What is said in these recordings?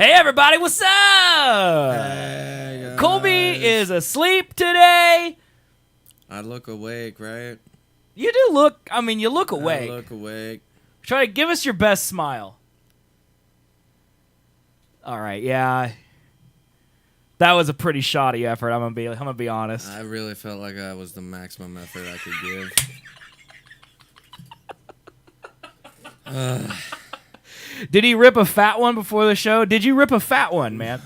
Hey everybody, what's up? Hey, guys. Colby is asleep today. I look awake, right? You do look, you look awake. I look awake. Try to give us your best smile. All right, yeah. That was a pretty shoddy effort, I'm gonna be honest. I really felt like I was the maximum effort I could give. Did he rip a fat one before the show? Did you rip a fat one, man?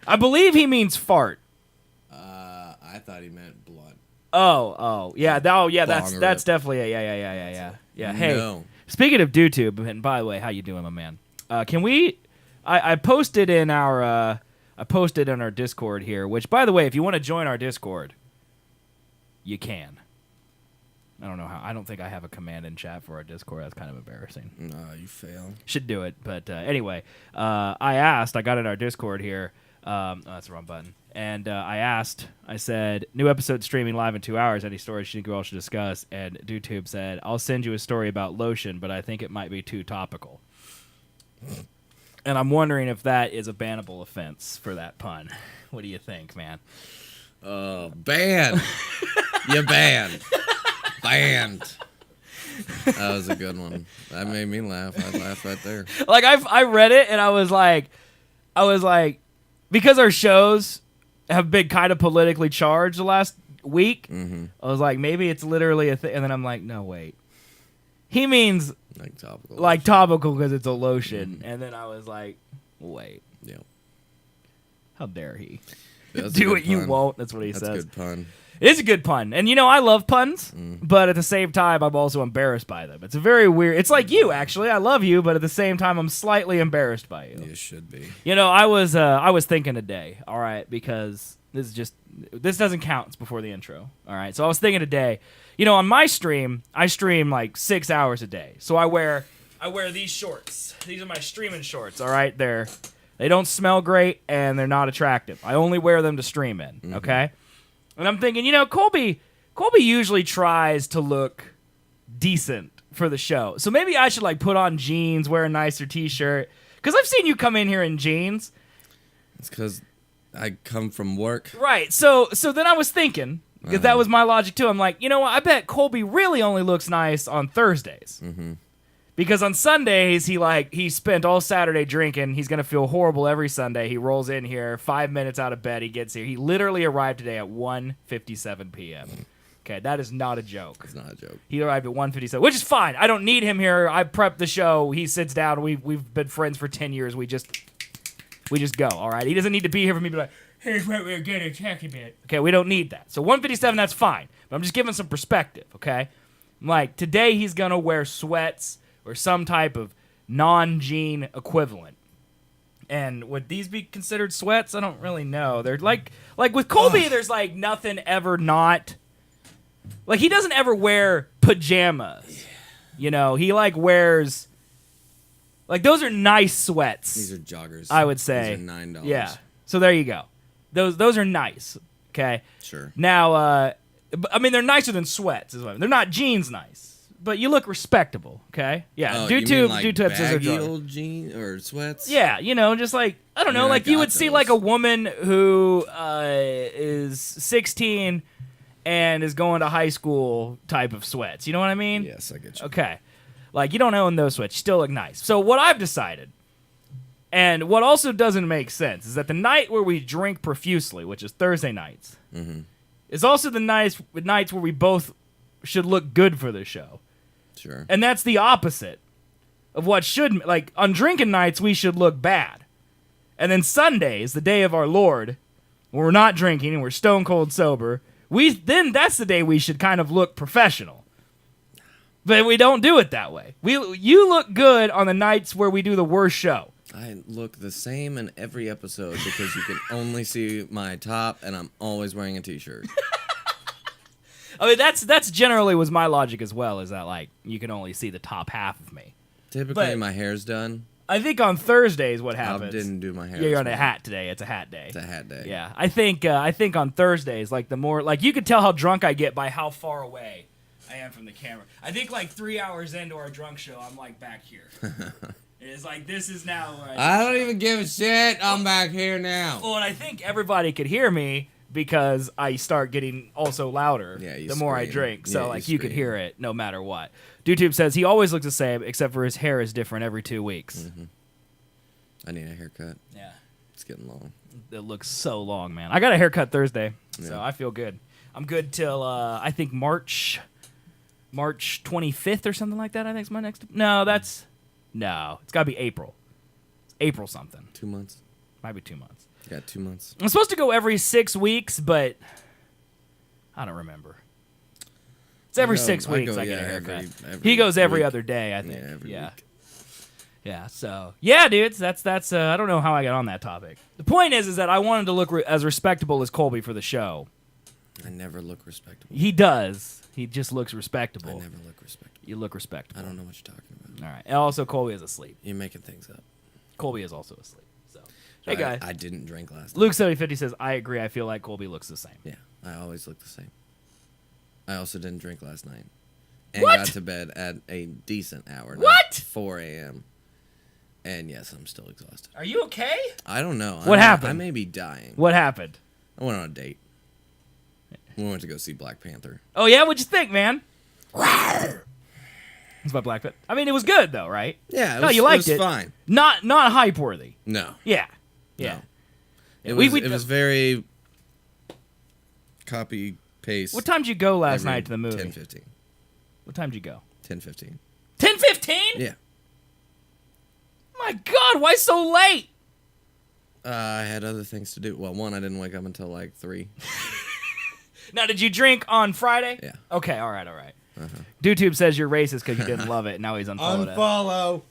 I believe he means fart. I thought he meant blood. Yeah, that's definitely yeah. Hey, No. speaking of DoTube, and by the way, how you doing, my man? Can we? I posted in our Discord here. Which, by the way, if you want to join our Discord, you can. I don't know how. I don't think I have a command in chat for our Discord. That's kind of embarrassing. No, you fail. Should do it, but anyway, I got in our Discord here. That's the wrong button. And I said, new episode streaming live in 2 hours. Any stories you all should discuss? And DoTube said, I'll send you a story about lotion, but I think it might be too topical. And I'm wondering if that is a bannable offense for that pun. What do you think, man? Banned. You banned. Banned. That was a good one. That made me laugh. I laughed right there. Like I read it and I was like, because our shows have been kind of politically charged the last week. Mm-hmm. I was like, maybe it's literally a thing, and then I'm like, no, wait. He means like topical because it's a lotion, and then I was like, wait. Yeah. How dare he? Do what you won't. That's what he says. That's a good pun. It is a good pun. And, I love puns, but at the same time, I'm also embarrassed by them. It's a very weird... It's like you, actually. I love you, but at the same time, I'm slightly embarrassed by you. You should be. I was thinking today, all right, because this doesn't count. It's before the intro, all right? So I was thinking today, on my stream, I stream like 6 hours a day. So I wear these shorts. These are my streaming shorts, all right? They don't smell great, and they're not attractive. I only wear them to stream in, okay? And I'm thinking, Colby usually tries to look decent for the show. So maybe I should put on jeans, wear a nicer t-shirt. Because I've seen you come in here in jeans. It's because I come from work. Right. So then I was thinking, because that was my logic too. I'm like, what? I bet Colby really only looks nice on Thursdays. Mm-hmm. Because on Sundays, he spent all Saturday drinking. He's going to feel horrible every Sunday. He rolls in here, 5 minutes out of bed, he gets here. He literally arrived today at 1:57 p.m. Okay, that is not a joke. It's not a joke. He arrived at 1:57, which is fine. I don't need him here. I prepped the show. He sits down. We've been friends for 10 years. We just go, all right? He doesn't need to be here for me to be like, here's what we're going to talk about. Okay, we don't need that. So 1:57, that's fine. But I'm just giving some perspective, okay? I'm like, today he's going to wear sweats or some type of non-jean equivalent. And would these be considered sweats? I don't really know. They're like with Colby, there's nothing ever not... he doesn't ever wear pajamas. He wears... those are nice sweats. These are joggers. I would say. These are $9. Yeah. So there you go. Those are nice. Okay? Sure. Now, they're nicer than sweats. They're not jeans nice. But you look respectable, okay? Yeah, DoTube says baggy old jeans or sweats? Yeah, just I don't know, you would see a woman who is 16 and is going to high school type of sweats. You know what I mean? Yes, I get you. Okay. You don't own those sweats. You still look nice. So what I've decided, and what also doesn't make sense, is that the night where we drink profusely, which is Thursday nights, is also the nights where we both should look good for the show. Sure. And that's the opposite of what should... on drinking nights, we should look bad. And then Sundays, the day of our Lord, when we're not drinking and we're stone cold sober, that's the day we should kind of look professional. But we don't do it that way. You look good on the nights where we do the worst show. I look the same in every episode because you can only see my top, and I'm always wearing a t-shirt. That's generally was my logic as well, is that you can only see the top half of me. Typically, my hair's done. I think on Thursdays what happens... I didn't do my hair. You're on a hat today. It's a hat day. It's a hat day. Yeah, I think on Thursdays, the more you can tell how drunk I get by how far away I am from the camera. I think 3 hours into our drunk show, I'm back here. It's like, this is now where I don't even give a shit. I'm back here now. Well, and I think everybody could hear me because I start getting also louder the more I drink. So, like, you could hear it no matter what. DudeTube says he always looks the same, except for his hair is different every 2 weeks. Mm-hmm. I need a haircut. Yeah. It's getting long. It looks so long, man. I got a haircut Thursday, so I feel good. I'm good till, I think, March 25th or something like that, I think is my next... No, it's got to be April. It's April something. 2 months. Might be 2 months. Yeah, 2 months. I'm supposed to go every 6 weeks, but I don't remember. It's every 6 weeks I get a haircut. He goes every other day, I think. Yeah, every week. Yeah, so yeah, dudes, that's I don't know how I got on that topic. The point is that I wanted to look as respectable as Colby for the show. I never look respectable. He does. He just looks respectable. I never look respectable. You look respectable. I don't know what you're talking about. All right. And also, Colby is asleep. You're making things up. Colby is also asleep. So, hey guys. I didn't drink last night. Luke 7050 says, "I agree. I feel like Colby looks the same." Yeah, I always look the same. I also didn't drink last night, and What? got to bed at a decent hour. What? 4 a.m. And yes, I'm still exhausted. Are you okay? I don't know. What happened? I may be dying. What happened? I went on a date. We went to go see Black Panther. Oh yeah, what'd you think, man? It's about Black Panther. I mean, it was good though, right? Yeah, you liked it. It was fine. Not hype worthy. No. Yeah. No. Yeah. It was very copy paste. What time did you go last night to the movie? 10:15. What time did you go? 10:15. 10:15? Yeah. My God, why so late? I had other things to do. Well, one, I didn't wake up until like 3. Now, did you drink on Friday? Yeah. Okay, all right. DudeTube says you're racist because you didn't love it. Now he's unfollowed it. Unfollow.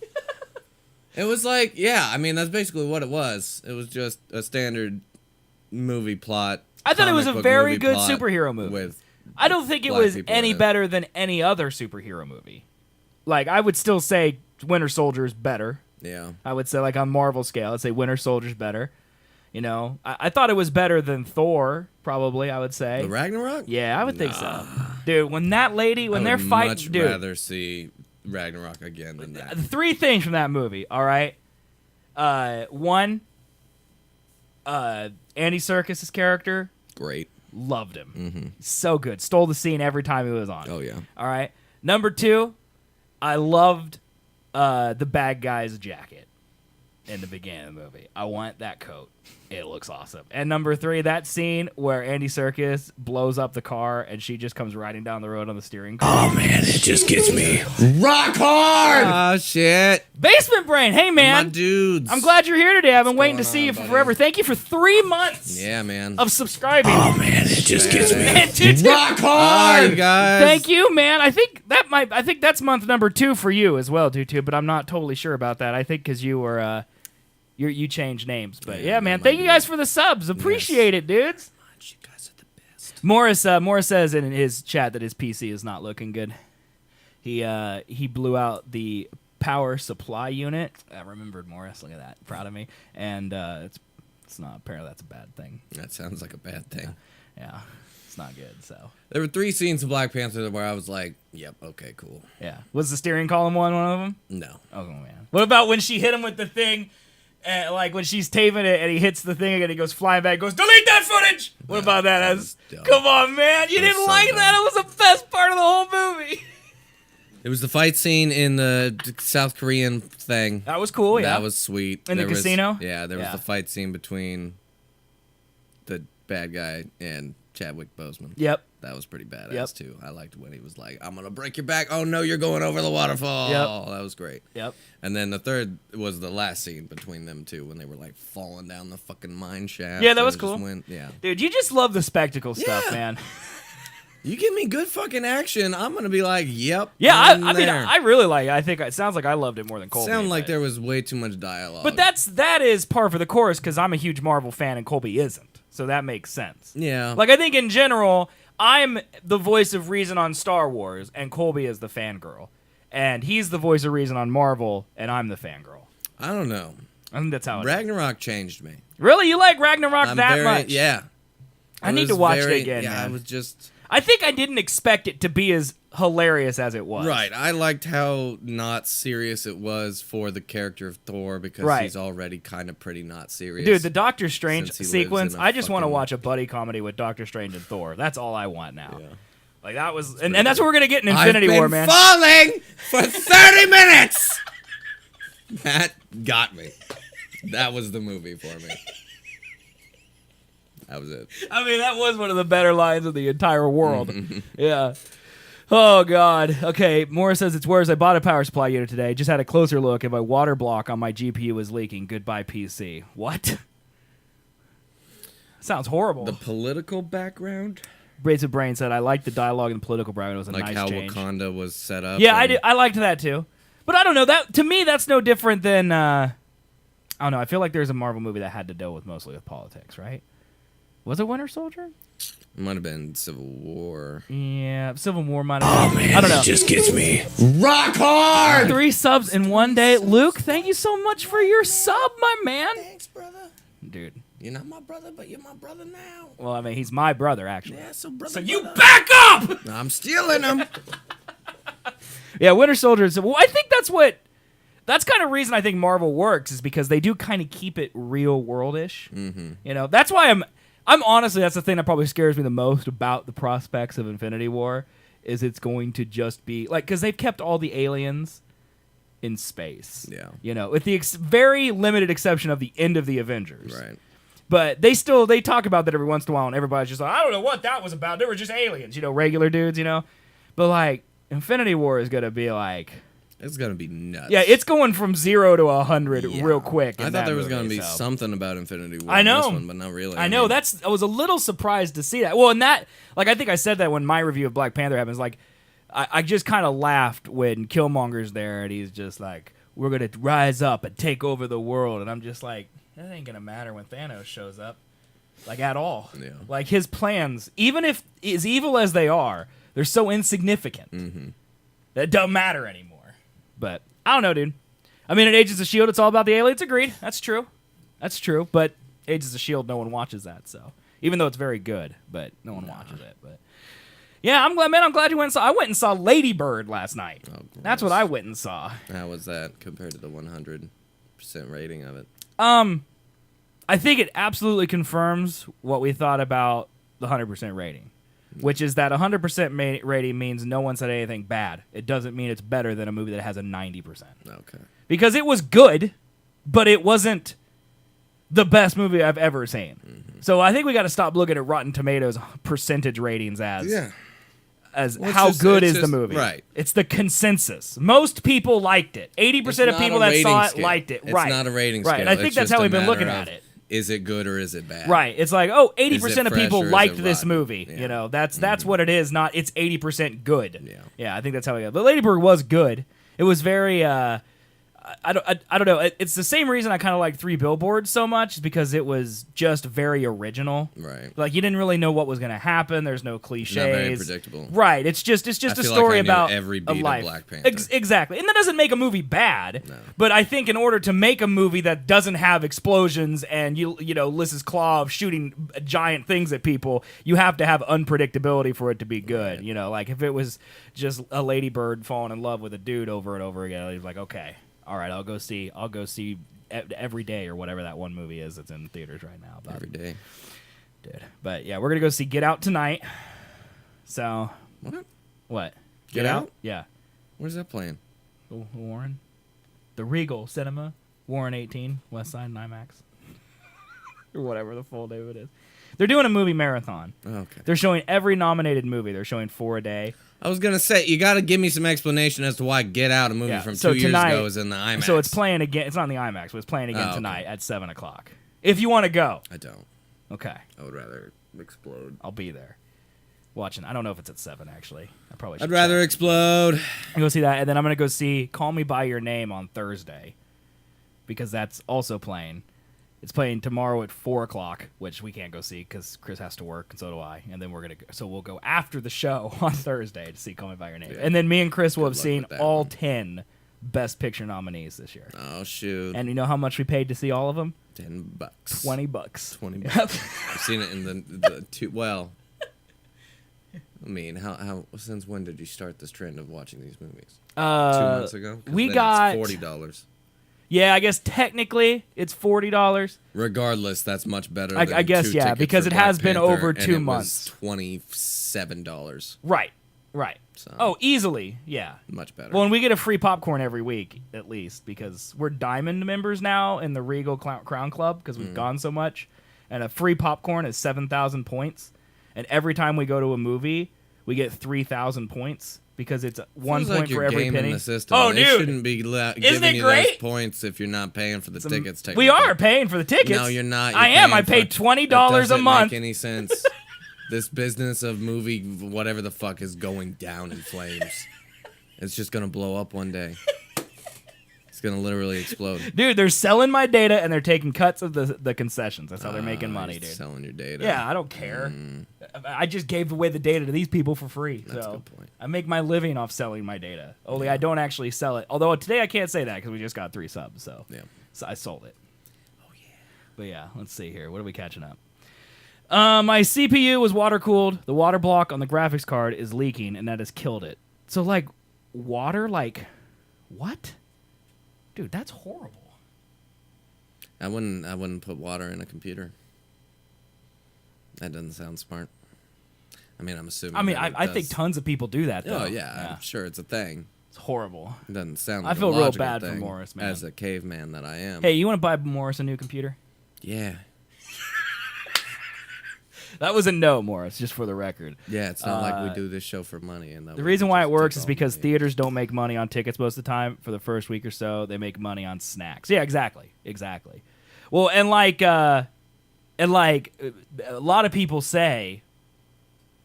It was like, yeah, I mean, that's basically what it was. It was just a standard movie plot. I thought it was a very good superhero movie. I don't think it was any better than any other superhero movie. Like, I would still say Winter Soldier's better. Yeah. I would say, like, on Marvel scale, I'd say Winter Soldier's better. You know, I thought it was better than Thor, probably, I would say. The Ragnarok? Yeah, I would think so. Dude, when that lady, when they're fighting, dude. I would much rather see Ragnarok again than that. The 3 things from that movie, all right? One, Andy Serkis' character. Great. Loved him. Mm-hmm. So good. Stole the scene every time he was on. Oh, yeah. All right? Number 2, I loved the bad guy's jacket in the beginning of the movie. I want that coat. It looks awesome. And number 3, that scene where Andy Serkis blows up the car and she just comes riding down the road on the steering column. Oh man, it just gets me. Rock hard! Oh, shit. Basement Brain, hey man. My dudes. I'm glad you're here today. I've been waiting to see you for forever. Thank you for 3 months Yeah, man. of subscribing. Oh man, it just gets me. Man, dude, Rock hard! guys. thank you, man. I think that's month number 2 for you as well, dude, but I'm not totally sure about that. I think because you were you changed names. But yeah, man, thank you guys for the subs. Appreciate it, dudes. You guys are the best. Morris says in his chat that his PC is not looking good. He blew out the power supply unit. I remembered Morris. Look at that. Proud of me. And it's not, apparently that's a bad thing. That sounds like a bad thing. Yeah. It's not good. So there were 3 scenes of Black Panther where I was like, yep, okay, cool. yeah. Was the steering column one of them? No. Oh man. What about when she hit him with the thing? Like when she's taping it and he hits the thing and he goes flying back, goes, delete that footage. What about that? Come on, man. You didn't like that? It was the best part of the whole movie. It was the fight scene in the South Korean thing. That was cool, yeah. That was sweet. In the casino? Yeah, there was the fight scene between the bad guy and Chadwick Boseman. Yep. That was pretty badass, too. I liked when he was like, I'm going to break your back. Oh, no, you're going over the waterfall. Yep. That was great. Yep. And then the third was the last scene between them two when they were, like, falling down the fucking mine shaft. Yeah, that was cool. Yeah. Dude, you just love the spectacle stuff, man. You give me good fucking action, I'm going to be like, yep. Yeah, I mean, I really like it. I think it sounds like I loved it more than Colby. Sound like there was way too much dialogue. But that is par for the course because I'm a huge Marvel fan and Colby isn't. So that makes sense. Yeah. Like, I think in general, I'm the voice of reason on Star Wars, and Colby is the fangirl. And he's the voice of reason on Marvel, and I'm the fangirl. I don't know. I think that's how it is. Ragnarok changed me. Really? You like Ragnarok that much? Yeah. I need to watch it again, Yeah, man. I was just... I think I didn't expect it to be as hilarious as it was. Right. I liked how not serious it was for the character of Thor because he's already kind of pretty not serious. Dude, the Doctor Strange since he sequence, lives in a I just want to fucking- watch a buddy comedy with Doctor Strange and Thor. That's all I want now. Yeah. Like, that was... And that's what we're going to get in Infinity I've been War, man. falling for 30 minutes! That got me. That was the movie for me. That was it. I mean, that was one of the better lines of the entire world. Yeah. Oh, God. Okay, Morris says, it's worse. I bought a power supply unit today. Just had a closer look, and my water block on my GPU was leaking. Goodbye, PC. What? Sounds horrible. The political background? Braids of Brain said, I liked the dialogue and the political background. It was a Like nice how change. Wakanda was set up? Yeah, and- I liked that, too. But I don't know. That to me, that's no different than... I don't know. I feel like there's a Marvel movie that had to deal with mostly with politics, right? Was it Winter Soldier? It might have been Civil War. Yeah, Civil War might have Oh been. man, I don't know. that just gets me. Rock hard! 3 subs in one day. Luke, thank you so much for your sub, my man. Thanks, brother. Dude. You're not my brother, but you're my brother now. Well, I mean, he's my brother, actually. Yeah, so brother. So you back up! I'm stealing him. Yeah, Winter Soldier is... Well, I think that's kind of reason I think Marvel works is because they do kind of keep it real world-ish. Mm-hmm. You know, that's why I'm honestly, that's the thing that probably scares me the most about the prospects of Infinity War is it's going to just be like, because they've kept all the aliens in space. Yeah. You know, with the very limited exception of the end of the Avengers. Right. But they talk about that every once in a while, and everybody's just like, I don't know what that was about. They were just aliens, you know, regular dudes, you know. But like, Infinity War is gonna be like, It's gonna be nuts. yeah, it's going from 0 to 100 Yeah. real quick. I in thought that there was movie, gonna be so. something about Infinity War. I know. In this one, but not really. I know. I was a little surprised to see that. Well, and that, like, I think I said that when my review of Black Panther happens. Like, I just kind of laughed when Killmonger's there, and he's just like, "We're gonna rise up and take over the world," and I'm just like, that ain't gonna matter when Thanos shows up, like at all. Yeah. Like his plans, even if as evil as they are, they're so insignificant that it don't matter anymore. But I don't know, dude. I mean, in Agents of S.H.I.E.L.D., it's all about the aliens. Agreed. That's true. That's true. But Agents of S.H.I.E.L.D., no one watches that, so. Even though it's very good, but no one watches it. But yeah, I'm glad, man. I'm glad you went and saw. I went and saw Lady Bird last night. Oh, That's what I went and saw. How was that compared to the 100% rating of it? I think it absolutely confirms what we thought about the 100% rating, which is that 100% rating means no one said anything bad. It doesn't mean it's better than a movie that has a 90%. Okay. Because it was good, but it wasn't the best movie I've ever seen. So I think we got to stop looking at Rotten Tomatoes percentage ratings as Yeah. as Well, how good it's is the just- movie. right. It's the consensus. Most people liked it. 80% of It's not people a that saw rating it scale. liked it. It's right. not a rating Right. scale. And I think It's that's just how a we've been looking matter at of, it. Is it good or is it bad? Right. It's like, oh, 80% of fresh people or is liked it this rotten? movie. Yeah. You know, that's what it is, not it's 80% good. Yeah. Yeah, I think that's how we go. But Lady Bird was good. It was very I don't know. It's the same reason I kind of like 3 Billboards so much is because it was just very original. Right. Like you didn't really know what was going to happen. There's no cliches. Not very predictable. Right. It's just a I feel story like I knew about every a beat of life. Black Panther. Exactly. And that doesn't make a movie bad. No. But I think in order to make a movie that doesn't have explosions and you know Liz's claw shooting giant things at people, you have to have unpredictability for it to be good. Right. You know, like if it was just a ladybird falling in love with a dude over and over again, he's like, okay, all right, I'll go see Every Day or whatever that one movie is that's in theaters right now. But, Every day. dude. But yeah, we're gonna go see Get Out tonight. So What? Get Get Out? Yeah. Where's that playing? Warren, the Regal Cinema, Warren 18, West Side and IMAX, or whatever the full name of it is. They're doing a movie marathon. Okay. They're showing every nominated movie. They're showing 4 a day. I was gonna say you got to give me some explanation as to why Get Out, a movie Yeah, from so 2 years tonight- ago, is in the IMAX. So it's playing again. It's not in the IMAX, but it's playing again Oh, okay. tonight at 7:00. If you want to go, I don't. okay, I would rather explode. I'll be there watching. I don't know if it's at 7 actually. I probably should I'd rather check. explode. Go see that, and then I'm gonna go see Call Me by Your Name on Thursday because that's also playing. It's playing tomorrow at 4:00, which we can't go see because Chris has to work and so do I. And then we'll go after the show on Thursday to see Call Me by Your Name. Yeah. And then me and Chris will have luck seen with that all one. 10 Best Picture nominees this year. Oh shoot. And you know how much we paid to see all of them? $10. $20. $20. I've seen it in the two. Well, I mean, how since when did you start this trend of watching these movies? 2 months ago. We then got it's $40. Yeah, I guess technically it's $40. Regardless, that's much better. I than guess, 2 yeah, tickets because for it Black has been Panther, over and 2 it months. Was $27. Right. So, Oh, easily, yeah. much better. Well, and we get a free popcorn every week, at least, because we're Diamond members now in the Regal Crown Club because we've gone so much. And a free popcorn is 7,000 points. And every time we go to a movie, we get 3,000 points because it's 1 Feels point like for you're every gaming penny. The system. Oh, they dude. shouldn't be Isn't giving it you great? those points if you're not paying for the tickets. We are paying for the tickets. No, you're not. I am. I paid $20 a month. Make any sense? This business of movie, whatever the fuck, is going down in flames. It's just gonna blow up one day. It's gonna literally explode. Dude, they're selling my data and they're taking cuts of the concessions. That's how they're making money, dude. Selling your data. Yeah, I don't care. I just gave away the data to these people for free. That's so a good point. I make my living off selling my data. Only I don't actually sell it. Although today I can't say that because we just got 3 subs. So I sold it. Oh yeah. But yeah, let's see here. What are we catching up? My CPU was water cooled. The water block on the graphics card is leaking, and that has killed it. So like, water, like, what? Dude, that's horrible. I wouldn't put water in a computer. That doesn't sound smart. I mean, I'm assuming. I mean, that I think tons of people do that, though. Oh yeah, I'm sure it's a thing. It's horrible. It doesn't sound. I Like feel a real logical bad for thing, Morris, man. As a caveman that I am. Hey, you want to buy Morris a new computer? Yeah. That was a no, Morris, just for the record. Yeah, it's not like we do this show for money. And The reason why it works is because theaters don't make money on tickets most of the time. For the first week or so, they make money on snacks. Yeah, exactly. Well, and like a lot of people say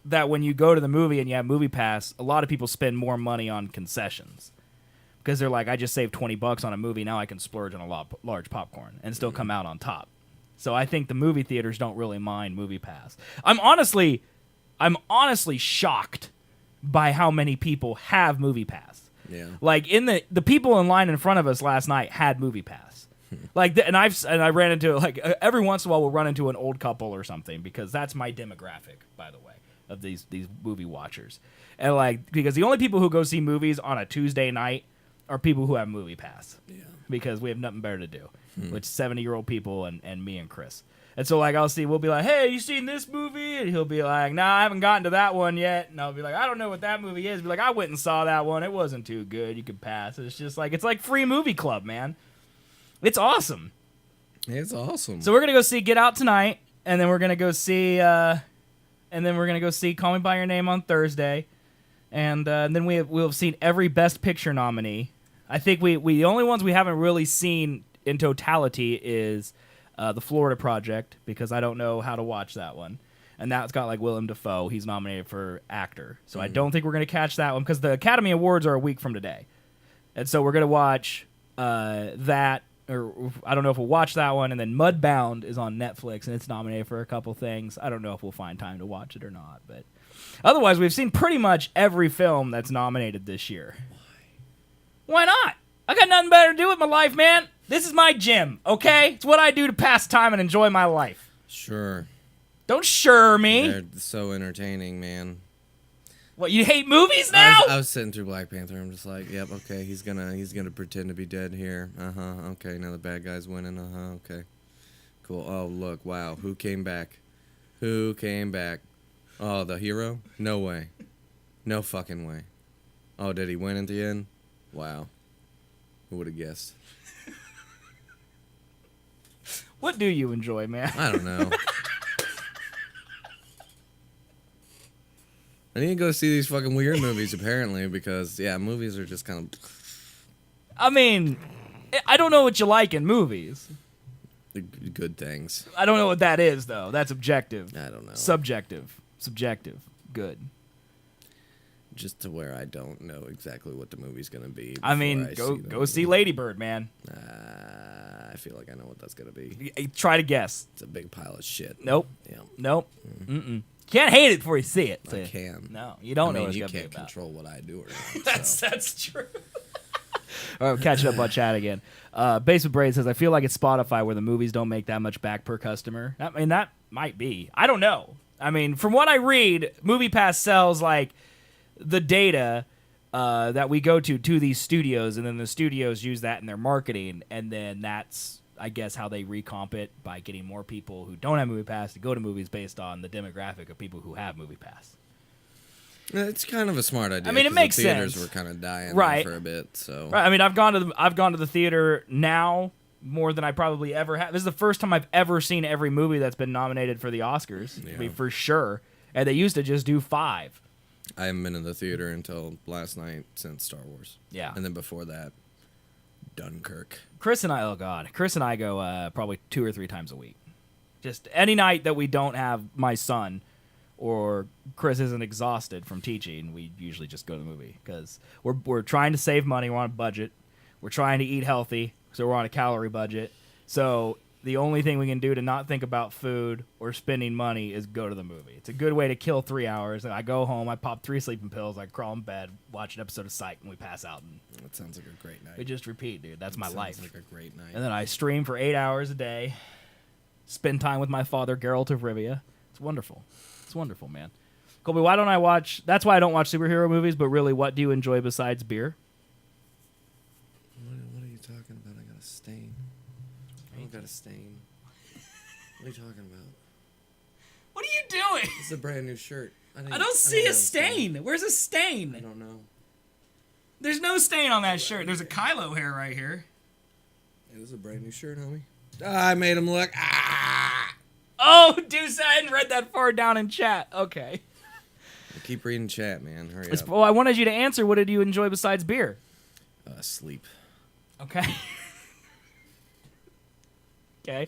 that when you go to the movie and you have Movie Pass, a lot of people spend more money on concessions because they're like, I just saved $20 on a movie. Now I can splurge on a large popcorn and still come out on top. So I think the movie theaters don't really mind Movie Pass. I'm honestly shocked by how many people have Movie Pass. Yeah. Like in the people in line in front of us last night had Movie Pass. Like and I ran into like every once in a while we'll run into an old couple or something because that's my demographic, by the way, of these movie watchers. And like because the only people who go see movies on a Tuesday night are people who have Movie Pass. Yeah. Because we have nothing better to do. Which 70-year-old people and me and Chris. And so like we'll be like, hey, you seen this movie? And he'll be like, nah, I haven't gotten to that one yet. And I'll be like, I don't know what that movie is. Be like, I went and saw that one. It wasn't too good. You could pass. It's just like it's like free movie club, man. It's awesome. It's awesome. So we're gonna go see Get Out tonight, and then we're gonna go see Call Me by Your Name on Thursday, and then we'll have seen every Best Picture nominee. I think we the only ones we haven't really seen in totality is the Florida Project, because I don't know how to watch that one. And that's got like Willem Dafoe. He's nominated for actor. So I don't think we're going to catch that one because the Academy Awards are a week from today. And so we're going to watch that, or I don't know if we'll watch that one. And then Mudbound is on Netflix and it's nominated for a couple things. I don't know if we'll find time to watch it or not. But otherwise, we've seen pretty much every film that's nominated this year. Why not? I got nothing better to do with my life, man. This is my gym, okay? It's what I do to pass time and enjoy my life. Sure. Don't sure me. They're so entertaining, man. What, you hate movies now? I was sitting through Black Panther. I'm just like, yep, okay, he's gonna pretend to be dead here. Okay, now the bad guy's winning. Okay, cool. Oh, look, wow, who came back? Oh, the hero? No way, no fucking way. Oh, did he win at the end? Wow, who would have guessed? What do you enjoy, man? I don't know. I need to go see these fucking weird movies, apparently, because, yeah, movies are just kind of... I mean, I don't know what you like in movies. Good things. I don't know what that is, though. That's objective. I don't know. Subjective. Good. Just to where I don't know exactly what the movie's going to be. I mean, go see Lady Bird, man. I feel like I know what that's going to be. Try to guess. It's a big pile of shit. Nope. Yeah. Nope. Mm-mm. Can't hate it before you see it. I can. No, you don't know what it's you going to be can't about. control what I do or not. That's true. All right, catching up on chat again. Basement Braid says, I feel like it's Spotify where the movies don't make that much back per customer. I mean, that might be. I don't know. I mean, from what I read, MoviePass sells like the data that we go to these studios, and then the studios use that in their marketing, and then that's, I guess, how they recomp it by getting more people who don't have MoviePass to go to movies based on the demographic of people who have MoviePass. It's kind of a smart idea. I mean, it 'cause makes the theaters sense. were kind of dying Right. there for a bit, so. Right. I mean, I've gone to the theater now more than I probably ever have. This is the first time I've ever seen every movie that's been nominated for the Oscars. Yeah. I mean, for sure. And they used to just do 5. I haven't been in the theater until last night since Star Wars. Yeah. And then before that, Dunkirk. Chris and I go probably 2 or 3 times a week. Just any night that we don't have my son or Chris isn't exhausted from teaching, we usually just go to the movie because we're trying to save money. We're on a budget. We're trying to eat healthy, so we're on a calorie budget. So the only thing we can do to not think about food or spending money is go to the movie. It's a good way to kill 3 hours. And I go home, I pop 3 sleeping pills, I crawl in bed, watch an episode of Psych, and we pass out. And That sounds like a great night. we just repeat, dude. That's my life. Sounds like a great night. And then I stream for 8 hours a day, spend time with my father, Geralt of Rivia. It's wonderful. It's wonderful, man. Colby, why don't I watch... That's why I don't watch superhero movies, but really, what do you enjoy besides beer? What are you talking about? I got a stain. I don't got a stain. What are you talking about? What are you doing? This is a brand new shirt. I don't see a have stain. Where's a I stain? don't know. There's no stain on that shirt. There's a Kylo hair right here. Hey, this is a brand new shirt, homie. I made him look. Oh, Deuce, I hadn't read that far down in chat. Okay. Keep reading chat, man. Hurry up. Well, I wanted you to answer, what did you enjoy besides beer? Sleep. Okay. Okay.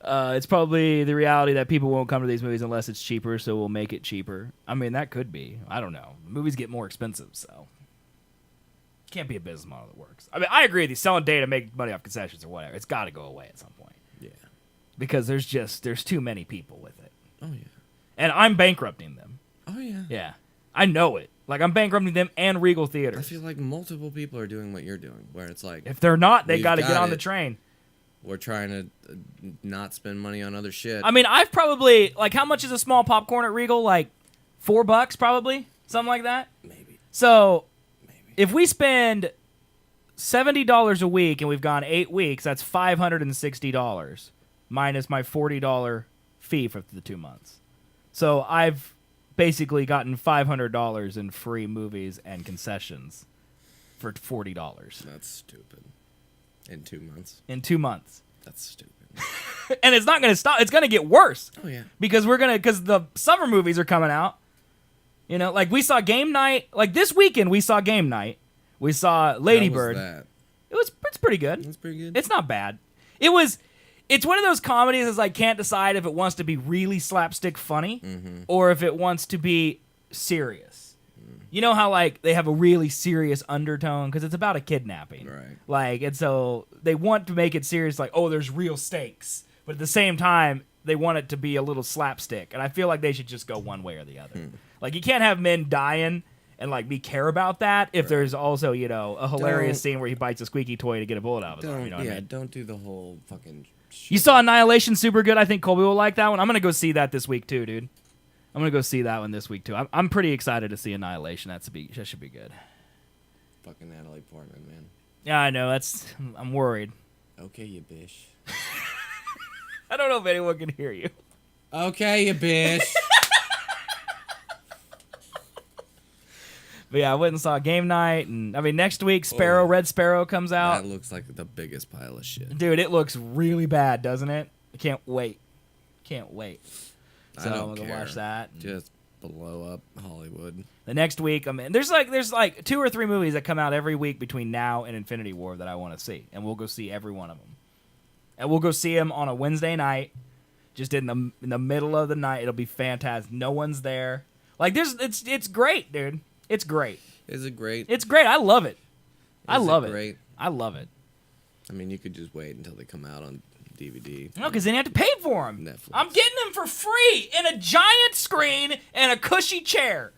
It's probably the reality that people won't come to these movies unless it's cheaper, so we'll make it cheaper. I mean, that could be. I don't know. Movies get more expensive, so can't be a business model that works. I mean, I agree with you. Selling data, make money off concessions or whatever. It's got to go away at some point Yeah. because there's too many people with it, Oh, yeah. and I'm bankrupting them. Oh, yeah. Yeah, I know it. Like, I'm bankrupting them and Regal Theaters. I feel like multiple people are doing what you're doing, where it's like, If they're not, they We've got to get got on the it. train. we're trying to not spend money on other shit. I mean, I've probably, like, how much is a small popcorn at Regal? Like, $4 probably? Something like that? Maybe. So, if we spend $70 a week and we've gone 8 weeks, that's $560 minus my $40 fee for the 2 months. So, I've basically gotten $500 in free movies and concessions for $40 That's stupid. In 2 months. in 2 months. That's stupid. And it's not going to stop. It's going to get worse. Oh, yeah. Because because the summer movies are coming out. You know, like we saw Game Night. Like this weekend, we saw Game Night. We saw Lady How was Bird. that? It's pretty good. That's pretty good. It's not bad. It's one of those comedies that's like can't decide if it wants to be really slapstick funny or if it wants to be serious. You know how like they have a really serious undertone because it's about a kidnapping. Right. Like, and so they want to make it serious, like, oh, there's real stakes. But at the same time, they want it to be a little slapstick. And I feel like they should just go one way or the other. Like, you can't have men dying and, like, we care about that if there's also, you know, a hilarious scene where he bites a squeaky toy to get a bullet out of his arm. You know what I mean? Don't do the whole fucking You saw Annihilation, super good. I think Colby will like that one. I'm going to go see that this week, too, dude. I'm going to go see that one this week, too. I'm pretty excited to see Annihilation. That should be good. fucking Natalie Portman, man. Yeah, I know. I'm worried. Okay, you bitch. I don't know if anyone can hear you. Okay, you bitch. But yeah, I went and saw Game Night, and I mean, next week, Red Sparrow comes out. That looks like the biggest pile of shit. Dude, it looks really bad, doesn't it? I can't wait. So I don't I'm gonna care. watch that. and Just blow up Hollywood. The next week, I mean, there's like 2 or 3 movies that come out every week between now and Infinity War that I want to see, and we'll go see every one of them. And we'll go see them on a Wednesday night, just in the middle of the night. It'll be fantastic. No one's there. Like it's great, dude. It's great. Is it great? It's great. I love it. I Is love it it. great? I love it. I mean, you could just wait until they come out on DVD. No, because then you have to pay for them. Netflix. I'm getting them for free in a giant screen and a cushy chair.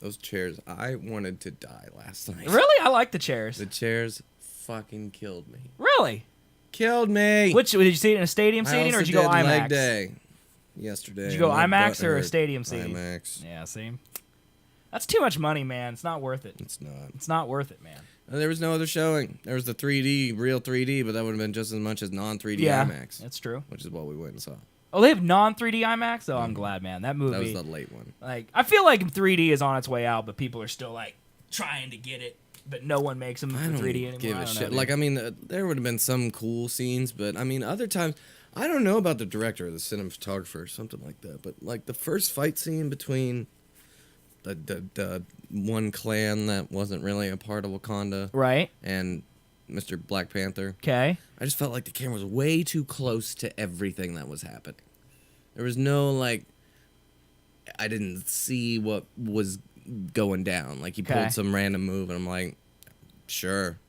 Those chairs, I wanted to die last night. Really? I like the chairs. The chairs fucking killed me. Really? Killed me. Which did you see it in a stadium I seating or also did you go did IMAX? leg day yesterday. Did you go My IMAX butt or a hurt. stadium seating? IMAX. Yeah, see? That's too much money, man. It's not worth it. It's not. It's not worth it, man. And there was no other showing. There was the 3D, real 3D, but that would have been just as much as non-3D Yeah, IMAX. that's true. Which is what we went and saw. Oh, they have non-3D IMAX? Oh, I'm glad, man. That movie. That was the late one. Like, I feel like 3D is on its way out, but people are still, like, trying to get it. But no one makes them for I don't 3D anymore. give I a don't shit. know, Like, dude. I mean, there would have been some cool scenes, but I mean, other times, I don't know about the director or the cinematographer or something like that, but like the first fight scene between the one clan that wasn't really a part of Wakanda Right? and Mr. Black Panther, Okay. I just felt like the camera was way too close to everything that was happening. There was no, like, I didn't see what was going down. Like, he Okay. pulled some random move, and I'm like, sure.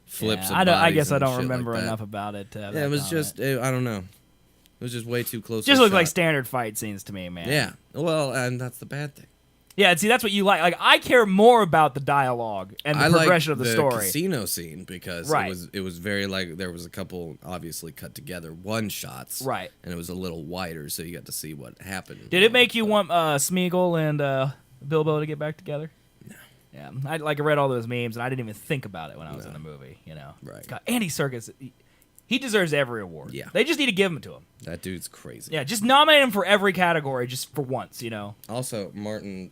Flips Yeah, of I bodies guess I and don't shit remember like that. enough about it. To have Yeah, that it was comment. just, I don't know. It was just way too close. Just to looked like shot. standard fight scenes to me, man. Yeah. Well, and that's the bad thing. Yeah, and see, that's what you like. Like, I care more about the dialogue and the I progression like of the story. casino scene because Right. it was very, like, there was a couple obviously cut together one shots. Right. And it was a little wider, so you got to see what happened. Did it make you want Smeagol and Bilbo to get back together? No. Yeah, I read all those memes, and I didn't even think about it when I was in the movie. You know, Right. God, Andy Serkis, he deserves every award. Yeah. They just need to give them to him. That dude's crazy. Yeah, just nominate him for every category, just for once. You know, Also, Martin,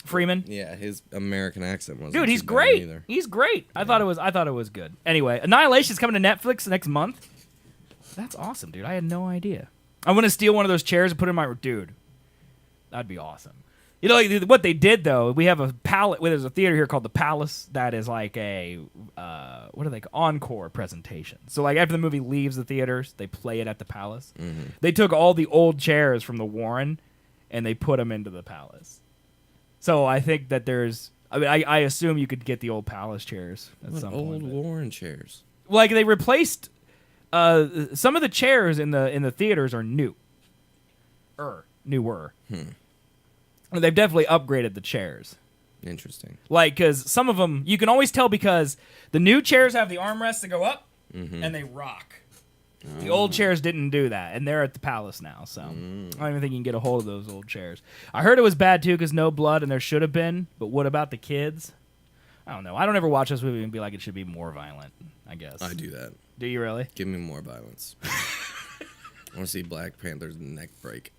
Freeman. yeah, his American accent wasn't Dude, he's too bad great. either. He's great. I thought it was good. Anyway, Annihilation's coming to Netflix next month. That's awesome, dude. I had no idea. I want to steal one of those chairs and put it in my dude. That'd be awesome. You know, like, what they did though, we have a palette. Well, there's a theater here called the Palace that is like a what are they? Encore presentation. So like after the movie leaves the theaters, they play it at the Palace. Mm-hmm. They took all the old chairs from the Warren and they put them into the Palace. So I think that there's. I mean, I assume you could get the old Palace chairs at What some old point. Warren chairs? Like they replaced some of the chairs in the theaters are newer. They've definitely upgraded the chairs. Interesting. Like, because some of them you can always tell because the new chairs have the armrests that go up and they rock. The old chairs didn't do that, and they're at the Palace now. So I don't even think you can get a hold of those old chairs. I heard it was bad too because no blood, and there should have been. But what about the kids? I don't know. I don't ever watch this movie and be like it should be more violent. I guess I do that. Do you really? Give me more violence. I want to see Black Panther's neck break.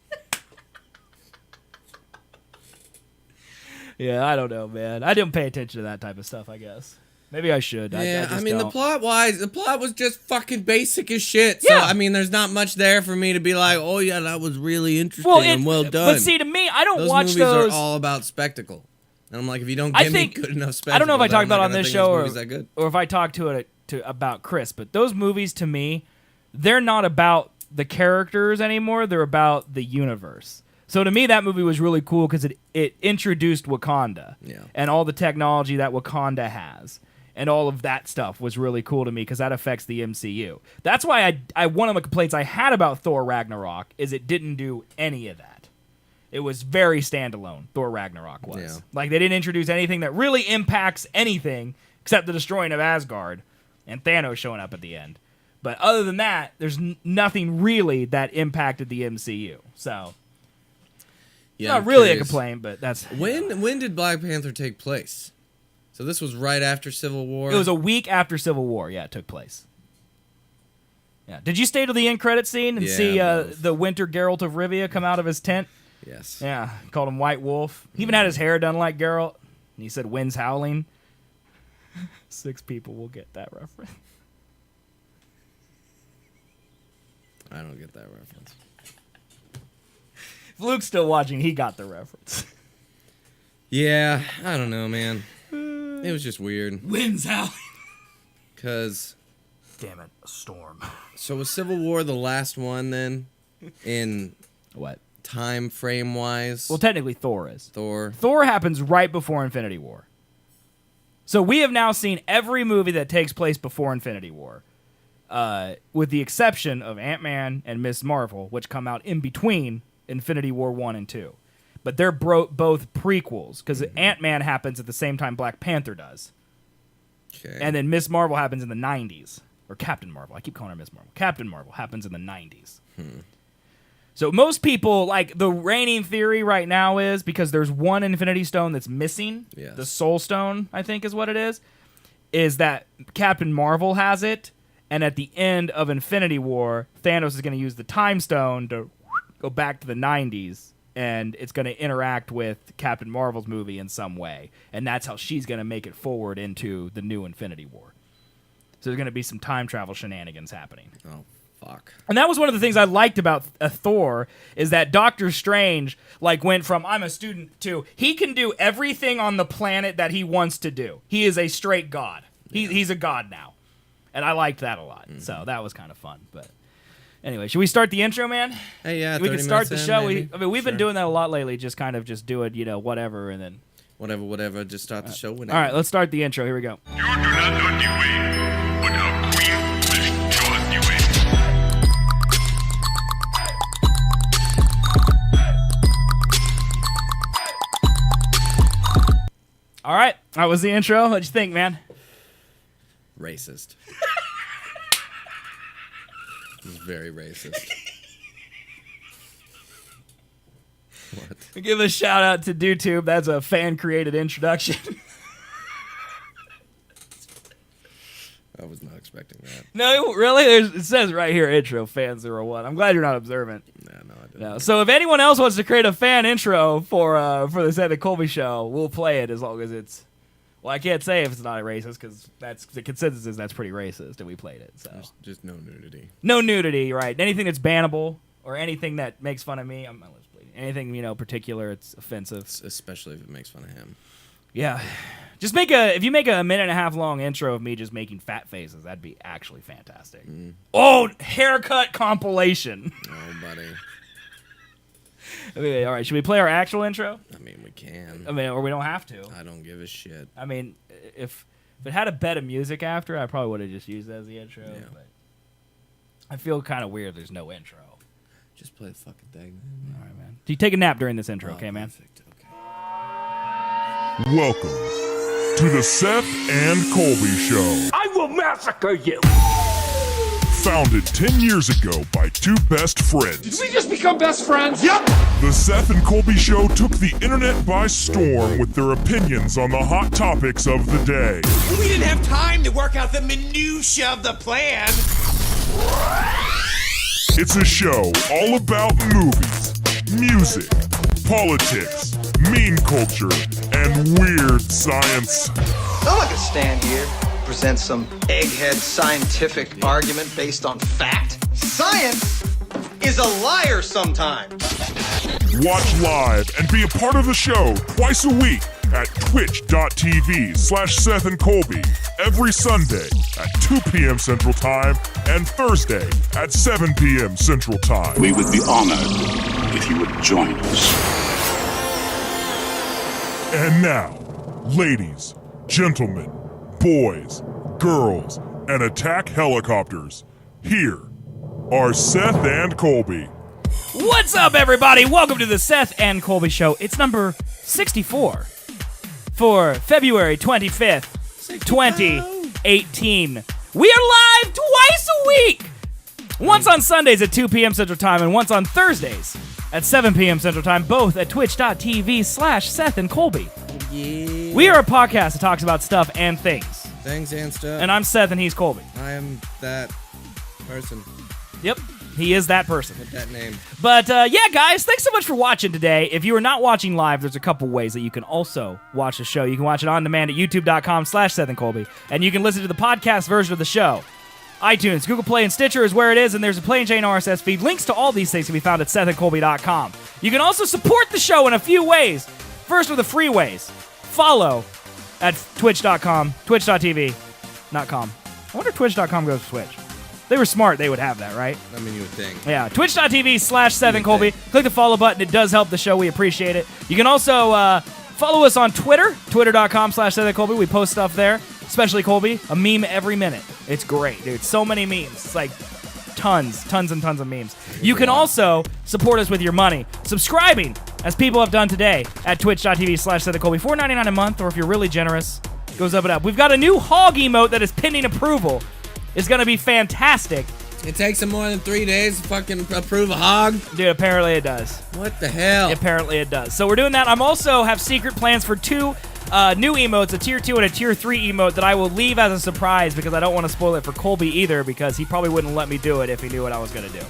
Yeah, I don't know, man. I didn't pay attention to that type of stuff. I guess maybe I should. Yeah, I just mean, don't. the plot was just fucking basic as shit. So, Yeah. I mean, there's not much there for me to be like, oh, yeah, that was really interesting and well done. But see, to me, I don't those watch movies those. are all about spectacle. And I'm like, if you don't I give me think- good enough spectacle, I don't know if I then talked I'm not about it on gonna this think show movie's that good. or if I talked to about Chris, but those movies to me, they're not about the characters anymore. They're about the universe. So to me, that movie was really cool because it introduced Wakanda Yeah. and all the technology that Wakanda has. And all of that stuff was really cool to me because that affects the MCU. That's why one of the complaints I had about Thor Ragnarok is it didn't do any of that. It was very standalone, Thor Ragnarok was. Yeah. Like, they didn't introduce anything that really impacts anything except the destroying of Asgard and Thanos showing up at the end. But other than that, there's nothing really that impacted the MCU. So, Yeah, not I'm really a curious. complaint, but that's... When did Black Panther take place? So this was right after Civil War? It was a week after Civil War, yeah, it took place. Yeah. Did you stay to the end credit scene and Yeah, see both. the Winter Geralt of Rivia come out of his tent? Yes. Yeah, called him White Wolf. He even had his hair done like Geralt. And he said, "Wind's howling." 6 people will get that reference. I don't get that reference. If Luke's still watching, he got the reference. Yeah, I don't know, man. It was just weird. Wind's howling. Because, Damn it, a storm. so was Civil War the last one then? In What? time frame wise? Well, technically Thor is. Thor. Thor happens right before Infinity War. So we have now seen every movie that takes place before Infinity War. With the exception of Ant-Man and Ms. Marvel, which come out in between Infinity War 1 and 2. but they're both prequels because Ant-Man happens at the same time Black Panther does. Okay. And then Miss Marvel happens in the 90s. Or Captain Marvel. I keep calling her Miss Marvel. Captain Marvel happens in the 90s. So most people, like, the reigning theory right now is, because there's one Infinity Stone that's missing, the Soul Stone, I think is what it is that Captain Marvel has it, and at the end of Infinity War, Thanos is going to use the Time Stone to go back to the 90s, and it's going to interact with Captain Marvel's movie in some way. And that's how she's going to make it forward into the new Infinity War. So there's going to be some time travel shenanigans happening. Oh, fuck. And that was one of the things I liked about Thor, is that Doctor Strange went from, I'm a student, to he can do everything on the planet that he wants to do. He is a straight god. He's a god now. And I liked that a lot. So that was kind of fun. But anyway, should we start the intro, man? Hey, yeah, we can start the show. Maybe. We've been doing that a lot lately, just kind of just do it, whatever, and then... Whatever, just start the show whenever. All right, let's start the intro. Here we go. You do not know the way, but our queen will show us the way. All right, that was the intro. What'd you think, man? Racist. This is very racist. What? Give a shout out to DoTube. That's a fan created introduction. I was not expecting that. No, really? It says right here, intro fan 01. I'm glad you're not observant. No, I didn't. No. So if anyone else wants to create a fan intro for the Seth and Colby show, we'll play it as long as it's... Well, I can't say if it's not racist because that's the consensus is that's pretty racist, and we played it. So Just no nudity. no nudity, right? Anything that's bannable or anything that makes fun of me, I'm not bleeding. Anything particular, it's offensive. Especially if it makes fun of him. Yeah, just if you make a minute and a half long intro of me just making fat faces, that'd be actually fantastic. Oh, haircut compilation. Oh, buddy. Okay, all right, should we play our actual intro? I mean, we can. Or we don't have to. I don't give a shit. I mean, if it had a bed of music after, I probably would have just used it as the intro. Yeah. But I feel kind of weird there's no intro. Just play the fucking thing. All right, man. Do you take a nap during this intro, okay, man? Perfect. Okay. Welcome to the Seth and Colby Show. I will massacre you. Founded 10 years ago by two best friends. Did we just become best friends? Yep. The Seth and Colby Show took the internet by storm with their opinions on the hot topics of the day. We didn't have time to work out the minutia of the plan. It's a show all about movies, music, politics, meme culture, and weird science. I'm not gonna stand here, present some egghead scientific argument based on fact. Science is a liar sometimes. Watch live and be a part of the show twice a week at twitch.tv/Seth and Colby every Sunday at 2 p.m. Central Time and Thursday at 7 p.m. Central Time. We would be honored if you would join us. And now, ladies, gentlemen, boys, girls, and attack helicopters, here are Seth and Colby. What's up, everybody? Welcome to the Seth and Colby Show. It's number 64 for February 25th, 2018. We are live twice a week. Once on Sundays at 2 p.m. Central Time and once on Thursdays at 7 p.m. Central Time, both at twitch.tv/Seth and Colby. Yeah. We are a podcast that talks about stuff and things. Things and stuff. And I'm Seth and he's Colby. I am that person Yep, he is that person. with that name. But yeah, guys, thanks so much for watching today. If you are not watching live, there's a couple ways that you can also watch the show. You can watch it on demand at youtube.com/Seth and Colby, and you can listen to the podcast version of the show. iTunes, Google Play, and Stitcher is where it is, and there's a plain Jane RSS feed. Links to all these things can be found at SethandColby.com. You can also support the show in a few ways. First, with the free ways. Follow at twitch.com, twitch.tv, not com. I wonder if twitch.com goes to Twitch. They were smart, they would have that, right? I mean, you would think. Yeah, twitch.tv/Seth and Colby. Click the follow button. It does help the show. We appreciate it. You can also follow us on Twitter, twitter.com/Seth and Colby. We post stuff there, especially Colby. A meme every minute. It's great, dude. So many memes. It's like tons and tons of memes. You can also support us with your money, subscribing as people have done today at twitch.tv/SethandColby. $4.99 a month, or if you're really generous, goes up and up. We've got a new hog emote that is pending approval. It's going to be fantastic. It takes them more than 3 days to fucking approve a hog? Dude, apparently it does. What the hell? Apparently it does. So we're doing that. I'm also have secret plans for 2 new emotes, a tier 2 and a tier 3 emote that I will leave as a surprise because I don't want to spoil it for Colby either because he probably wouldn't let me do it if he knew what I was going to do.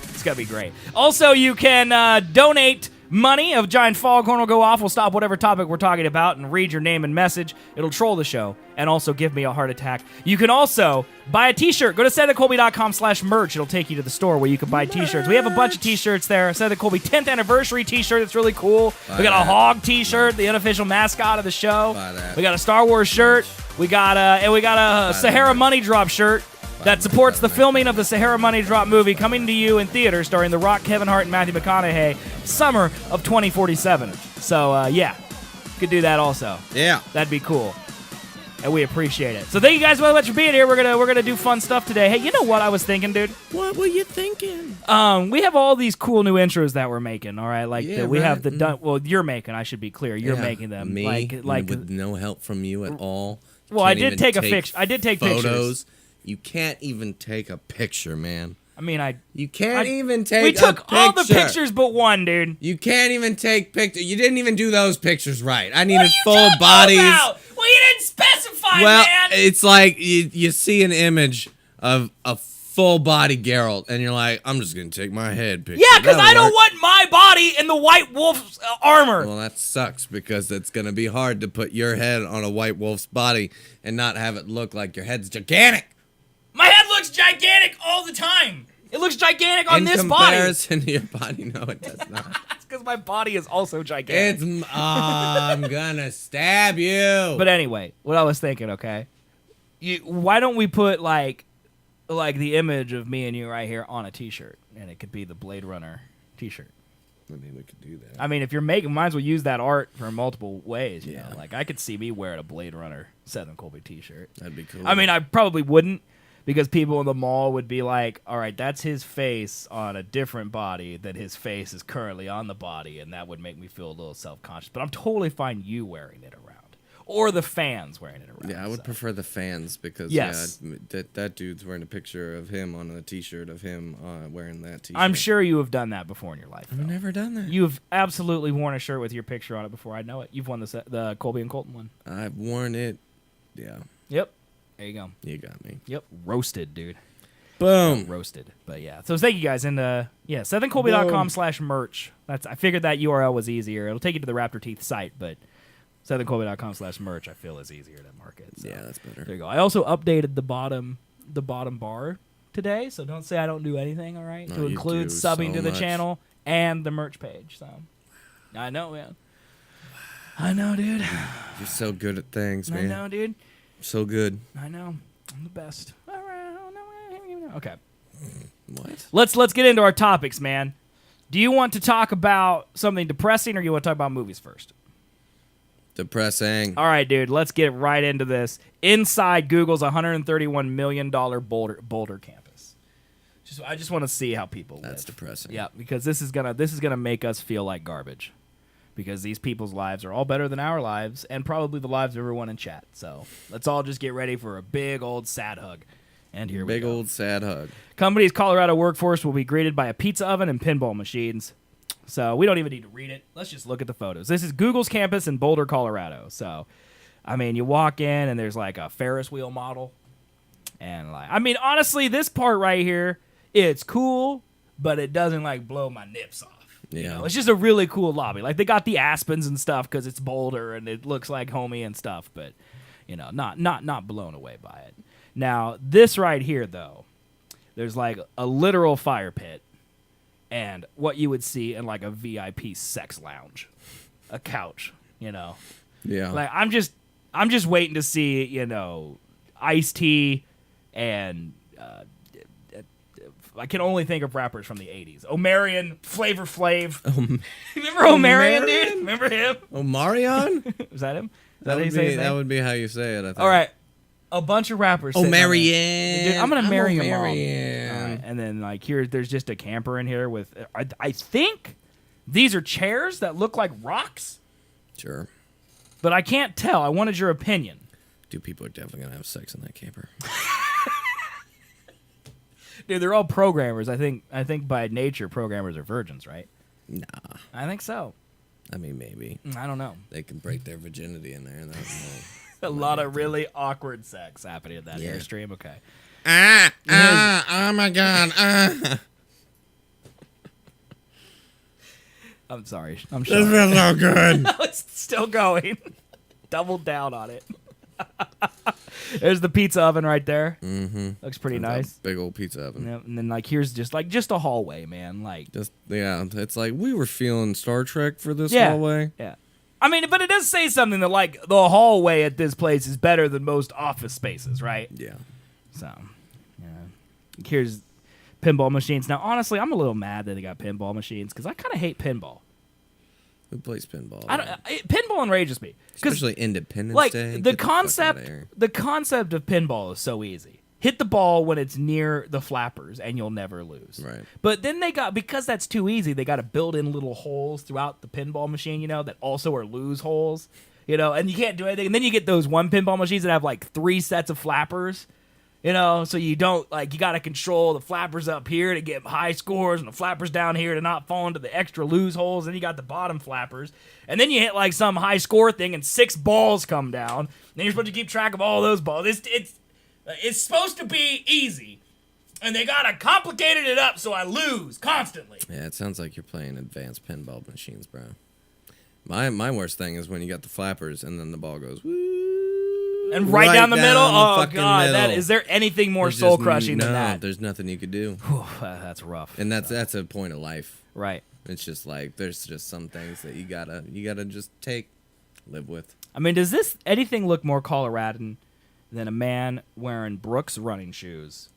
It's going to be great. Also, you can donate money. A giant foghorn will go off. We'll stop whatever topic we're talking about and read your name and message. It'll troll the show and also give me a heart attack. You can also buy a t-shirt. Go to SethandColby.com/merch. It'll take you to the store where you can buy t-shirts. We have a bunch of t-shirts there. Seth and Colby 10th anniversary t-shirt. That's really cool. We got a hog t-shirt, the unofficial mascot of the show. We got a Star Wars shirt. We got a Sahara Money Drop shirt that supports the filming of the Sahara Money Drop movie coming to you in theaters starring The Rock, Kevin Hart, and Matthew McConaughey, summer of 2047. So, yeah, could do that also. Yeah. That'd be cool. And we appreciate it. So thank you guys very much for being here. We're gonna do fun stuff today. Hey, you know what I was thinking, dude? What were you thinking? We have all these cool new intros that we're making, all right? Like, we have the... Well, you're making, I should be clear. You're making them. Me? Like with no help from you at all? Well, I did take a picture. I did take photos. Pictures. You can't even take a picture, man. I mean, You can't even take a picture. We took all the pictures but one, dude. You can't even take pictures. You didn't even do those pictures right. I needed full bodies. About? Well, you didn't specify, well, man. It's like you see an image of a full body Geralt, and you're like, I'm just going to take my head picture. Yeah, because I don't want my body in the White Wolf's armor. Well, that sucks because it's going to be hard to put your head on a White Wolf's body and not have it look like your head's gigantic. My head looks gigantic all the time. It looks gigantic on this body. In comparison to your body, no, it does not. It's because my body is also gigantic. I'm gonna stab you. But anyway, what I was thinking, okay? Why don't we put like the image of me and you right here on a T-shirt, and it could be the Blade Runner T-shirt. I mean, we could do that. I mean, if you're making, might as well use that art for multiple ways. You know, like I could see me wearing a Blade Runner Seth and Colby T-shirt. That'd be cool. I mean, I probably wouldn't. Because people in the mall would be like, all right, that's his face on a different body than his face is currently on the body, and that would make me feel a little self-conscious. But I'm totally fine you wearing it around. Or the fans wearing it around. Yeah, I would prefer the fans because that dude's wearing a picture of him on a T-shirt of him wearing that T-shirt. I'm sure you have done that before in your life. I've never done that. You've absolutely worn a shirt with your picture on it before. I know it. You've worn the Colby and Colton one. I've worn it, yeah. Yep. There you go. You got me. Yep. Roasted, dude. Boom. Roasted. But yeah. So thank you guys. And SethandColby.com/merch. I figured that URL was easier. It'll take you to the Raptor Teeth site, but SethandColby.com/merch I feel is easier to market. So yeah, that's better. There you go. I also updated the bottom bar today, so don't say I don't do anything, all right? To include subbing to the channel and the merch page. So I know, man. I know, dude. You're so good at things, man. I know, dude. So good. I know. I'm the best. Okay. What? Let's get into our topics, man. Do you want to talk about something depressing or you want to talk about movies first? Depressing. All right, dude. Let's get right into this. Inside Google's $131 million Boulder campus. I just want to see how people live. That's depressing. Yeah, because this is gonna make us feel like garbage. Because these people's lives are all better than our lives, and probably the lives of everyone in chat. So let's all just get ready for a big old sad hug. And here we go. Big old sad hug. Company's Colorado workforce will be greeted by a pizza oven and pinball machines. So we don't even need to read it. Let's just look at the photos. This is Google's campus in Boulder, Colorado. So, I mean, you walk in and there's like a Ferris wheel model. And honestly, this part right here, it's cool, but it doesn't like blow my nips off. Yeah. You know, it's just a really cool lobby. Like, they got the aspens and stuff because it's Boulder and it looks like homey and stuff, but, you know, not blown away by it. Now, this right here, though, there's like a literal fire pit and what you would see in like a VIP sex lounge, a couch, you know. Yeah. Like, I'm just waiting to see, you know, iced tea and I can only think of rappers from the 80s. Omarion, Flavor Flav. Remember Omarion, dude? Remember him? Omarion? Was that him? Is that how you say his name? That would be how you say it, I think. All right. A bunch of rappers. Omarion. Dude, I'm going to marry your mom. Omarion. Right. And then, like, there's just a camper in here with, I think These are chairs that look like rocks, Sure. but I can't tell. I wanted your opinion. Dude, people are definitely gonna have sex in that camper. Dude, they're all programmers. I think by nature, programmers are virgins, right? Nah. I think so. I mean, maybe. I don't know. They can break their virginity in there. And A lot of really awkward sex happening in that Yeah. Airstream. Okay. oh my God. I'm sorry. I'm This sure. feels so good. No, it's still going. Double down on it. There's the pizza oven right there. Mm-hmm. Looks pretty nice. Big old pizza oven. Yeah, and then here's just a hallway, man. Like It's like we were feeling Star Trek for this Yeah. hallway. yeah. I mean, but it does say something that like the hallway at this place is better than most office spaces, right? Yeah. So, yeah. Here's pinball machines. Now, honestly, I'm a little mad that they got pinball machines because I kind of hate pinball. Who plays pinball? Pinball enrages me. 'Cause, Especially Independence like Day. the Get fuck concept outta here. the concept of pinball is so easy. Hit the ball when it's near the flappers and you'll never lose. Right. But then because that's too easy, they got to build in little holes throughout the pinball machine, that also are lose holes, and you can't do anything. And then you get those one pinball machines that have like 3 sets of flappers. So you don't you got to control the flappers up here to get high scores and the flappers down here to not fall into the extra lose holes. And you got the bottom flappers. And then you hit like some high score thing and 6 balls come down. Then you're supposed to keep track of all those balls. It's supposed to be easy. And they got to complicated it up so I lose constantly. Yeah, it sounds like you're playing advanced pinball machines, bro. My worst thing is when you got the flappers and then the ball goes woo. And right down the middle? Oh, fucking God. middle. Is there anything more There's just soul-crushing than that? There's nothing you could do. That's rough. And that's a point of life. Right. It's just like there's just some things that you gotta just live with. I mean, does anything look more Coloradan than a man wearing Brooks running shoes,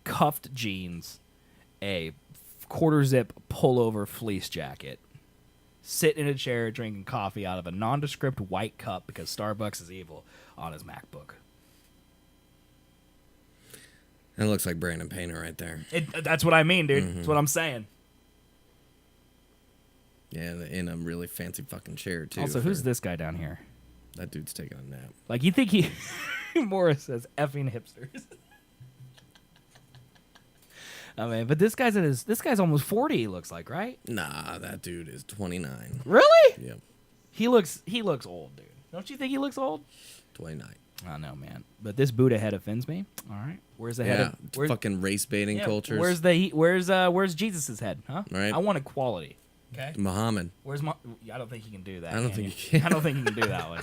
cuffed jeans, a quarter-zip pullover fleece jacket, sitting in a chair drinking coffee out of a nondescript white cup because Starbucks is evil on his MacBook? That looks like Brandon Painter right there. That's what I mean, dude. That's what I'm saying. Yeah, in a really fancy fucking chair, too. Also, who's this guy down here? That dude's taking a nap. Like, you think he... Morris says, effing hipsters. I mean, but this guy's almost 40, he looks like, right? Nah, that dude is 29. Really? Yep, He looks old, dude. Don't you think he looks old? 29. I don't know, man. But this Buddha head offends me. All right. Where's the head Yeah, of... Where's, fucking race baiting cultures. Where's Jesus' head, huh? Right. I want equality. Okay. Muhammad. Where's my... I don't think he can do that. I don't can think you? he can. I don't think he can do that one.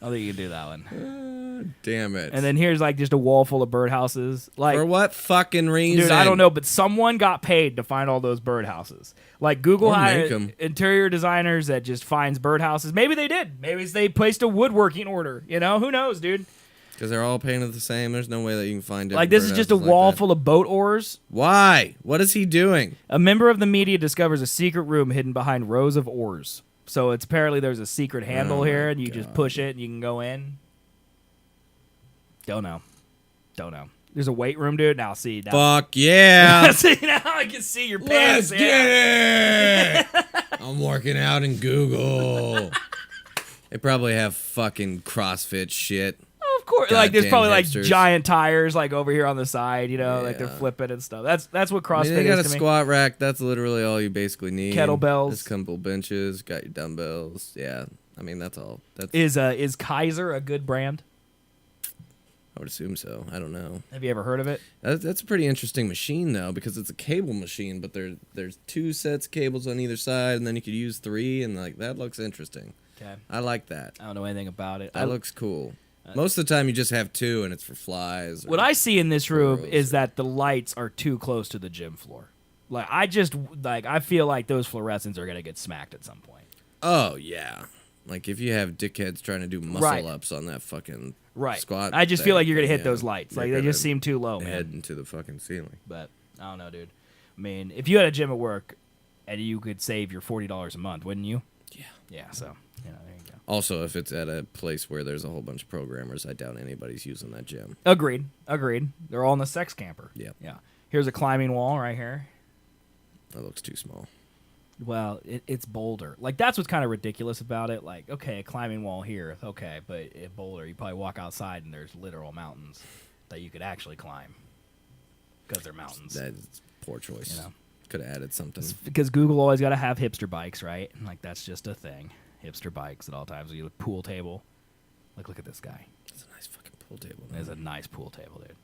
I don't think he can do that one. Damn it. And then here's like just a wall full of birdhouses. Like, for what fucking reason? dude, I don't know, but someone got paid to find all those birdhouses. Like Google Or hired make 'em. interior designers that just finds birdhouses. Maybe they did. Maybe they placed a woodworking order. Who knows, dude? Because they're all painted the same. There's no way that you can find it. Like this is just a wall full of boat oars. Why? What is he doing? A member of the media discovers a secret room hidden behind rows of oars. So it's apparently there's a secret handle here, and you just push it, and you can go in. Don't know. There's a weight room, dude. Now see. Now, Fuck yeah. see, now I can see your Let's pants. get it. I'm working out in Google. They probably have fucking CrossFit shit. Of course, like there's Goddamn probably like hipsters. giant tires like over here on the side, like they're Yeah. flipping and stuff. That's what I CrossFit mean, they got a is to me. squat rack. That's literally all you basically need. Kettlebells. Just couple benches. Got your dumbbells. Yeah. I mean, that's all. Is Kaiser a good brand? I would assume so. I don't know. Have you ever heard of it? That's a pretty interesting machine though, because it's a cable machine, but there's 2 sets of cables on either side, and then you could use 3, and like that looks interesting. Okay. I like that. I don't know anything about it. That looks cool. Most of the time, you just have 2, and it's for flies. What I see in this room squirrels is that the lights are too close to the gym floor. Like I feel like those fluorescents are gonna get smacked at some point. Oh yeah, like if you have dickheads trying to do muscle ups on that fucking squat. I just feel like you're gonna hit yeah, those lights. Like you're they just gonna seem too low, head man. into the fucking ceiling. But I don't know, dude. I mean, if you had a gym at work and you could save your $40 a month, wouldn't you? Yeah. Yeah. So there you go. Also, if it's at a place where there's a whole bunch of programmers, I doubt anybody's using that gym. Agreed. They're all in the sex camper. Yep. Yeah. Here's a climbing wall right here. That looks too small. Well, it's Boulder. Like, that's what's kind of ridiculous about it. Like, okay, a climbing wall here, okay, but at Boulder, you probably walk outside and there's literal mountains that you could actually climb because they're mountains. That's poor choice. You know? Could have added something. Because Google always got to have hipster bikes, right? And, like, that's just a thing. Hipster bikes at all times. You look pool table. Like, look at this guy. It's a nice fucking pool table. It's a nice pool table, dude.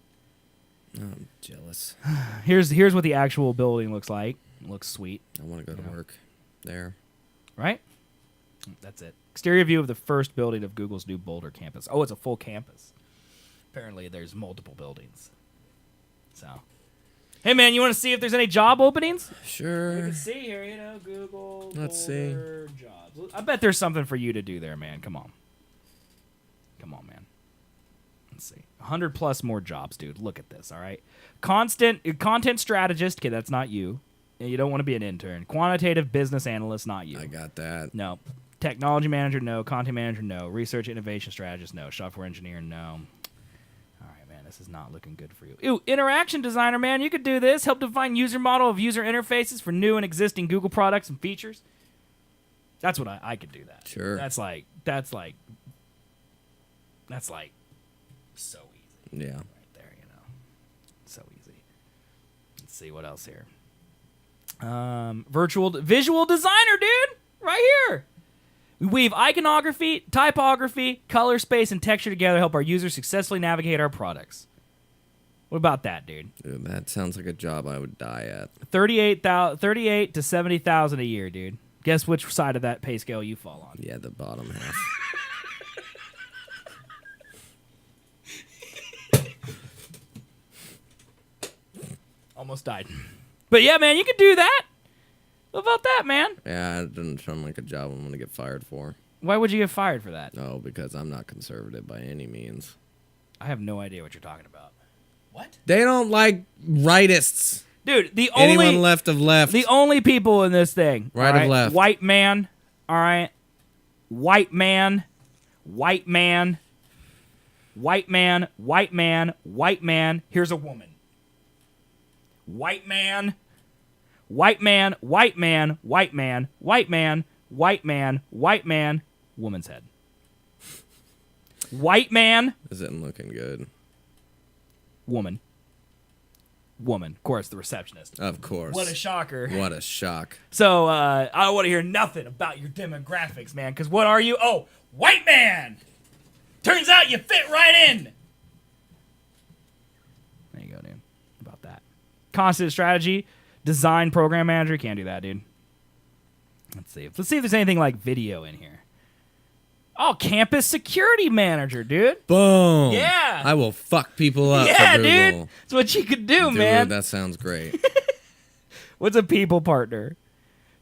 I'm jealous. Here's what the actual building looks like. It looks sweet. I want to go to work there. Right? That's it. Exterior view of the first building of Google's new Boulder campus. Oh, it's a full campus. Apparently, there's multiple buildings. So, hey, man, you want to see if there's any job openings? Sure. We can see here, Google. Let's Boulder jobs. I bet there's something for you to do there, man. Come on, man. Let's see. 100 plus more jobs, dude. Look at this. All right. Content strategist. Okay, that's not you. You don't want to be an intern. Quantitative business analyst, not you. I got that. No. Technology manager, no. Content manager, no. Research innovation strategist, no. Software engineer, no. All right, man, this is not looking good for you. Ew, interaction designer, man, you could do this. Help define user model of user interfaces for new and existing Google products and features. That's what I could do that. Sure. That's like so easy. Yeah. Right there, so easy. Let's see what else here. Visual designer, dude, right here. We weave iconography, typography, color, space, and texture together to help our users successfully navigate our products. What about that, dude? Dude, that sounds like a job I would die at. 38 to 70,000 a year, dude. Guess which side of that pay scale you fall on? Yeah, the bottom half. Almost died. But yeah, man, you could do that. What about that, man? Yeah, it doesn't sound like a job I'm going to get fired for. Why would you get fired for that? No, because I'm not conservative by any means. I have no idea what you're talking about. What? They don't like rightists. Dude, Anyone left of left. The only people in this thing. Right of left. White man. All right. White man. White man. White man. White man. White man. Here's a woman. White man. White man. White man. White man. White man. White man. White man. Woman's head. White man. This isn't looking good. Woman. Of course, the receptionist. Of course. What a shocker. What a shock. So, I don't want to hear nothing about your demographics, man, because what are you? Oh, white man! Turns out you fit right in! There you go, dude. About that. Constant strategy, design program manager. Can't do that, dude. Let's see if there's anything like video in here. Oh, campus security manager, dude. Boom. Yeah. I will fuck people up Yeah, for Google. dude. That's what you could do, Dude, man. that sounds great. What's a people partner?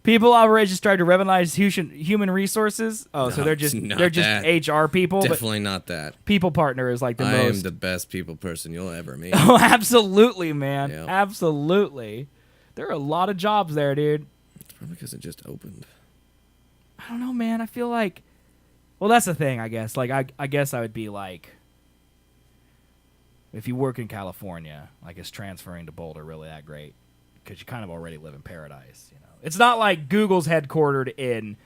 People operations try to revolutionize human resources. Oh, so No, they're just not HR people. Definitely not that. But people partner is like the I most. am the best people person you'll ever meet. Oh, absolutely, man. Yep. Absolutely. There are a lot of jobs there, dude. It's probably because it just opened. I don't know, man. I feel like. Well, that's the thing, I guess. Like, I guess I would be like, if you work in California, like, is transferring to Boulder really that great? Because you kind of already live in paradise, you know. It's not like Google's headquartered in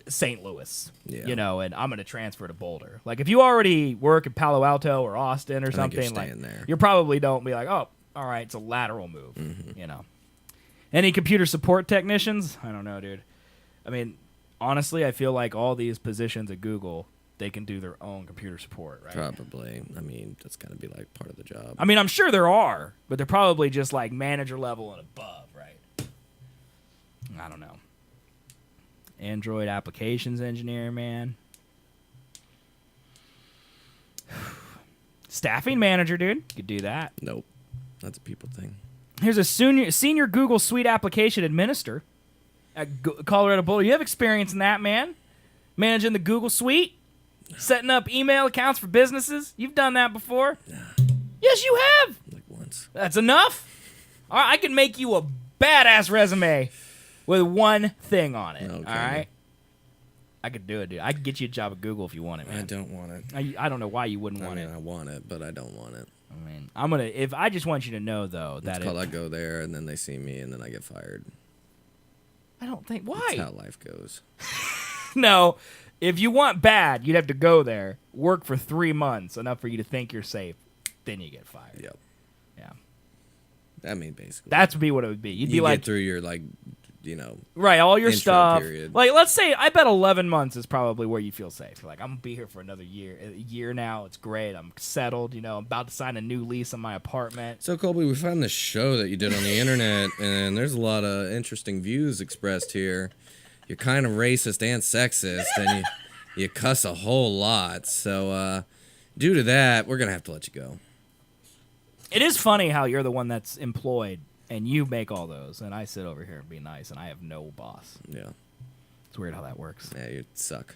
St. Louis, you know, and I'm going to transfer to Boulder. Like, if you already work in Palo Alto or Austin or something, you're like, staying there. you probably don't be like, oh, all right, it's a lateral move, you know. Any computer support technicians? I don't know, dude. I mean, honestly, I feel like all these positions at Google, they can do their own computer support, right? Probably. I mean, that's got to be like part of the job. I mean, I'm sure there are, but they're probably just like manager level and above, right? I don't know. Android applications engineer, man. Staffing manager, dude. You could do that. Nope. That's a people thing. Here's a senior Google Suite application administrator at Colorado Boulder. You have experience in that, man. Managing the Google Suite, setting up email accounts for businesses. You've done that before. Yes, you have. Like once. That's enough. All right, I can make you a badass resume with one thing on it. Okay. All right. I could do it, dude. I could get you a job at Google if you want it, man. I don't want it. I don't know why you wouldn't want it. I want it, but I don't want it. I mean, I just want you to know though that I go there and then they see me and then I get fired. I don't think. Why? That's how life goes. No. If you want bad, you'd have to go there, work for 3 months, enough for you to think you're safe. Then you get fired. Yep. Yeah. I mean, basically. That's be what it would be. You'd be you like get through your, like, you know. Right, all your intro stuff. period. Like, let's say, I bet 11 months is probably where you feel safe. You're like, I'm going to be here for another year. A year now. It's great. I'm settled. You know, I'm about to sign a new lease on my apartment. So, Colby, we found this show that you did on the internet, and there's a lot of interesting views expressed here. You're kind of racist and sexist, and you cuss a whole lot. So, due to that, we're going to have to let you go. It is funny how you're the one that's employed, and you make all those, and I sit over here and be nice, and I have no boss. Yeah. It's weird how that works. Yeah, you suck.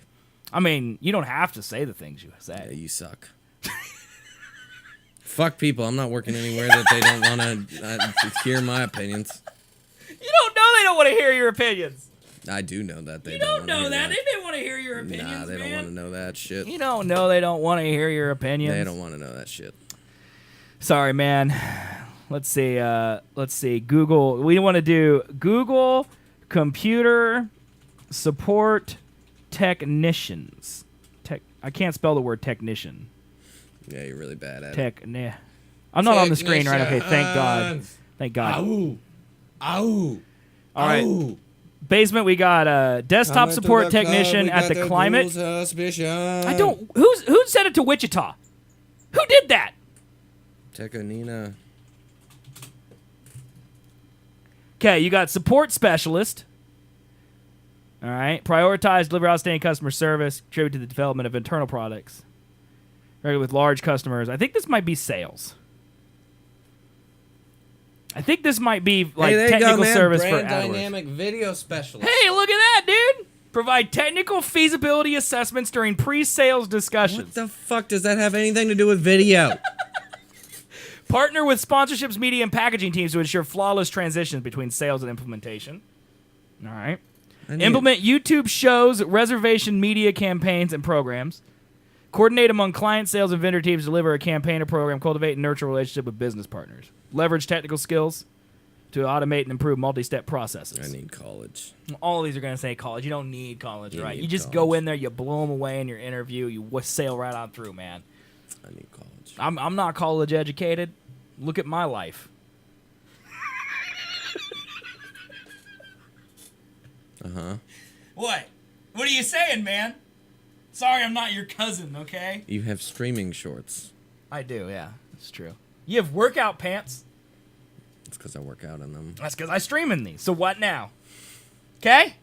I mean, you don't have to say the things you say. Yeah, you suck. Fuck people. I'm not working anywhere that they don't want to hear my opinions. You don't know they don't want to hear your opinions. I do know that they You don't don't know wanna that. hear They want to hear your opinions, Nah, they don't man. want to know that shit. You don't know they don't want to hear your opinions. They don't want to know that shit. Sorry, man. Let's see. Google. We want to do Google computer support technicians. I can't spell the word technician. Yeah, you're really bad at it. I'm not on the screen, right? Okay, thank God. Thank God. Ow. Ow. All right. Ow. Basement, we got desktop support technician at the Climate. I don't. Who sent it to Wichita? Who did that? Tekonina. Okay, you got support specialist. All right. Prioritize, deliver outstanding customer service, contribute to the development of internal products. Regular with large customers. I think this might be sales. I think this might be like hey, there technical you go, man. service Brand for AdWords. dynamic video specialist. Hey, look at that, dude! Provide technical feasibility assessments during pre-sales discussions. What the fuck does that have anything to do with video? Partner with sponsorships, media, and packaging teams to ensure flawless transitions between sales and implementation. All right. Implement YouTube shows, reservation media campaigns, and programs. Coordinate among client, sales, and vendor teams to deliver a campaign or program. Cultivate and nurture a relationship with business partners. Leverage technical skills to automate and improve multi-step processes. I need college. All of these are going to say college. You don't need college, right? need You just college. go in there, you blow them away in your interview, you sail right on through, man. I need college. I'm not college educated. Look at my life. Uh-huh. What? What are you saying, man? Sorry, I'm not your cousin, okay? You have streaming shorts. I do, yeah. It's true. You have workout pants. It's because I work out in them. That's because I stream in these. So what now? Okay?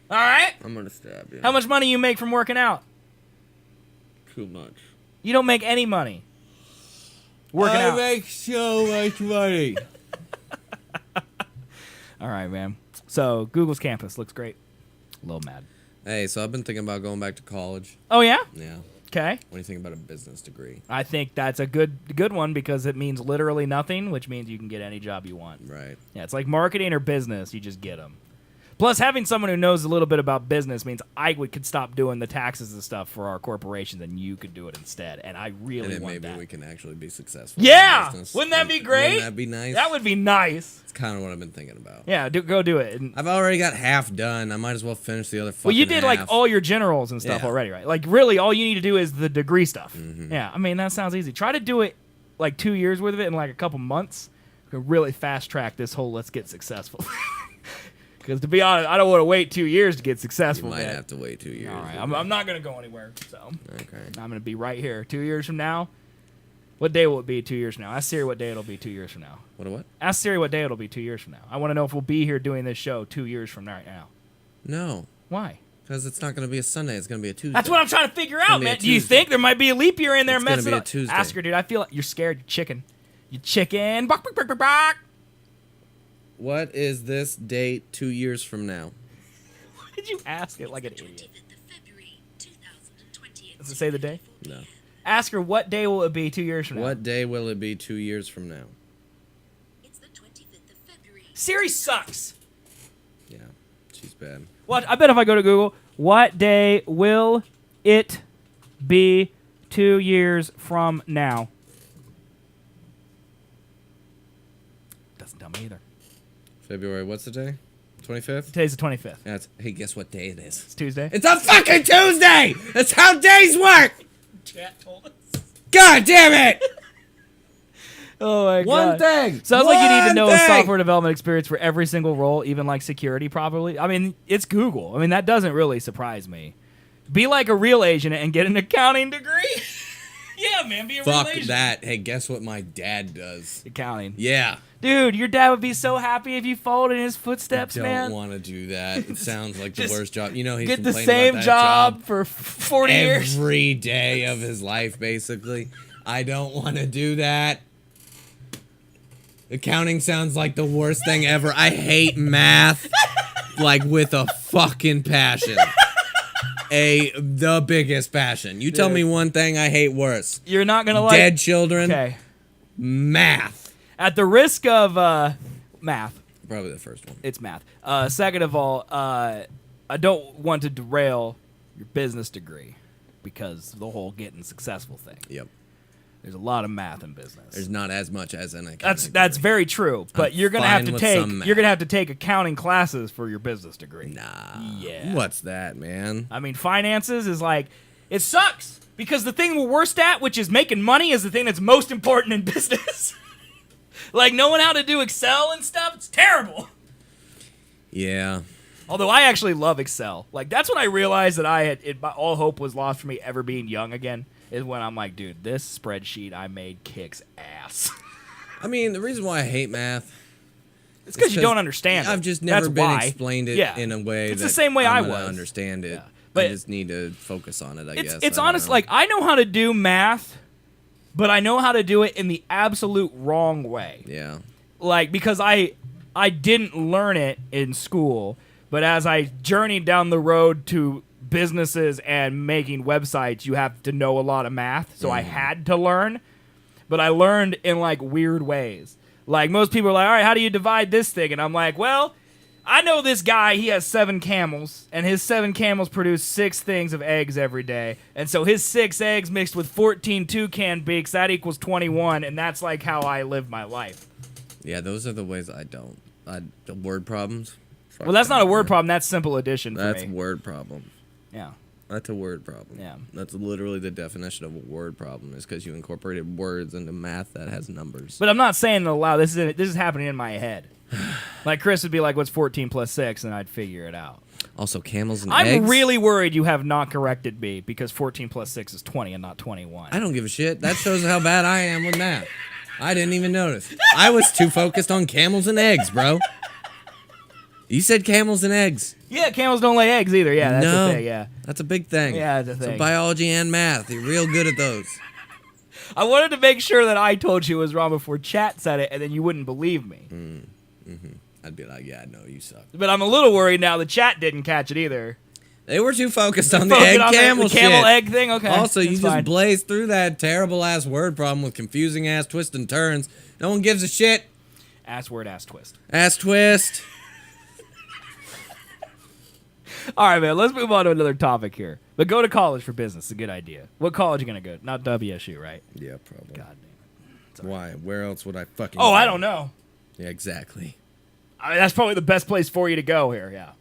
All right? I'm going to stab you. How much money you make from working out? Too much. You don't make any money. Working out. I make so much money. All right, man. So Google's campus looks great. A little mad. Hey, so I've been thinking about going back to college. Oh, yeah? Yeah. Okay. What do you think about a business degree? I think that's a good one because it means literally nothing, which means you can get any job you want. Right. Yeah, it's like marketing or business. You just get them. Plus, having someone who knows a little bit about business means could stop doing the taxes and stuff for our corporations, and you could do it instead. And I really And then want maybe that. we can actually be successful. Yeah! in business. Wouldn't that be great? Wouldn't that be nice? That would be nice. It's kind of what I've been thinking about. Yeah, go do it. And, I've already got half done. I might as well finish the other fucking well, you did half. like all your generals and stuff Yeah. already, right? Like really, all you need to do is the degree stuff. Mm-hmm. Yeah, I mean that sounds easy. Try to do it like 2 years worth of it in like a couple months. We could really fast track this whole let's get successful. Because to be honest, I don't want to wait 2 years to get You successful. might man. have to wait 2 years. All right, I'm not gonna go anywhere. So Okay. I'm gonna be right here 2 years from now. What day will it be 2 years from now? Ask Siri what day it'll be 2 years from now. What? Ask Siri what day it'll be 2 years from now. I want to know if we'll be here doing this show 2 years from right now. No. Why? Because it's not going to be a Sunday. It's going to be a Tuesday. That's what I'm trying to figure out, gonna be man. a Do you Tuesday. think there might be a leap year in there It's gonna messing be a up? Tuesday. Ask her, dude. I feel like you're scared. You chicken. You chicken. Bark, bark, bark, bark, bark. What is this date 2 years from now? Why did you ask it like an idiot? 25th of February, 2028. Does it say the day? No. Ask her what day will it be 2 years from now. What day will it be 2 years from now? It's the 25th of February. Siri sucks. Yeah, she's bad. What? I bet if I go to Google, what day will it be 2 years from now? Doesn't tell me either. February, what's the day? 25th? Today's the 25th. That's, hey, guess what day it is? It's Tuesday. It's a fucking Tuesday! That's how days work! Chat told us. God damn it! Oh my god. One thing! Sounds like you need to One know a thing! software development experience for every single role, even like security probably. I mean, it's Google. I mean, that doesn't really surprise me. Be like a real agent and get an accounting degree. Yeah, man, be a real Fuck agent. that. Hey, guess what my dad does? Accounting. Yeah. Dude, your dad would be so happy if you followed in his footsteps, man. Don't want to do that. It sounds like the Just worst job. You know, he's Get the complained same about that job for 40 years. every day of his life, basically. I don't want to do that. Accounting sounds like the worst thing ever. I hate math, like with a fucking passion. The biggest passion. You tell me one thing I hate worse. You're not gonna like Dead children. Okay. Math. At the risk of math. Probably the first one. It's math. Second of all, I don't want to derail your business degree because the whole getting successful thing. Yep. There's a lot of math in business. There's not as much as an accounting. That's very true. But I'm you're gonna have fine to with take some math. you're gonna have to take accounting classes for your business degree. Nah. Yeah. What's that, man? I mean, finances is like it sucks because the thing we're worst at, which is making money, is the thing that's most important in business. Like knowing how to do Excel and stuff, it's terrible. Yeah. Although I actually love Excel. Like that's when I realized that all hope was lost for me ever being young again. Is when I'm like, dude, this spreadsheet I made kicks ass. I mean, the reason why I hate math It's because you don't understand it. I've just never That's been why. explained it Yeah. in a way It's that the same way I'm I gonna was. understand it. Yeah. But I just need to focus on it, I guess. It's I don't honest. know. Like I know how to do math, but I know how to do it in the absolute wrong way. Yeah. Like because I didn't learn it in school, but as I journeyed down the road to businesses and making websites, you have to know a lot of math. So I had to learn, but I learned in like weird ways. Like most people are like, all right, how do you divide this thing? And I'm like, well, I know this guy, he has 7 camels, and his 7 camels produce 6 things of eggs every day. And so his 6 eggs mixed with 14 toucan beaks, that equals 21, and that's like how I live my life. Yeah, those are the ways I don't. The word problems. Fuck Well, that's not a word man. problem, that's simple addition for That's me. word problem. Yeah. That's a word problem. Yeah. That's literally the definition of a word problem, is because you incorporated words into math that has numbers. But I'm not saying it aloud. This is happening in my head. Like Chris would be like, "What's 14 plus 6?" and I'd figure it out. Also, camels and I'm eggs. really worried you have not corrected me because 14 plus 6 is 20 and not 21. I don't give a shit. That shows how bad I am with math. I didn't even notice. I was too focused on camels and eggs, bro. You said camels and eggs. Yeah, camels don't lay eggs either. Yeah, that's no, the thing. Yeah, that's a big thing. Yeah, that's a So thing. biology and math. You're real good at those. I wanted to make sure that I told you it was wrong before chat said it, and then you wouldn't believe me. I'd be like, yeah, no, you suck. But I'm a little worried now. The chat didn't catch it either. They were too focused on the Focus egg on camel the camel shit. egg thing. Okay. Also, you that's just fine. blazed through that terrible ass word problem with confusing ass twists and turns. No one gives a shit. Ass word, ass twist. Ass twist. All right, man. Let's move on to another topic here. But go to college for business. It's a good idea. What college are you gonna go? Not WSU, right? Yeah, probably. God damn it. Why? Where else would I fucking Oh, go? I don't know. Yeah, exactly. I mean, that's probably the best place for you to go here. Yeah.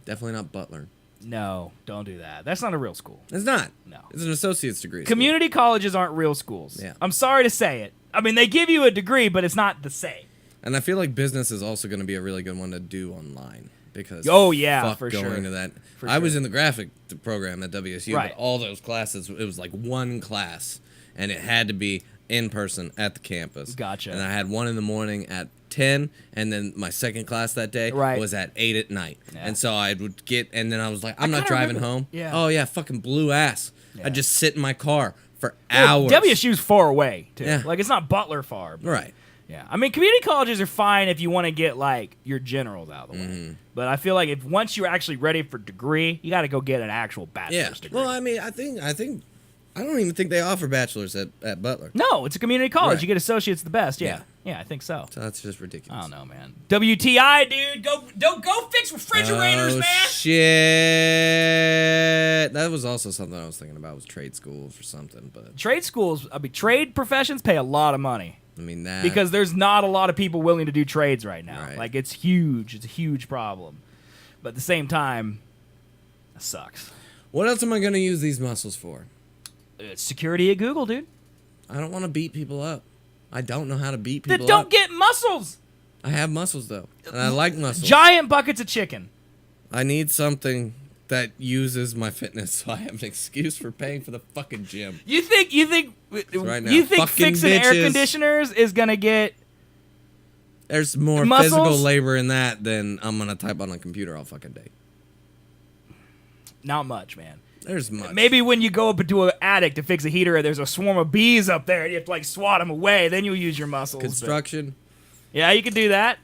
Definitely not Butler. No, don't do that. That's not a real school. It's not. No. It's an associate's degree. Community colleges aren't real schools. Yeah. I'm sorry to say it. I mean, they give you a degree, but it's not the same. And I feel like business is also going to be a really good one to do online. Because Oh, yeah, fuck for going sure. to that. For I was sure. in the graphic program at WSU, Right. but all those classes, it was like one class, and it had to be in person at the campus. Gotcha. And I had one in the morning at 10, and then my second class that day Right. was at 8 at night. Yeah. And so I would get, and then I was like, I'm not kinda driving remember- home. yeah. Oh yeah, fucking blew ass. Yeah. I'd just sit in my car for Well, hours. WSU's far away, too. Yeah. Like, it's not Butler far. But, Right. yeah. I mean, community colleges are fine if you want to get, like, your generals out of the way. Mm-hmm. But I feel like if once you're actually ready for degree, you got to go get an actual bachelor's Yeah. degree. Well, I mean, I don't even think they offer bachelors at Butler. No, it's a community college. Right. You get associates the best. Yeah. Yeah. Yeah, I think so. So that's just ridiculous. I don't know, man. WTI, dude. Go fix refrigerators, Oh, man. shit. that was also something I was thinking about, was trade schools or something. But Trade schools, trade professions pay a lot of money. I mean, that... Because there's not a lot of people willing to do trades right now. Right. Like, it's huge. It's a huge problem. But at the same time, it sucks. What else am I going to use these muscles for? It's security at Google, dude. I don't want to beat people up. I don't know how to beat Then people don't up. get muscles. I have muscles, though. And I like muscles. Giant buckets of chicken. I need something that uses my fitness, so I have an excuse for paying for the fucking gym. You think Right now, you think fucking fixing air bitches. conditioners is gonna get There's more muscles? physical labor in that than I'm going to type on a computer all fucking day. not much, man. There's much. Maybe when you go up into an attic to fix a heater and there's a swarm of bees up there and you have to like swat them away, then you'll use your muscles. Construction. But yeah, you could do that.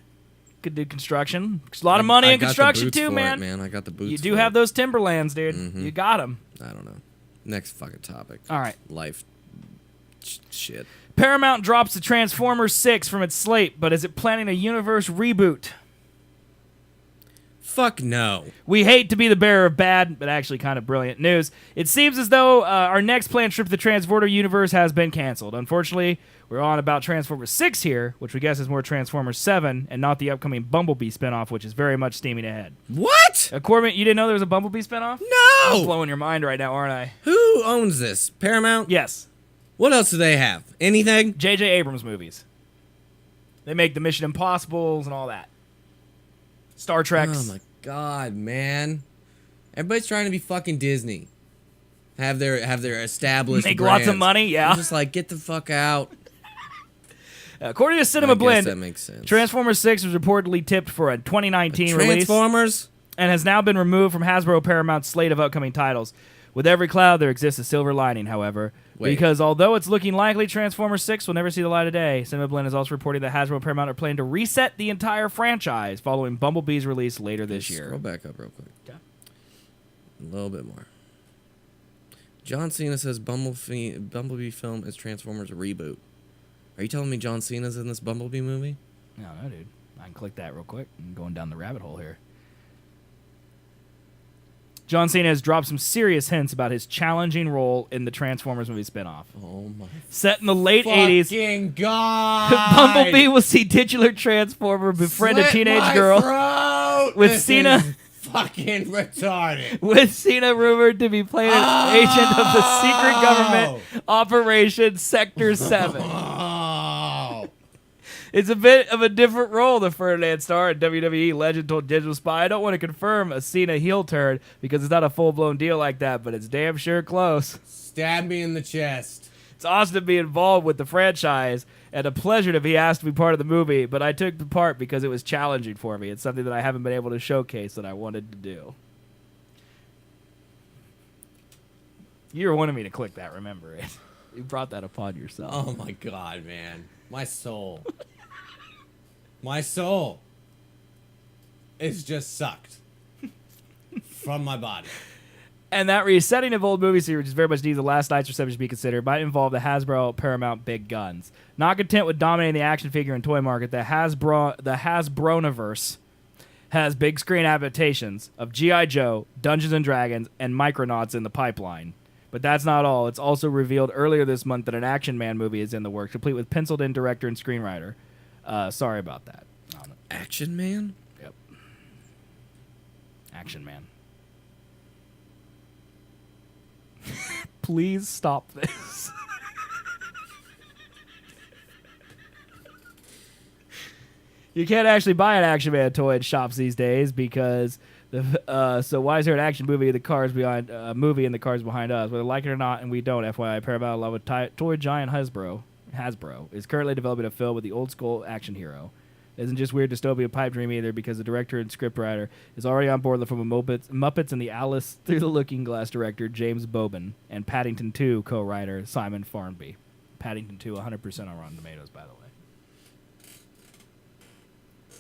Could do construction. There's a lot of money I in got the construction boots too, for man. It, man. I got the boots. You do for have it. those Timberlands, dude. Mhm. You got them. I don't know. Next fucking topic. All right. Life shit. Paramount drops the Transformers 6 from its slate, but is it planning a universe reboot? Fuck no. We hate to be the bearer of bad, but actually kind of brilliant news. It seems as though our next planned trip to the Transformer universe has been canceled. Unfortunately, we're on about Transformers 6 here, which we guess is more Transformers 7, and not the upcoming Bumblebee spinoff, which is very much steaming ahead. What? Corbin, you didn't know there was a Bumblebee spinoff? No. I'm blowing your mind right now, aren't I? Who owns this? Paramount? Yes. What else do they have? Anything? J.J. Abrams movies. They make the Mission Impossibles and all that. Star Treks. Oh my god, man. Everybody's trying to be fucking Disney. Have their established Make lots of brands. money, yeah. I'm just like, get the fuck out. According to Cinema I guess Blend, that makes sense. Transformers 6 was reportedly tipped for a 2019 release Transformers? and has now been removed from Hasbro Paramount's slate of upcoming titles. With every cloud, there exists a silver lining, however. Wait. Because although it's looking likely Transformers 6 will never see the light of day, Cinema Blend is also reporting that Hasbro and Paramount are planning to reset the entire franchise following Bumblebee's release later this year. Scroll back up real quick. Okay. A little bit more. John Cena says Bumblebee film is Transformers reboot. Are you telling me John Cena's in this Bumblebee movie? No, dude. I can click that real quick. I'm going down the rabbit hole here. John Cena has dropped some serious hints about his challenging role in the Transformers movie spinoff. Oh my Set in the late 80s, fucking god! Bumblebee will see titular Transformer befriend a teenage girl with This Cena is fucking retarded. with Cena rumored to be playing an agent of the secret government Operation Sector 7. Oh. It's a bit of a different role, the Ferdinand star and WWE legend told Digital Spy. I don't want to confirm a Cena heel turn because it's not a full-blown deal like that, but it's damn sure close. Stab me in the chest. It's awesome to be involved with the franchise and a pleasure to be asked to be part of the movie, but I took the part because it was challenging for me. It's something that I haven't been able to showcase that I wanted to do. You were wanting me to click that, remember it. You brought that upon yourself. Oh my god, man. My soul. My soul is just sucked from my body. And that resetting of old movie series, which very much needs the last night's reception to be considered, might involve the Hasbro Paramount big guns. Not content with dominating the action figure and toy market, the Hasbroniverse has big screen adaptations of G.I. Joe, Dungeons and Dragons, and Micronauts in the pipeline. But that's not all. It's also revealed earlier this month that an Action Man movie is in the works, complete with penciled-in director and screenwriter. Sorry about that. Action Man? Yep. Action Man. Please stop this. You can't actually buy an Action Man toy in shops these days because so why is there an action movie in the cars behind movie in the cars behind us? Whether like it or not, and we don't. FYI, Paramount, along with toy giant Hasbro, is currently developing a film with the old school action hero. It isn't just weird dystopian pipe dream either, because the director and scriptwriter is already on board from Muppets and the Alice Through the Looking Glass director James Bobin and Paddington 2 co-writer Simon Farnby. Paddington 2, 100% on Rotten Tomatoes, by the way.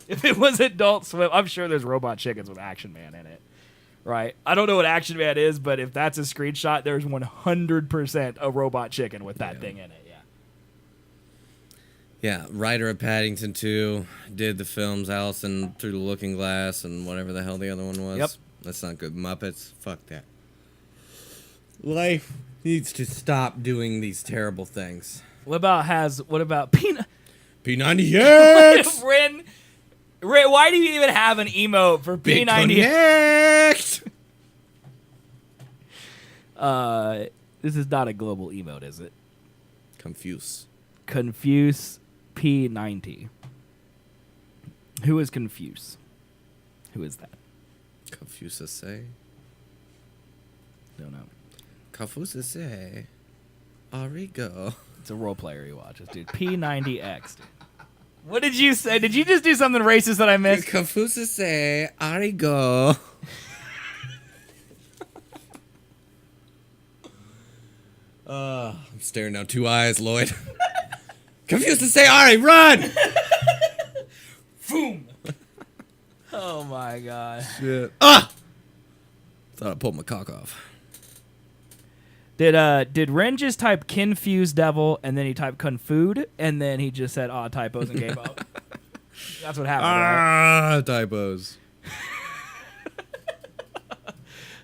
If it was Adult Swim, I'm sure there's Robot Chickens with Action Man in it. Right? I don't know what Action Man is, but if that's a screenshot, there's 100% a Robot Chicken with that thing in it. Yeah, writer of Paddington 2, did the films Allison Through the Looking Glass and whatever the hell the other one was. Yep. That's not good. Muppets, fuck that. Life needs to stop doing these terrible things. What about Peanut? P90X! Rin, why do you even have an emote for P90X? This is not a global emote, is it? Confuse P90. Who is Confuse? Who is that? Confuse say. Don't know. Confuse say. Arigo. It's a role player he watches, dude. P90X. Dude. What did you say? Did you just do something racist that I missed? Confuse say. Arigo. I'm staring down two eyes, Lloyd. Confused to say, Ari, run! Boom! Oh my god. Shit. Ah! Thought I pulled my cock off. Did Ren just type confuse devil and then he typed confood and then he just said typos and gave up? That's what happened. Right? Typos.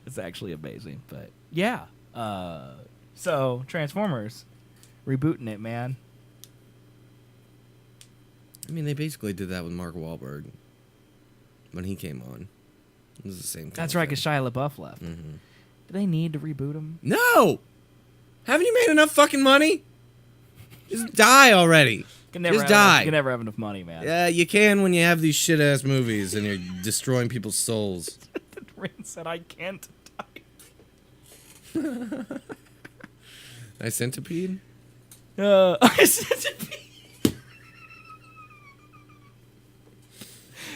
It's actually amazing, but yeah. So Transformers rebooting it, man. I mean, they basically did that with Mark Wahlberg when he came on. It was the same thing. That's right, because Shia LaBeouf left. Mm-hmm. Do they need to reboot him? No! Haven't you made enough fucking money? Just die already. Just die. You can never have enough money, man. Yeah, you can when you have these shit-ass movies and you're destroying people's souls. Rin said, I can't die. I centipede? I centipede.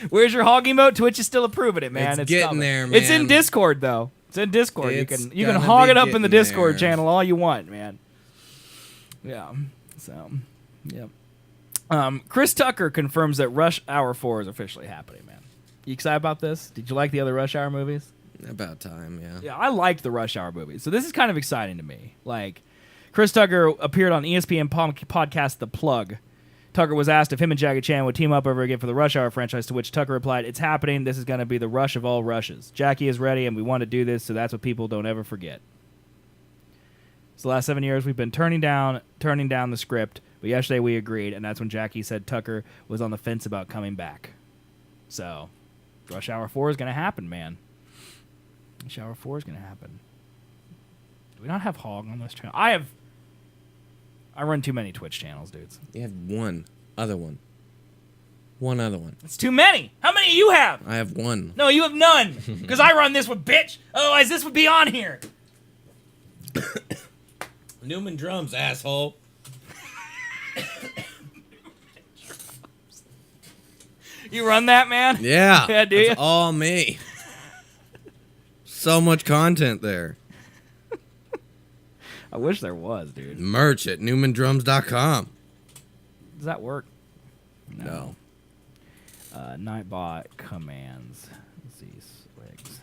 Where's your hog emote? Twitch is still approving it, man. It's getting coming. there, It's in man. Discord, though. It's in Discord. It's You can gonna hog be it up in the getting Discord there. channel all you want, man. Yeah. So, yep. Chris Tucker confirms that Rush Hour 4 is officially happening, man. You excited about this? Did you like the other Rush Hour movies? About time, yeah. Yeah, I liked the Rush Hour movies. So this is kind of exciting to me. Like, Chris Tucker appeared on ESPN podcast The Plug. Tucker was asked if him and Jackie Chan would team up ever again for the Rush Hour franchise, to which Tucker replied, "It's happening. This is going to be the rush of all rushes. Jackie is ready, and we want to do this, so that's what people don't ever forget." So the last 7 years, we've been turning down the script, but yesterday we agreed, and that's when Jackie said Tucker was on the fence about coming back. So, Rush Hour 4 is going to happen, man. Rush Hour 4 is going to happen. Do we not have Hog on this channel? I run too many Twitch channels, dudes. You have one other one. One other one. It's too many. How many do you have? I have one. No, you have none. Because I run this one, bitch. Otherwise, this would be on here. Newman Drums, asshole. You run that, man? Yeah. Yeah, do you? It's all me. So much content there. I wish there was, dude. Merch at newmandrums.com. Does that work? No. Nightbot commands. Z-Swigs.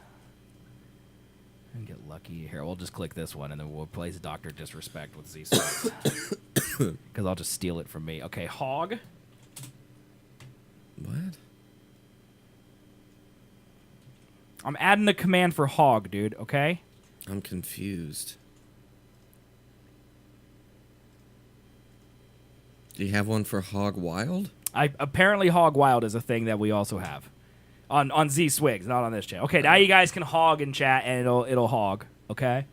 And get lucky. Here, we'll just click this one, and then we'll replace Dr. Disrespect with Z-Swigs. Because I'll just steal it from me. Okay, Hog. What? I'm adding the command for Hog, dude, okay? I'm confused. Do you have one for Hog Wild? Apparently Hog Wild is a thing that we also have. On Z-Swigs, not on this channel. Okay, now you guys can hog in chat, and it'll hog, okay?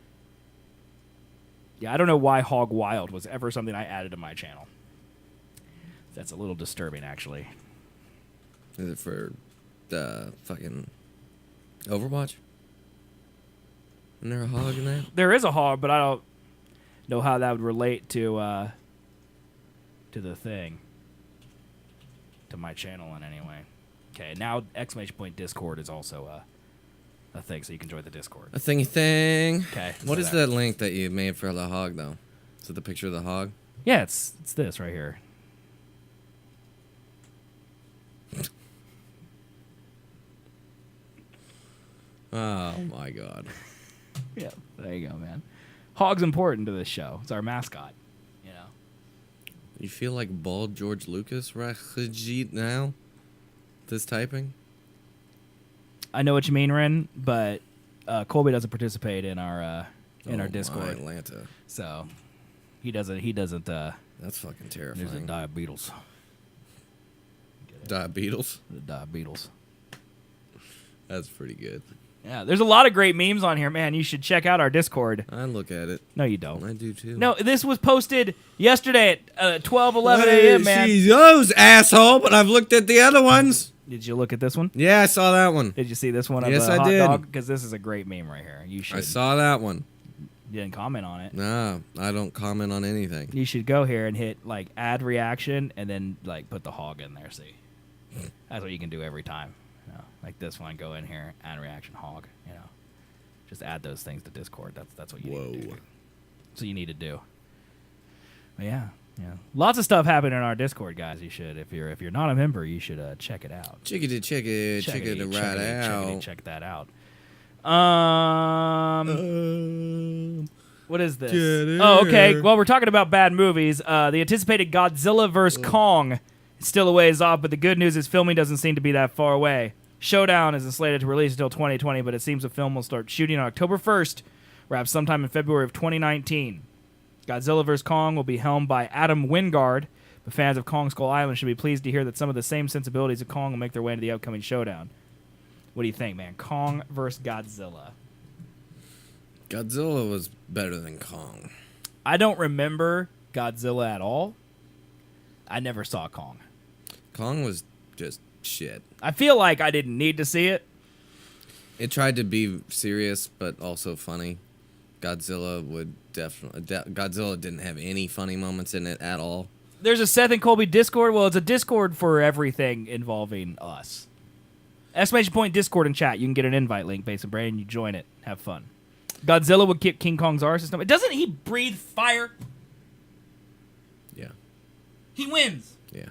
Yeah, I don't know why Hog Wild was ever something I added to my channel. That's a little disturbing, actually. Is it for fucking Overwatch? Isn't there a hog in that? There is a hog, but I don't know how that would relate to the thing. To my channel in any way. Okay, now exclamation point Discord is also a thing, so you can join the Discord. A thingy thing. Okay. What is that link that you made for the hog, though? Is it the picture of the hog? Yeah, it's this right here. Oh, my God. Yeah, there you go, man. Hog's important to this show. It's our mascot, you know. You feel like bald George Lucas right now? This typing? I know what you mean, Ren, but Colby doesn't participate in our in our My Discord. Atlanta. So he doesn't. That's fucking There's a terrifying. diabetes. Diabetes? The diabetes. That's pretty good. Yeah, there's a lot of great memes on here, man. You should check out our Discord. I look at it. No, you don't. I do too. No, this was posted yesterday at 12, 11 a.m., man. See those, asshole, but I've looked at the other ones. Did you look at this one? Yeah, I saw that one. Did you see this one of Yes, the I hot did. dog? Because this is a great meme right here. You should. I saw that one. You didn't comment on it. No, I don't comment on anything. You should go here and hit like add reaction and then like put the hog in there. See, that's what you can do every time. You know, like this one, go in here, add reaction hog. You know, just add those things to Discord. That's what you need to do. That's what you need to do. But yeah, lots of stuff happening in our Discord, guys. You should, if you're not a member, you should check it out. Check it right out. Check that out. What is this? Oh, okay. Well, we're talking about bad movies. The anticipated Godzilla vs. Kong is still a ways off, but the good news is filming doesn't seem to be that far away. Showdown isn't slated to release until 2020, but it seems the film will start shooting on October 1st, wrapped sometime in February of 2019. Godzilla vs. Kong will be helmed by Adam Wingard, but fans of Kong Skull Island should be pleased to hear that some of the same sensibilities of Kong will make their way into the upcoming showdown. What do you think, man? Kong versus Godzilla. Godzilla was better than Kong. I don't remember Godzilla at all. I never saw Kong. Kong was just shit. I feel like I didn't need to see it. It tried to be serious, but also funny. Godzilla would definitely... Godzilla didn't have any funny moments in it at all. There's a Seth and Colby Discord. Well, it's a Discord for everything involving us. Exclamation point Discord and chat. You can get an invite link, Basin Brain. You join it. Have fun. Godzilla would kick King Kong's arse system. Doesn't he breathe fire? Yeah. He wins. Yeah.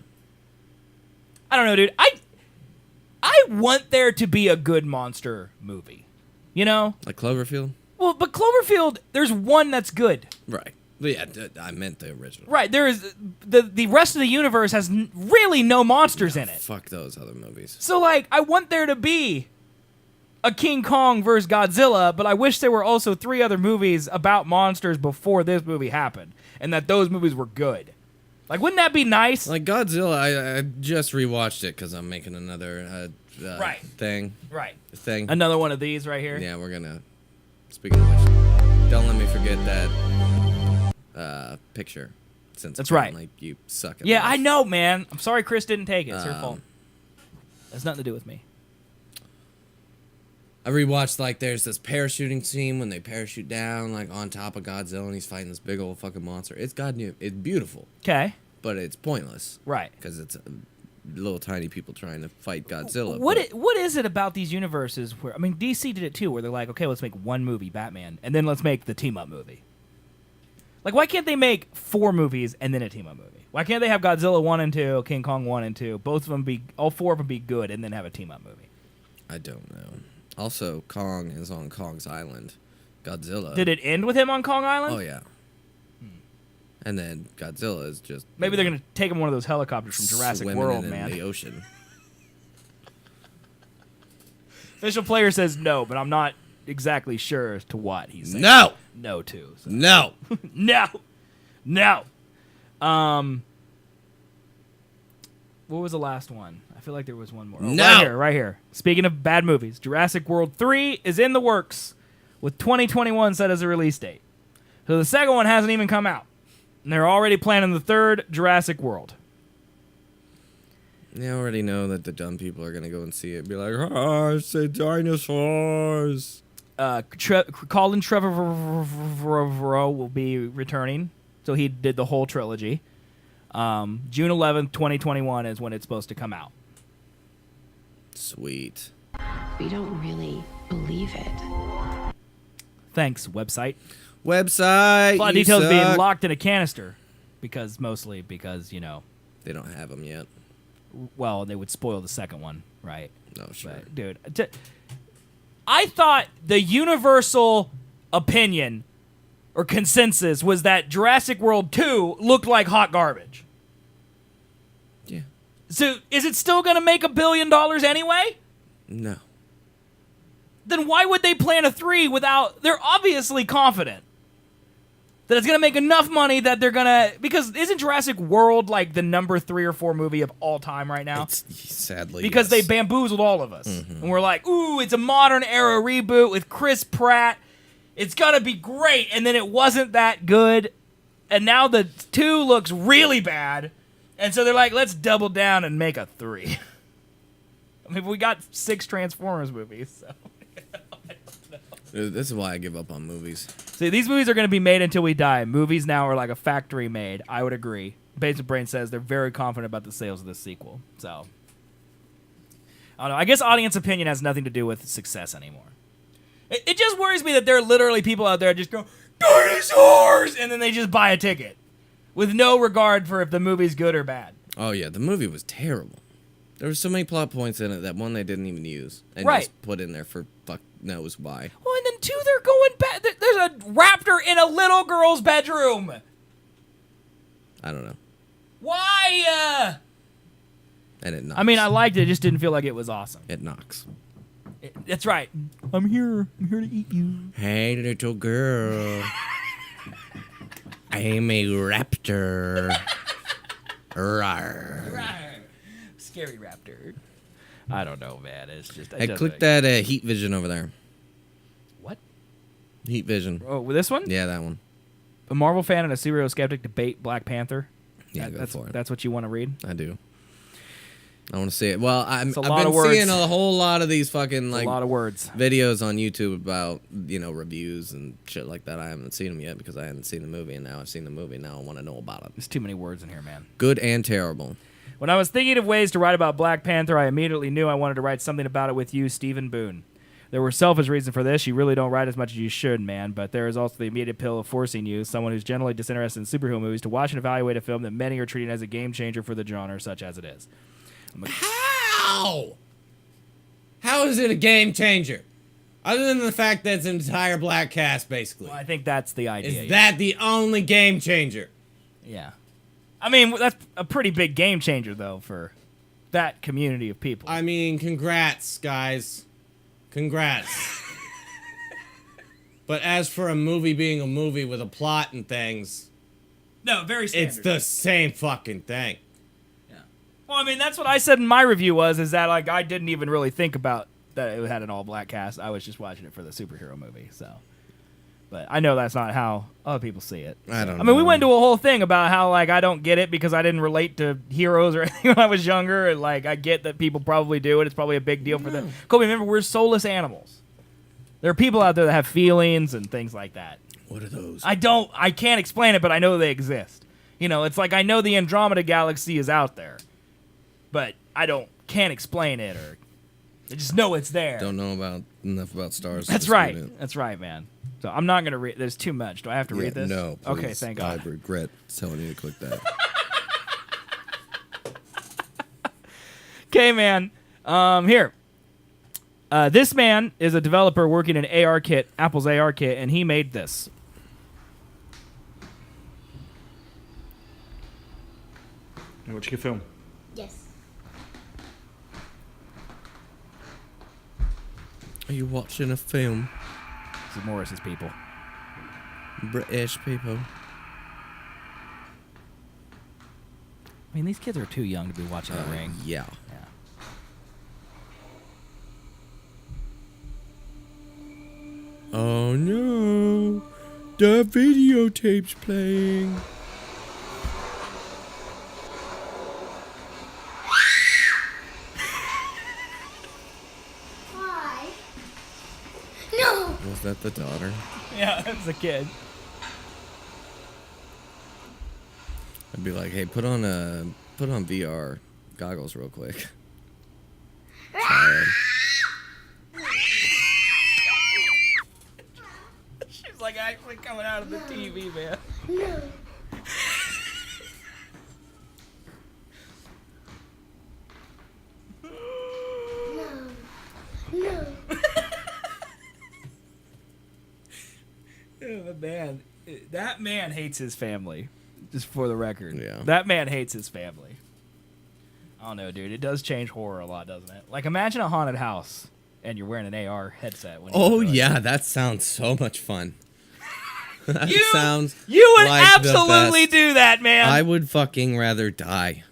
I don't know, dude. I want there to be a good monster movie. You know? Like Cloverfield? Well, but Cloverfield, there's one that's good. Right. But yeah, I meant the original. Right. There is the rest of the universe has really no monsters in it. Fuck those other movies. So, like, I want there to be a King Kong versus Godzilla, but I wish there were also 3 other movies about monsters before this movie happened, and that those movies were good. Like, wouldn't that be nice? Like Godzilla, I just rewatched it because I'm making another Right. thing. Right. Thing. Another one of these right here. Yeah, we're gonna. Speaking of which, don't let me forget that picture. Since That's right. Like you suck at Yeah, life. I know, man. I'm sorry Chris didn't take it. It's her fault. Has nothing to do with me. I rewatched, like, there's this parachuting scene when they parachute down, like, on top of Godzilla, and he's fighting this big old fucking monster. It's it's beautiful, Okay. but it's pointless. Right. Because it's little tiny people trying to fight Godzilla. What is it about these universes where, I mean, DC did it too, where they're like, okay, let's make one movie, Batman, and then let's make the team-up movie. Like, why can't they make 4 movies and then a team-up movie? Why can't they have Godzilla 1 and 2, King Kong 1 and 2, all 4 of them be good, and then have a team-up movie? I don't know. Also, Kong is on Kong's Island. Godzilla. Did it end with him on Kong Island? Oh, yeah. And then Godzilla is just... Maybe they're going to take him one of those helicopters from Jurrasic swimming World, in man. the ocean. Official player says no, but I'm not exactly sure as to what he's saying. No! No to. So. No! No! No! What was the last one? I feel like there was one more. Oh, No! Right here. Speaking of bad movies, Jurassic World 3 is in the works with 2021 set as a release date. So the second one hasn't even come out. And they're already planning the third Jurassic World. They already know that the dumb people are going to go and see it. Be like, oh, it's the dinosaurs. Colin Trevorrow will be returning. So he did the whole trilogy. June 11th, 2021 is when it's supposed to come out. Sweet. We don't really believe it. Thanks, website. Website. A lot of you details suck. being locked in a canister. Mostly because, you know. They don't have them yet. Well, they would spoil the second one, right? No, sure. But, dude, I thought the universal opinion or consensus was that Jurassic World 2 looked like hot garbage. Yeah. So is it still going to make $1 billion anyway? No. then why would they plan a 3 without... They're obviously confident that it's going to make enough money that they're going to... Because isn't Jurassic World like the number 3 or 4 movie of all time right now? Sadly, because yes. they bamboozled all of us. And we're like, ooh, it's a modern era reboot with Chris Pratt. It's going to be great. And then it wasn't that good. And now the 2 looks really bad. And so they're like, let's double down and make a 3. I mean, we got 6 Transformers movies, so... This is why I give up on movies. See, these movies are going to be made until we die. Movies now are like a factory made. I would agree. Basement Brain says they're very confident about the sales of this sequel. So, I don't know. I guess audience opinion has nothing to do with success anymore. It just worries me that there are literally people out there that just go, dinosaurs! And then they just buy a ticket with no regard for if the movie's good or bad. Oh, yeah. The movie was terrible. There were so many plot points in it that one they didn't even use. And Right. just put in there for fuck knows why. Well, and then 2, they're going back. There's a raptor in a little girl's bedroom. I don't know. Why? And it knocks. I mean, I liked it. It just didn't feel like it was awesome. It knocks. That's right. I'm here to eat you. Hey, little girl. I'm a raptor. Rawr. Scary raptor. I don't know, man. It's just... Hey, click that heat vision over there. What? Heat vision. Oh, with this one? Yeah, that one. A Marvel fan and a serial skeptic debate Black Panther. Yeah, go for it. That's what you want to read? I do. I want to see it. Well, I've a lot been of words. seeing a whole lot of these fucking like a lot of words videos on YouTube about reviews and shit like that. I haven't seen them yet because I hadn't seen the movie, and now I've seen the movie. Now I want to know about it. There's too many words in here, man. Good and terrible. When I was thinking of ways to write about Black Panther, I immediately knew I wanted to write something about it with you, Stephen Boone. There were selfish reasons for this. You really don't write as much as you should, man, but there is also the immediate appeal of forcing you, someone who's generally disinterested in superhero movies, to watch and evaluate a film that many are treating as a game changer for the genre, such as it is. How? How is it a game changer? Other than the fact that it's an entire black cast, basically. Well, I think that's the idea. Is that the only game changer? Yeah. I mean, that's a pretty big game changer, though, for that community of people. I mean, congrats, guys. Congrats. But as for a movie being a movie with a plot and things... No, very standard. It's the same fucking thing. Yeah. Well, I mean, that's what I said in my review is that, like, I didn't even really think about that it had an all-black cast. I was just watching it for the superhero movie, so... But I know that's not how other people see it. I don't know. I mean, we went into a whole thing about how, like, I don't get it because I didn't relate to heroes or anything when I was younger. And, like, I get that people probably do, and it's probably a big deal for them. Colby, remember, we're soulless animals. There are people out there that have feelings and things like that. What are those? I can't explain it, but I know they exist. It's like I know the Andromeda Galaxy is out there, but can't explain it, or I just know it's there. Don't know enough about stars. That's right. That's right, man. So I'm not going to read... There's too much. Do I have to read this? No, please. Okay, thank God. I regret telling you to click that. Okay, man. Here. This man is a developer working in Apple's AR kit, and he made this. What you can film? Yes. Are you watching a film? This is Morris's people. British people. I mean, these kids are too young to be watching The Ring. Yeah. Oh no! The videotape's playing. Why? No! Was that the daughter? Yeah, that's a kid. I'd be like, hey, put on VR goggles real quick. Child. She's like actually coming out of the TV, man. No. No. Man, that man hates his family. Just for the record. Yeah. That man hates his family. I don't know, dude. It does change horror a lot, doesn't it? Like, imagine a haunted house And you're wearing an AR headset. When Oh yeah, that sounds so much fun. That sounds. You would like absolutely do that, man. I would fucking rather die.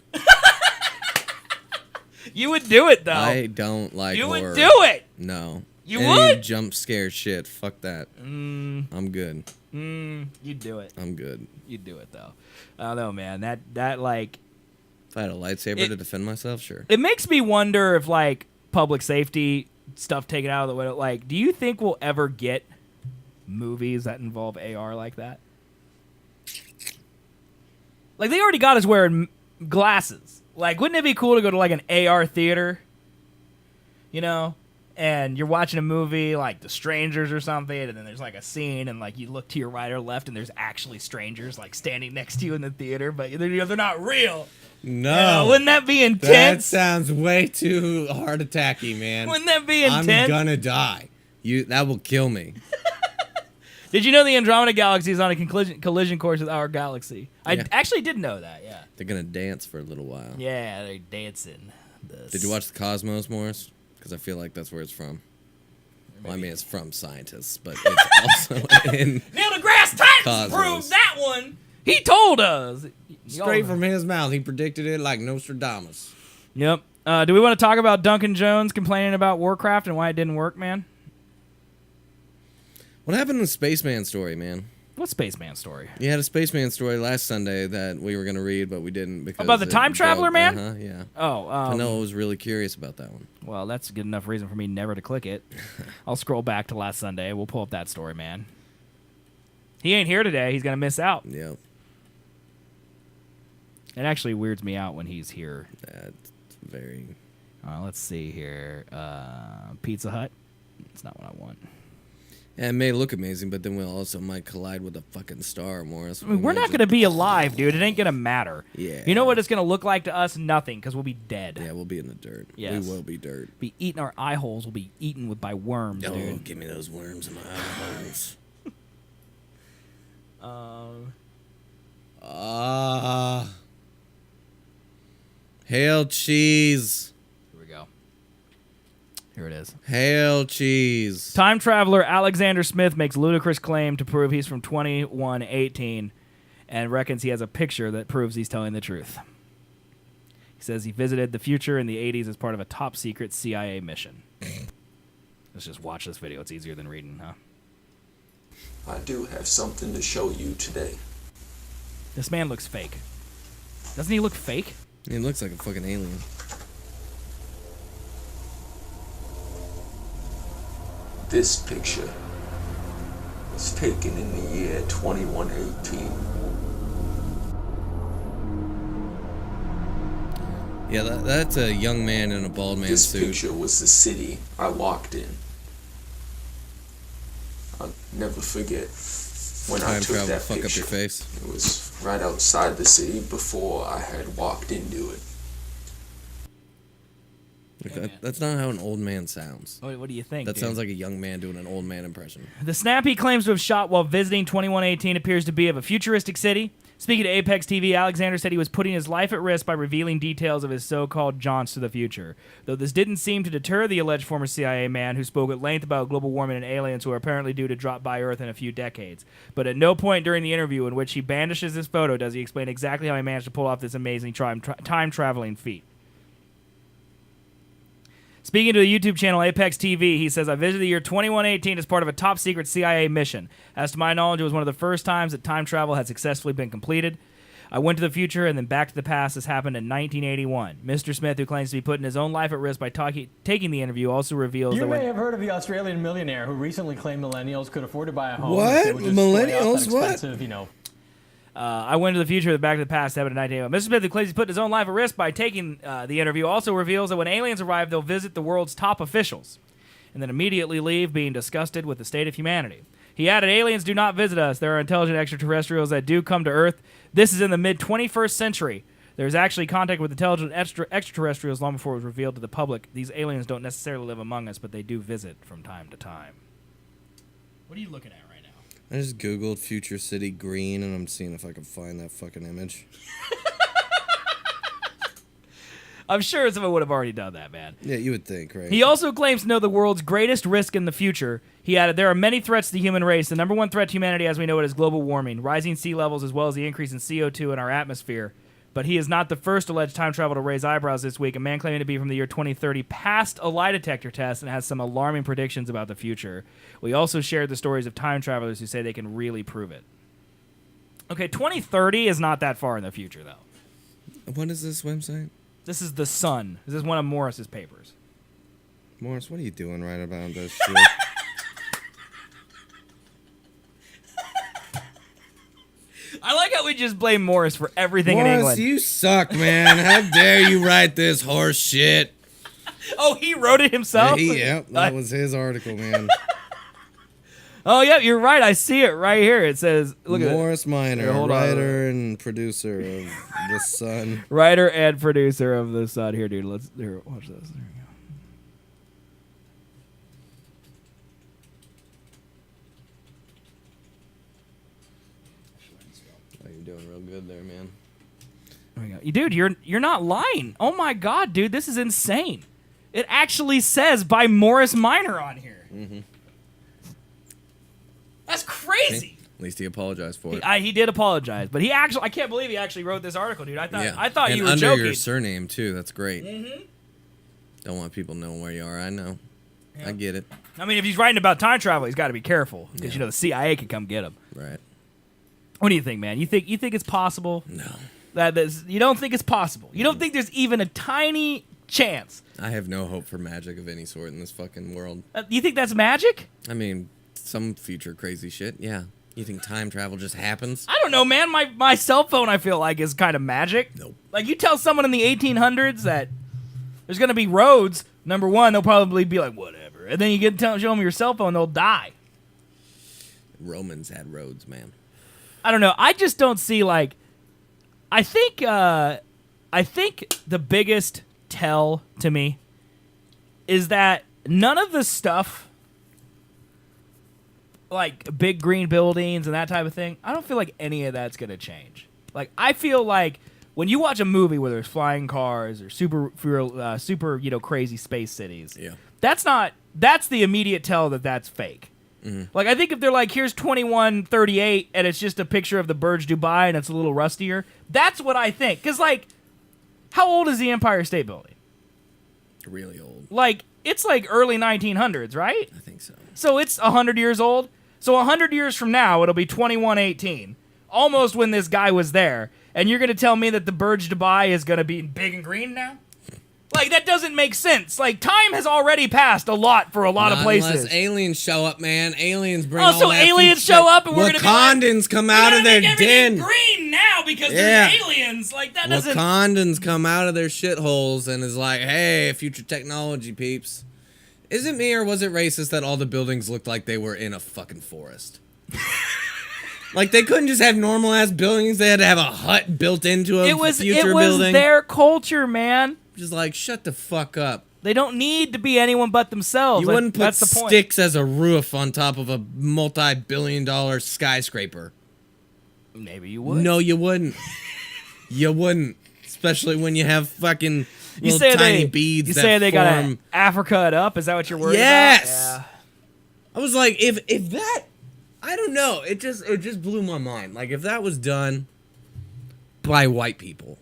You would do it though. I don't like You horror. would do it. No. You Any would? jump scare shit. Fuck that. I'm good. You'd do it. I'm good. You'd do it though. I don't know, man. That like. If I had a lightsaber to defend myself, sure. It makes me wonder if like public safety stuff taken out of the way. Like, do you think we'll ever get movies that involve AR like that? Like, they already got us wearing glasses. Like, wouldn't it be cool to go to like an AR theater? You know? And you're watching a movie like The Strangers or something, and then there's like a scene, and like you look to your right or left, and there's actually strangers like standing next to you in the theater, but they're not real. No. Wouldn't that be intense? That sounds way too heart attacky, man. Wouldn't that be intense? I'm gonna die. That will kill me. Did you know the Andromeda Galaxy is on a collision course with our galaxy? I Yeah. actually did know that, yeah. They're gonna dance for a little while. Yeah, they're dancing. Did you watch the Cosmos, Morris? Because I feel like that's where it's from. Well, I mean, it's from scientists, but it's also in Neil deGrasse Tyson Cosmos. proved that one. He told us. Straight from his mouth. He predicted it like Nostradamus. Yep. Do we want to talk about Duncan Jones complaining about Warcraft and why it didn't work, man? What happened to the Spaceman story, man? What Spaceman story? You had a Spaceman story last Sunday that we were going to read, but we didn't because About the time traveler, man? Yeah. Oh, I know. I was really curious about that one. Well, that's a good enough reason for me never to click it. I'll scroll back to last Sunday. We'll pull up that story, man. He ain't here today. He's going to miss out. Yep. It actually weirds me out when he's here. That's very... Let's see here. Pizza Hut. It's not what I want. Yeah, it may look amazing, but then we also might collide with a fucking star, Morris. I mean, we're not going to be alive, dude. It ain't going to matter. Yeah. You know what it's going to look like to us? Nothing, because we'll be dead. Yeah, we'll be in the dirt. Yes. We will be dirt. Be eating our eye holes. We'll be eaten by worms, Oh, dude. give me those worms in my eye holes. Hail cheese. Here we go. Here it is. Hail cheese. Time traveler Alexander Smith makes ludicrous claim to prove he's from 2118 and reckons he has a picture that proves he's telling the truth. He says he visited the future in the 80s as part of a top-secret CIA mission. Let's just watch this video. It's easier than reading, huh? I do have something to show you today. This man looks fake. Doesn't he look fake? He looks like a fucking alien. This picture was taken in the year 2118. Yeah, that's a young man in a bald man This suit. picture was the city I walked in. I'll never forget when I Time took travel, that fuck picture. up your face. It was right outside the city before I had walked into it. That's not how an old man sounds. What do you think, That dude? sounds like a young man doing an old man impression. The snap he claims to have shot while visiting 2118 appears to be of a futuristic city. Speaking to Apex TV, Alexander said he was putting his life at risk by revealing details of his so-called jaunts to the future. Though this didn't seem to deter the alleged former CIA man who spoke at length about global warming and aliens who are apparently due to drop by Earth in a few decades. But at no point during the interview in which he bandishes this photo does he explain exactly how he managed to pull off this amazing time-traveling feat. Speaking to the YouTube channel Apex TV, he says, I visited the year 2118 as part of a top-secret CIA mission. As to my knowledge, it was one of the first times that time travel had successfully been completed. I went to the future and then back to the past. This happened in 1981. Mr. Smith, who claims to be putting his own life at risk by taking the interview, also reveals You that may have heard of the Australian millionaire who recently claimed millennials could afford to buy a home. What? They would just soy out that Millennials? What? expensive, you know. I went to the future, the back to the past, happened in 1981. Mr. Smith, who claims he's putting his own life at risk by taking the interview, also reveals that when aliens arrive, they'll visit the world's top officials and then immediately leave, being disgusted with the state of humanity. He added, aliens do not visit us. There are intelligent extraterrestrials that do come to Earth. This is in the mid-21st century. There's actually contact with intelligent extraterrestrials long before it was revealed to the public. These aliens don't necessarily live among us, but they do visit from time to time. What are you looking at right now? I just googled Future City Green, and I'm seeing if I can find that fucking image. I'm sure someone would have already done that, man. Yeah, you would think, right? He also claims to know the world's greatest risk in the future. He added, there are many threats to the human race. The number one threat to humanity as we know it is global warming, rising sea levels, as well as the increase in CO2 in our atmosphere. But he is not the first alleged time travel to raise eyebrows this week. A man claiming to be from the year 2030 passed a lie detector test and has some alarming predictions about the future. We also shared the stories of time travelers who say they can really prove it. Okay, 2030 is not that far in the future, though. What is this website? This is The Sun. This is one of Morris's papers. Morris, what are you doing right about this shit? I like how we just blame Morris for everything Morris, in England. you suck, man. How dare you write this horse shit? Oh, he wrote it himself? Yep, that was his article, man. Oh, yeah, you're right. I see it right here. It says, look at Morris Minor, Here, hold on. writer and producer of The Sun. Writer and producer of The Sun. Here, dude, watch this. There we go. Oh, you're doing real good there, man. There we go. Dude, you're not lying. Oh my God, dude, this is insane. It actually says by Morris Minor on here. Mm-hmm. That's crazy. At least he apologized for it. He did apologize, but I can't believe he actually wrote this article, dude. I thought and you were under joking. your surname too. That's great. Mm-hmm. Don't want people knowing where you are. I know. Yeah. I get it. I mean, if he's writing about time travel, he's got to be careful because you know the CIA could come get him. Right. What do you think, man? You think it's possible? No. You don't think it's possible? You don't think there's even a tiny chance? I have no hope for magic of any sort in this fucking world. You think that's magic? I mean, some future crazy shit. Yeah. You think time travel just happens? I don't know, man. My cell phone, I feel like, is kind of magic. Nope. Like, you tell someone in the 1800s that there's going to be roads, number one, they'll probably be like, whatever. And then you show them your cell phone, they'll die. Romans had roads, man. I don't know. I just don't see, like... I think the biggest tell to me is that none of the stuff, like big green buildings and that type of thing, I don't feel like any of that's going to change. Like, I feel like when you watch a movie where there's flying cars or super crazy space cities, yeah, that's the immediate tell that that's fake. Mm-hmm. Like, I think if they're like, here's 2138 and it's just a picture of the Burj Dubai and it's a little rustier, that's what I think. Because, like, how old is the Empire State Building? Really old. Like, it's like early 1900s, right? I think so. So it's 100 years old. So 100 years from now, it'll be 2118. Almost when this guy was there. And you're going to tell me that the Burj Dubai is going to be big and green now? Like, that doesn't make sense. Like, time has already passed a lot for a lot of places. Unless aliens show up, man. Aliens bring all that. Oh, so aliens show up and we're gonna be like, Wakandans come out of their den. Green now because there's aliens. Like, that doesn't. Wakandans come out of their shitholes and is like, hey, future technology peeps. Is it me or was it racist that all the buildings looked like they were in a fucking forest? Like, they couldn't just have normal ass buildings. They had to have a hut built into a future building. It was their culture, man. Just like, shut the fuck up. They don't need to be anyone but themselves. You wouldn't put sticks as a roof on top of a multi-billion-dollar skyscraper. Maybe you would. No, you wouldn't. You wouldn't. Especially when you have fucking tiny beads that say they form. Got Africa it up? Is that what you're worried about? Yes! Yeah. I was like, if that... I don't know. It just blew my mind. Like, if that was done by white people...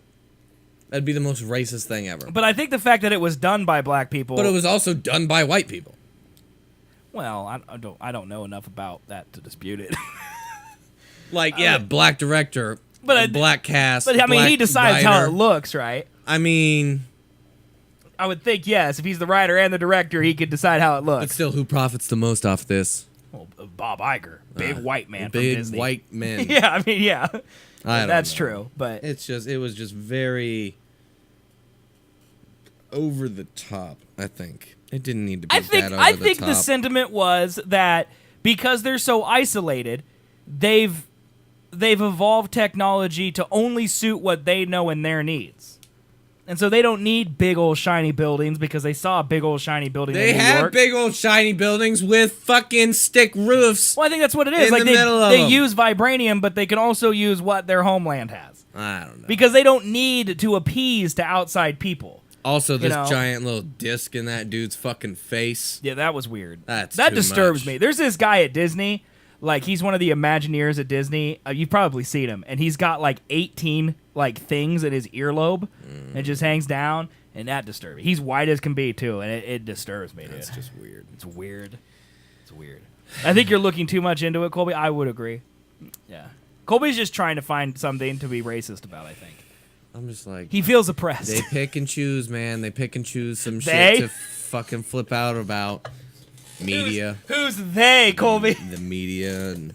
That'd be the most racist thing ever. But I think the fact that it was done by black people... But it was also done by white people. Well, I don't know enough about that to dispute it. Like, yeah, black director, black cast, but I mean, he decides writer. how it looks, right? I mean... I would think, yes. If he's the writer and the director, he could decide how it looks. But still, who profits the most off this? Well, Bob Iger. Big white man from big Disney. White men. Yeah, I mean, yeah. That's know. true, but... It was just very... over the top, I think. It didn't need to be that over the top. I think the sentiment was that because they're so isolated, they've evolved technology to only suit what they know and their needs. And so they don't need big old shiny buildings because they saw a big old shiny building in New York. They have big old shiny buildings with fucking stick roofs. Well, I think that's what it is. In the middle of they them. use vibranium, but they can also use what their homeland has. I don't know. Because they don't need to appease to outside people. Also, this know? giant little disc in that dude's fucking face. Yeah, that was weird. That disturbs me. There's this guy at Disney, like he's one of the Imagineers at Disney. You've probably seen him, and he's got like 18 like things in his earlobe, and it just hangs down, and that disturbs me. He's white as can be too, and it disturbs me. That's dude. just weird. It's weird. It's weird. I think you're looking too much into it, Colby. I would agree. Yeah, Colby's just trying to find something to be racist about. I think. I'm just like... He feels oppressed. They pick and choose, man. They pick and choose some They? shit to fucking flip out about. Media. Who's they, Colby? The media and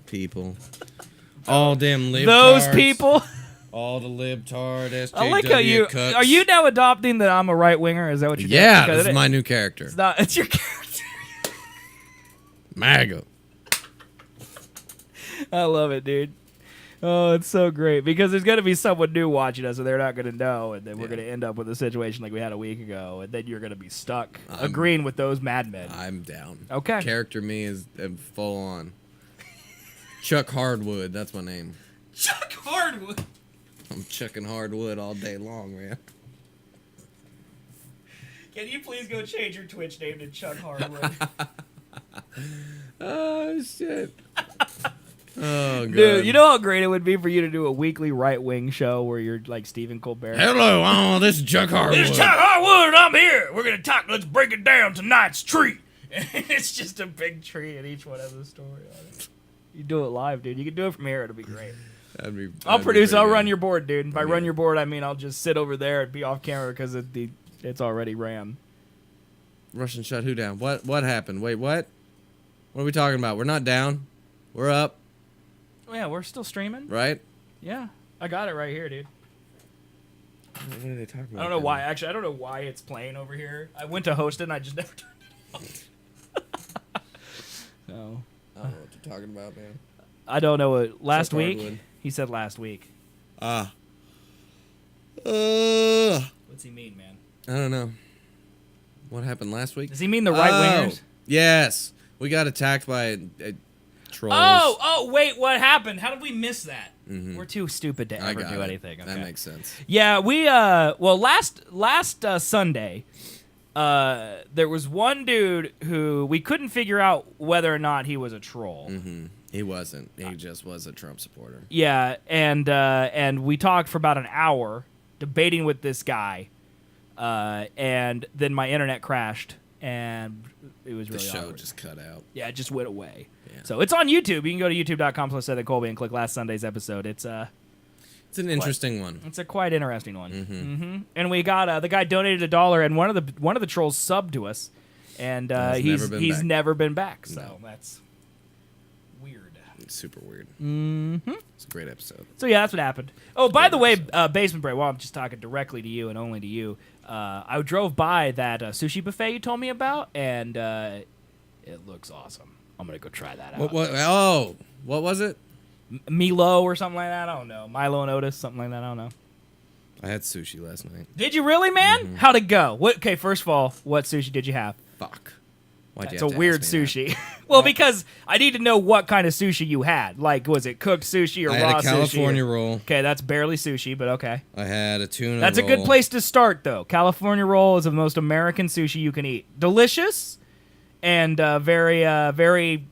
people. All damn libtards. Those people? All the libtard, SJW I like how you... cucks. Are you now adopting that I'm a right-winger? Is that what you're doing? Yeah, Because this is my new character. It's not... It's your character. MAGA. I love it, dude. Oh, it's so great because there's gonna be someone new watching us, and they're not gonna know, and then we're gonna end up with a situation like we had a week ago, and then you're gonna be stuck agreeing with those madmen. I'm down. Okay. Character me is full on. Chuck Hardwood, that's my name. Chuck Hardwood. I'm chucking hardwood all day long, man. Can you please go change your Twitch name to Chuck Hardwood? Oh shit. Oh, God. Dude, you know how great it would be for you to do a weekly right-wing show where you're like Stephen Colbert? Hello, this is Chuck Hardwood. This is Chuck Hardwood, and I'm here. We're going to talk. Let's break it down. Tonight's tree. And it's just a big tree, and each one has a story on it. You do it live, dude. You can do it from here. It'll be great. I'll produce. I'll run your board, dude. And by run your board, I mean I'll just sit over there and be off camera because it's already ran. Russian shut who down? What happened? Wait, what? What are we talking about? We're not down. We're up. Oh, yeah, we're still streaming. Right? Yeah, I got it right here, dude. What are they talking about? I don't know why. Actually, I don't know why it's playing over here. I went to host it, and I just never turned it on. So. I don't know what you're talking about, man. I don't know what. Last Chuck week? Hardwood. He said last week. What's he mean, man? I don't know. What happened last week? Does he mean the right-wingers? Yes. We got attacked by trolls. Oh, wait, what happened? How did we miss that? Mm-hmm. We're too stupid to ever do anything. Okay. That makes sense. Yeah, we, last Sunday, there was one dude who we couldn't figure out whether or not he was a troll. Mm-hmm. He wasn't. He just was a Trump supporter. Yeah, and we talked for about an hour debating with this guy, and then my internet crashed, and it was really The show awkward. just cut out. Yeah, it just went away. Yeah. So it's on YouTube. You can go to youtube.com/Seth and click last Sunday's episode. It's an interesting one. It's a quite interesting one. Mm-hmm. Mm-hmm. And we got the guy donated $1, and one of the trolls subbed to us, and he's never been back. So that's weird. It's super weird. Mm-hmm. It's a great episode. So yeah, that's what happened. Oh, by the way, Basement Break. While I'm just talking directly to you and only to you, I drove by that sushi buffet you told me about, and it looks awesome. I'm gonna go try that out. What was it? Milo or something like that. I don't know. Milo and Otis, something like that. I don't know. I had sushi last night. Did you really, man? Mm-hmm. How'd it go? Okay, first of all, what sushi did you have? Fuck. Why'd you It's have a to weird ask me sushi. Well, because I need to know what kind of sushi you had. Like, was it cooked sushi or I raw had a California sushi? roll. Okay, that's barely sushi, but okay. I had a tuna That's roll. a good place to start, though. California roll is the most American sushi you can eat. Delicious and very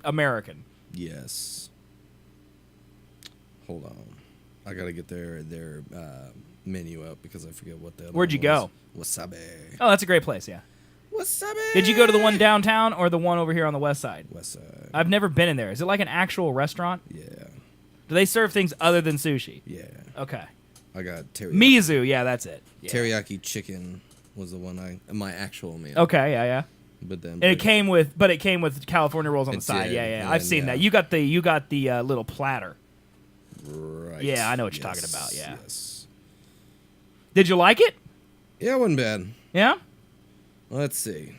American. Yes. Hold on. I gotta get their menu up because I forget what the other Where'd you one go? was. Wasabi. Oh, that's a great place, yeah. Wasabi. Did you go to the one downtown or the one over here on the west side? West side. I've never been in there. Is it like an actual restaurant? Yeah. Do they serve things other than sushi? Yeah. Okay. I got teriyaki. Mizu, yeah, that's it. Yeah. Teriyaki chicken was the one my actual meal. Okay, yeah. But then And it came with California rolls on the It side. did, Yeah. I've and seen yeah. that. You got the little platter. Right. Yeah, I know what you're talking about. Yeah. Yes. Did you like it? Yeah, it wasn't bad. Yeah. Let's see.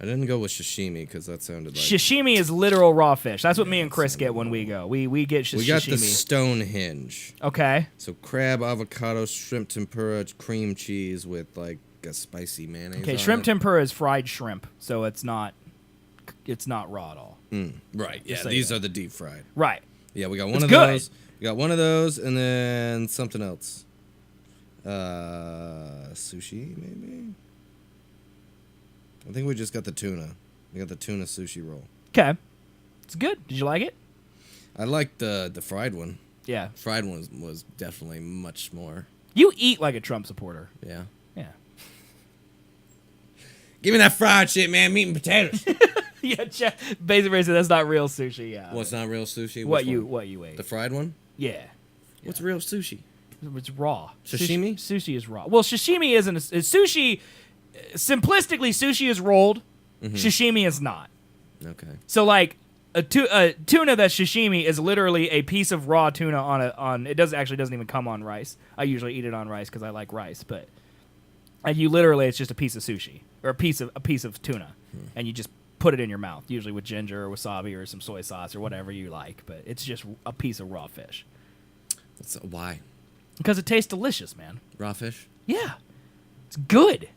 I didn't go with sashimi because that sounded like Sashimi is literal raw fish. That's what me and Chris get when we go. We get sashimi. We got the Stonehenge. Okay. So crab, avocado, shrimp tempura, cream cheese with like a spicy mayonnaise. Okay, on shrimp it. tempura is fried shrimp, so it's not raw at all. Right. Yeah, Just so these you know. are the deep fried. Right. Yeah, we got one It's of good. those. We got one of those and then something else. Sushi, maybe? I think we just got the tuna. We got the tuna sushi roll. Okay. It's good. Did you like it? I liked the fried one. Yeah. Fried one was definitely much more. You eat like a Trump supporter. Yeah. Yeah. Give me that fried shit, man. Meat and potatoes. Yeah, basically that's not real sushi. Yeah. What's not real sushi? What you ate? The fried one? Yeah. What's real sushi? It's raw. Sashimi? Sushi is raw. Well, sashimi isn't. Sushi, simplistically, sushi is rolled. Mm-hmm. Sashimi is not. Okay. So like a tuna that's sashimi is literally a piece of raw tuna on it doesn't even come on rice. I usually eat it on rice because I like rice, but it's just a piece of sushi or a piece of tuna, and you just put it in your mouth, usually with ginger or wasabi or some soy sauce or whatever you like. But it's just a piece of raw fish. Why? Because it tastes delicious, man. Raw fish? Yeah, it's good.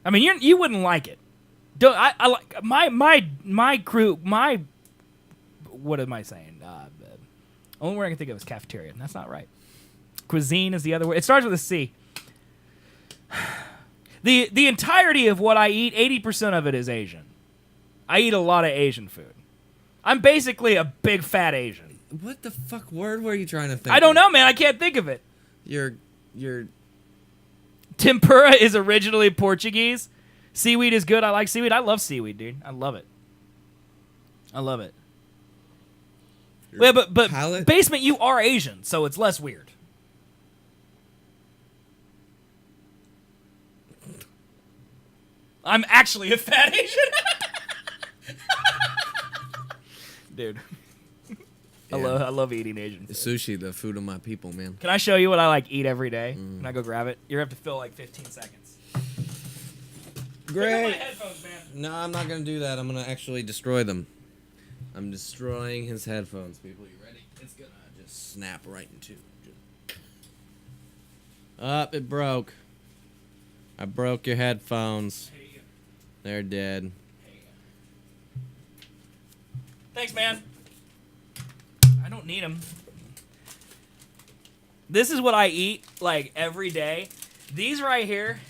I mean, you wouldn't like it. I like my crew. What am I saying? Only word I can think of is cafeteria. And that's not right. Cuisine is the other word. It starts with a C. The entirety of what I eat, 80% of it is Asian. I eat a lot of Asian food. I'm basically a big fat Asian. What the fuck word were you trying to think I don't of? know, man. I can't think of it. You're Tempura is originally Portuguese. Seaweed is good. I like seaweed. I love seaweed, dude. I love it. I love it. Yeah, but palate? Basement, you are Asian, so it's less weird. I'm actually a fat Asian. Dude. I love eating Asian food. Sushi, the food of my people, man. Can I show you what I like eat every day? Can I go grab it? You're going to have to fill like 15 seconds. Great. Pick up my headphones, man. No, I'm not going to do that. I'm going to actually destroy them. I'm destroying his headphones, people. You ready? It's going to just snap right in two. Up, it broke. I broke your headphones. They're dead. Thanks, man. I don't need them. This is what I eat like every day. These right here.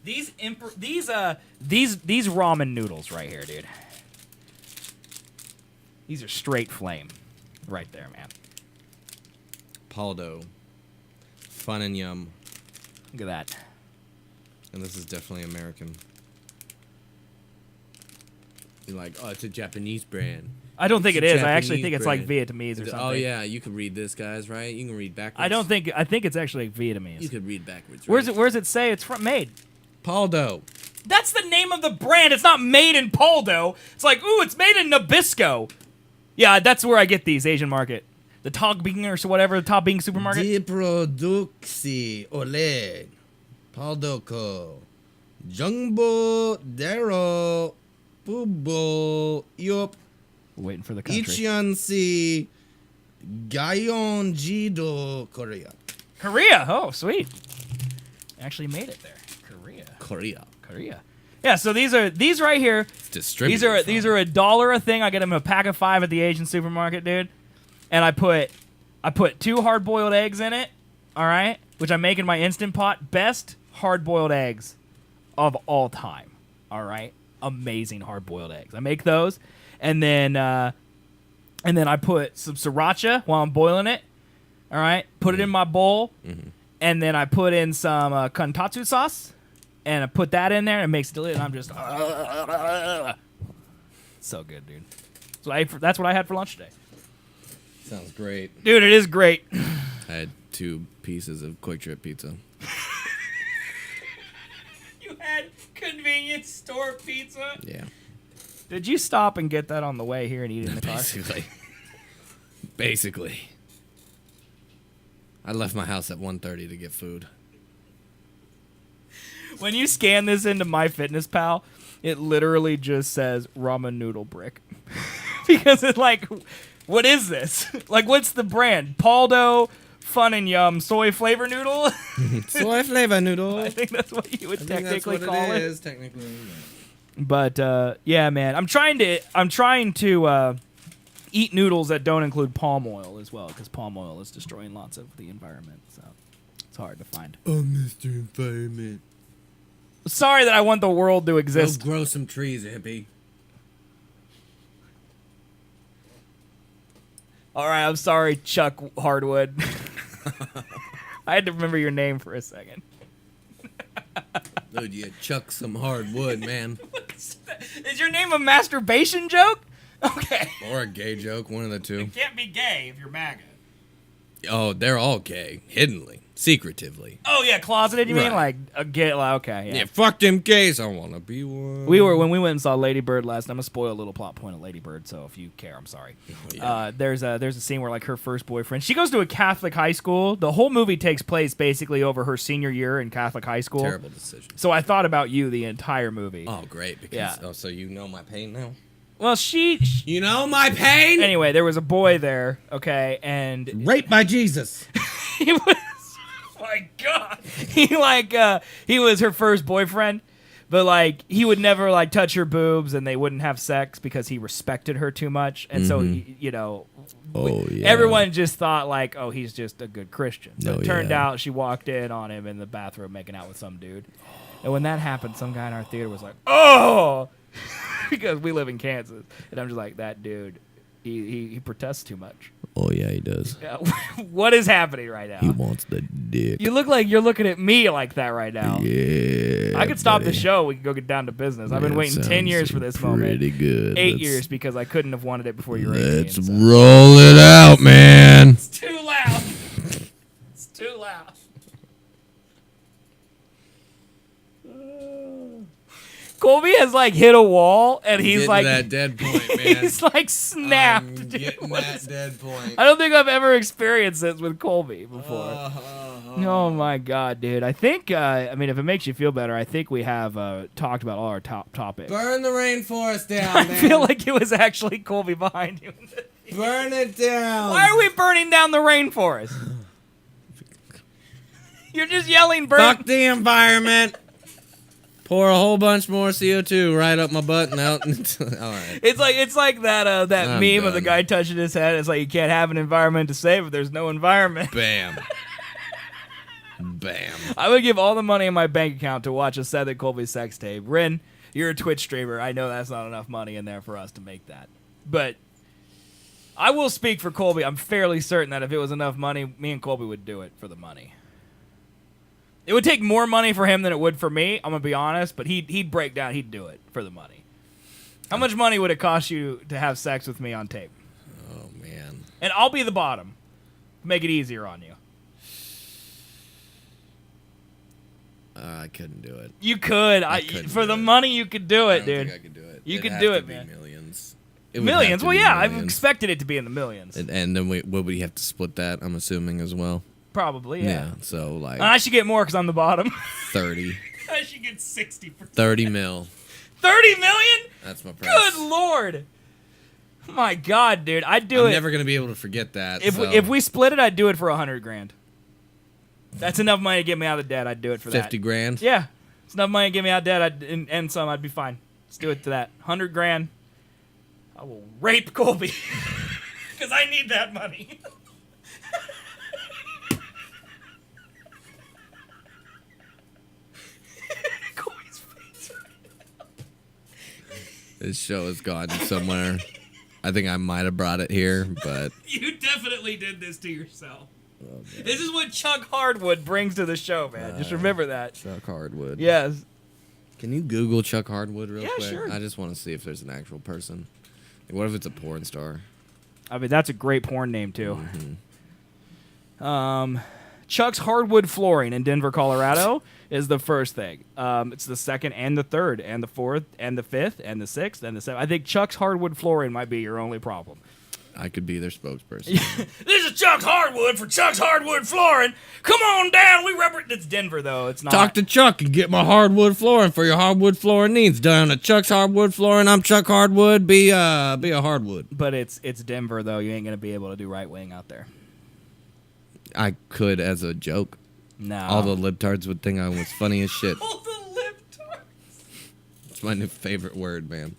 These ramen noodles right here, dude. These are straight flame, right there, man. Paldo. Fun and yum. Look at that. And this is definitely American. You're like, oh, it's a Japanese brand. I don't think it is. I actually Japanese think it's like brand. Vietnamese or something. Oh yeah, you can read this, guys, right? You can read backwards. I think it's actually Vietnamese. You could read backwards. Where's right? it? Where's it say it's made? Paldo. That's the name of the brand. It's not made in Paldo. It's like, ooh, it's made in Nabisco. Yeah, that's where I get these Asian market. The Tog Bing or whatever, the Top Bing supermarket. Di produksi oleh Paldoco Jumbo Dero Pubo Yop Waiting for the country. Ichiansi Gayon Jido Korea. Korea. Oh, sweet. Actually made it there. Korea. Yeah, so these right here. Distributed. These are $1 a thing. I get them in a pack of 5 at the Asian supermarket, dude. And I put 2 hard-boiled eggs in it. All right, which I make in my Instant Pot. Best hard-boiled eggs of all time. All right, amazing hard-boiled eggs. I make those, and then I put some sriracha while I'm boiling it. All right, put it in my bowl, and then I put in some kontatsu sauce, and I put that in there, and it makes it delicious. And I'm just so good, dude. So that's what I had for lunch today. Sounds great. Dude, it is great. I had 2 pieces of Quick Trip pizza. You had convenience store pizza? Yeah. Did you stop and get that on the way here and eat it in the car? Basically. I left my house at 1:30 to get food. When you scan this into MyFitnessPal, it literally just says ramen noodle brick. Because it's like, what is this? Like, what's the brand? Paldo Fun and Yum soy flavor noodle? Soy flavor noodle. I think that's what you would technically call it. It is technically. But yeah, man, I'm trying to eat noodles that don't include palm oil as well, because palm oil is destroying lots of the environment. So It's hard to find. Oh, Mr. Environment. Sorry that I want the world to Go exist. grow some trees, hippie. All right, I'm sorry, Chuck Hardwood. I had to remember your name for a second. Dude, you chuck some hard wood, man. Is your name a masturbation joke? Okay. Or a gay joke, one of the two. It can't be gay if you're MAGA. Oh, they're all gay. Hiddenly. Secretively. Oh, yeah, closeted, you mean? Right. Like, a gay, like, okay, yeah. Yeah, fuck them gays. I want to be one. When we went and saw Lady Bird last night, I'm going to spoil a little plot point of Lady Bird, so if you care, I'm sorry. Yeah. There's a scene where, like, her first boyfriend, she goes to a Catholic high school. The whole movie takes place basically over her senior year in Catholic high school. Terrible decision. So I thought about you the entire movie. Oh, great. Because, Yeah. Oh, so you know my pain now? Well, You know my pain? Anyway, there was a boy there, okay, and Raped by Jesus. he was, oh my God, he was her first boyfriend, but like he would never like touch her boobs, and they wouldn't have sex because he respected her too much, and so you know, Oh, yeah. everyone just thought like, oh, he's just a good Christian. So Oh, it turned yeah. out she walked in on him in the bathroom making out with some dude, and when that happened, some guy in our theater was like, oh. Because we live in Kansas, and I'm just like, that dude, he protests too much. Oh, yeah, he does. Yeah, what is happening right now? He wants the dick. You look like you're looking at me like that right now. Yeah. I could stop the buddy. show. We could go get down to business. I've been That waiting 10 sounds years for this moment. Pretty good. 8 Let's- years because I couldn't have wanted it before you were 18. Let's so. roll it out, man. It's too loud. It's too loud. Colby has like hit a wall, and he's Getting like that dead point, man. he's like snapped. I'm dude. getting What that is- dead point. I don't think I've ever experienced this with Colby before. Oh my God, dude! I think I mean, if it makes you feel better, I think we have talked about all our top topics. Burn the rainforest down, I man. feel like it was actually Colby behind you. Burn it down. Why are we burning down the rainforest? You're just yelling, "Burn!" Fuck the environment. Pour a whole bunch more CO2 right up my butt and out. All right. It's like that that I'm meme of the done. guy touching his head. It's like you can't have an environment to save if there's no environment. Bam. Bam. I would give all the money in my bank account to watch a Seth and Colby sex tape. Rin, you're a Twitch streamer. I know that's not enough money in there for us to make that. But I will speak for Colby. I'm fairly certain that if it was enough money, me and Colby would do it for the money. It would take more money for him than it would for me, I'm going to be honest, but he'd break down. He'd do it for the money. How much money would it cost you to have sex with me on tape? Oh, man. And I'll be the bottom. Make it easier on you. I couldn't do it. You could. couldn't For do the it. money, you could do I it, don't dude. think I could do it. You It'd could have do to it, be man. Millions. It would Millions? have to Well, be yeah, I've millions. expected it to be in the millions. And then would we have to split that, I'm assuming, as well? Probably, yeah. So, like, And I should get more because I'm the bottom. 30. I should get 60%. 30 mil. 30 million? That's my price. Good Lord. My God, dude. I'd do I'm it. never going to be able to forget that. If we split it, I'd do it for $100,000. That's enough money to get me out of debt. I'd do it for 50 that. grand? Yeah. It's enough money to get me out of debt and some. I'd be fine. Let's do it to that. $100,000. I will rape Colby. Because I need that money. Colby's face right now. This show has gone somewhere. I think I might have brought it here, but You definitely did this to yourself. This is what Chuck Hardwood brings to the show, man. Just remember that. Chuck Hardwood. Yes. Can you Google Chuck Hardwood real Yeah, quick? sure. I just want to see if there's an actual person. Like, what if it's a porn star? I mean, that's a great porn name, too. Chuck's Hardwood Flooring in Denver, Colorado is the first thing. It's the second and the third and the fourth and the fifth and the sixth and the seventh. I think Chuck's Hardwood Flooring might be your only problem. I could be their spokesperson. This is Chuck Hardwood for Chuck's Hardwood Flooring. Come on down. We represent. It's Denver, though. It's not. Talk to Chuck and get my hardwood flooring for your hardwood flooring needs. Down at Chuck's Hardwood Flooring. I'm Chuck Hardwood. Be a hardwood. But it's Denver, though. You ain't going to be able to do right wing out there. I could as a joke. No. All the libtards would think I was funny as shit. All the libtards. It's my new favorite word, man.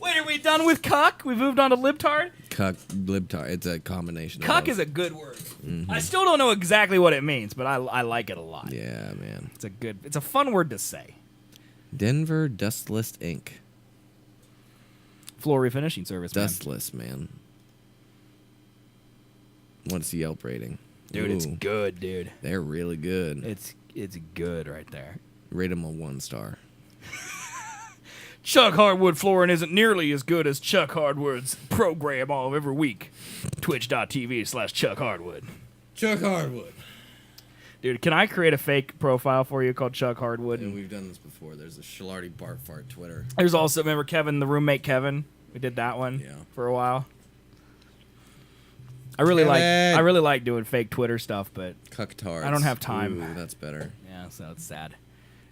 Wait, are we done with cuck? We moved on to libtard? cuck, libtard. It's a combination. Cuck of is a good word. I still don't know exactly what it means, but I like it a lot. Yeah, man. It's a fun word to say. Denver Dustless Inc. Floor refinishing service. Dustless, man. What's the Yelp rating? Dude, it's good, dude. They're really good. It's good right there. Rate them a 1 star. Chuck Hardwood flooring isn't nearly as good as Chuck Hardwood's program all every week. Twitch.tv/Chuck Hardwood. Chuck Hardwood. Dude, can I create a fake profile for you called Chuck Hardwood? And we've done this before. There's a Schlarty Bart Fart Twitter. There's also, remember Kevin, the roommate Kevin? We did that one for a while. I really like doing fake Twitter stuff, but Cucktards. I don't have time. Ooh, that's better. Yeah, so it's sad.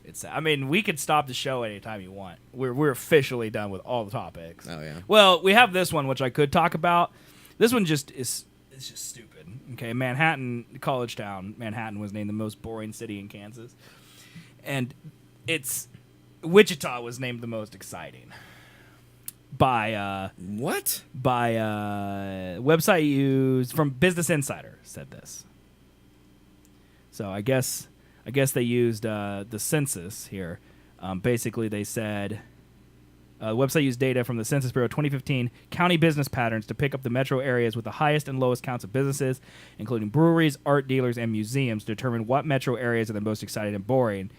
It's sad. I mean, we could stop the show anytime you want. We're officially done with all the topics. Oh yeah. Well, we have this one which I could talk about. This one it's just stupid. Okay, Manhattan, college town. Manhattan was named the most boring city in Kansas, and Wichita was named the most exciting. By what? By website used from Business Insider said this. So I guess they used the census here. Basically, they said the website used data from the Census Bureau 2015 county business patterns to pick up the metro areas with the highest and lowest counts of businesses, including breweries, art dealers, and museums, to determine what metro areas are the most exciting and boring.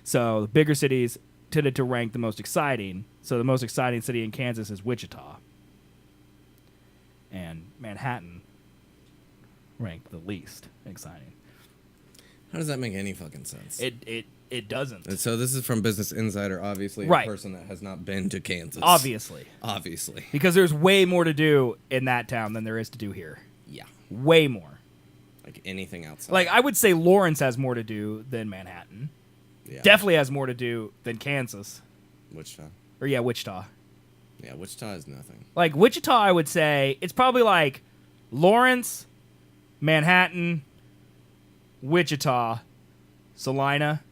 So the bigger cities tended to rank the most exciting. So the most exciting city in Kansas is Wichita. And Manhattan ranked the least exciting. How does that make any fucking sense? It doesn't. And so this is from Business Insider, obviously Right. a person that has not been to Kansas. Obviously. Because there's way more to do in that town than there is to do here. Yeah. Way more. Like anything outside. Like, I would say Lawrence has more to do than Manhattan. Yeah. Definitely has more to do than Kansas. Wichita. Or, yeah, Wichita. Yeah, Wichita is nothing. Like, Wichita, I would say, it's probably like Lawrence, Manhattan, Wichita, Salina.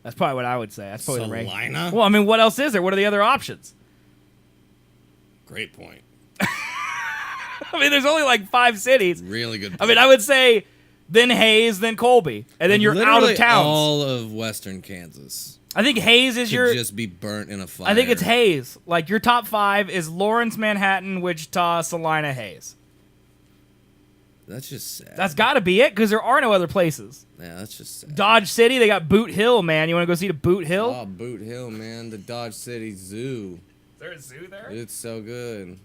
That's probably what I would say. That's probably the rank. Salina? Well, I mean, what else is there? What are the other options? Great point. I mean, there's only like 5 cities. Really good point. I mean, I would say then Hayes, then Colby, and then you're out of town. All of western Kansas. I think Hayes is could just be burnt in a fire. I think it's Hayes. Like, your top 5 is Lawrence, Manhattan, Wichita, Salina, Hayes. That's just sad. That's got to be it, because there are no other places. Yeah, that's just sad. Dodge City, they got Boot Hill, man. You want to go see the Boot Hill? Oh, Boot Hill, man. The Dodge City Zoo. Is there a zoo there? It's so good.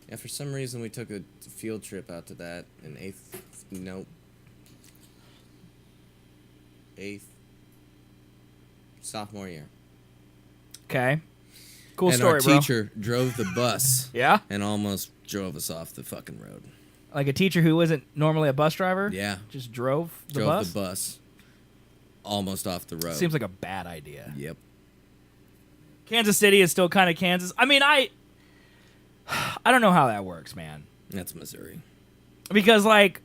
Yeah, for some reason we took a field trip out to that in 8th sophomore year. Okay. Cool and story, our bro. teacher drove the bus. Yeah? And almost drove us off the fucking road. Like a teacher who isn't normally a bus driver? Yeah. Just drove the drove bus? the bus almost off the road. Seems like a bad idea. Yep. Kansas City is still kind of Kansas. I mean, I don't know how that works, man. That's Missouri. Because, like,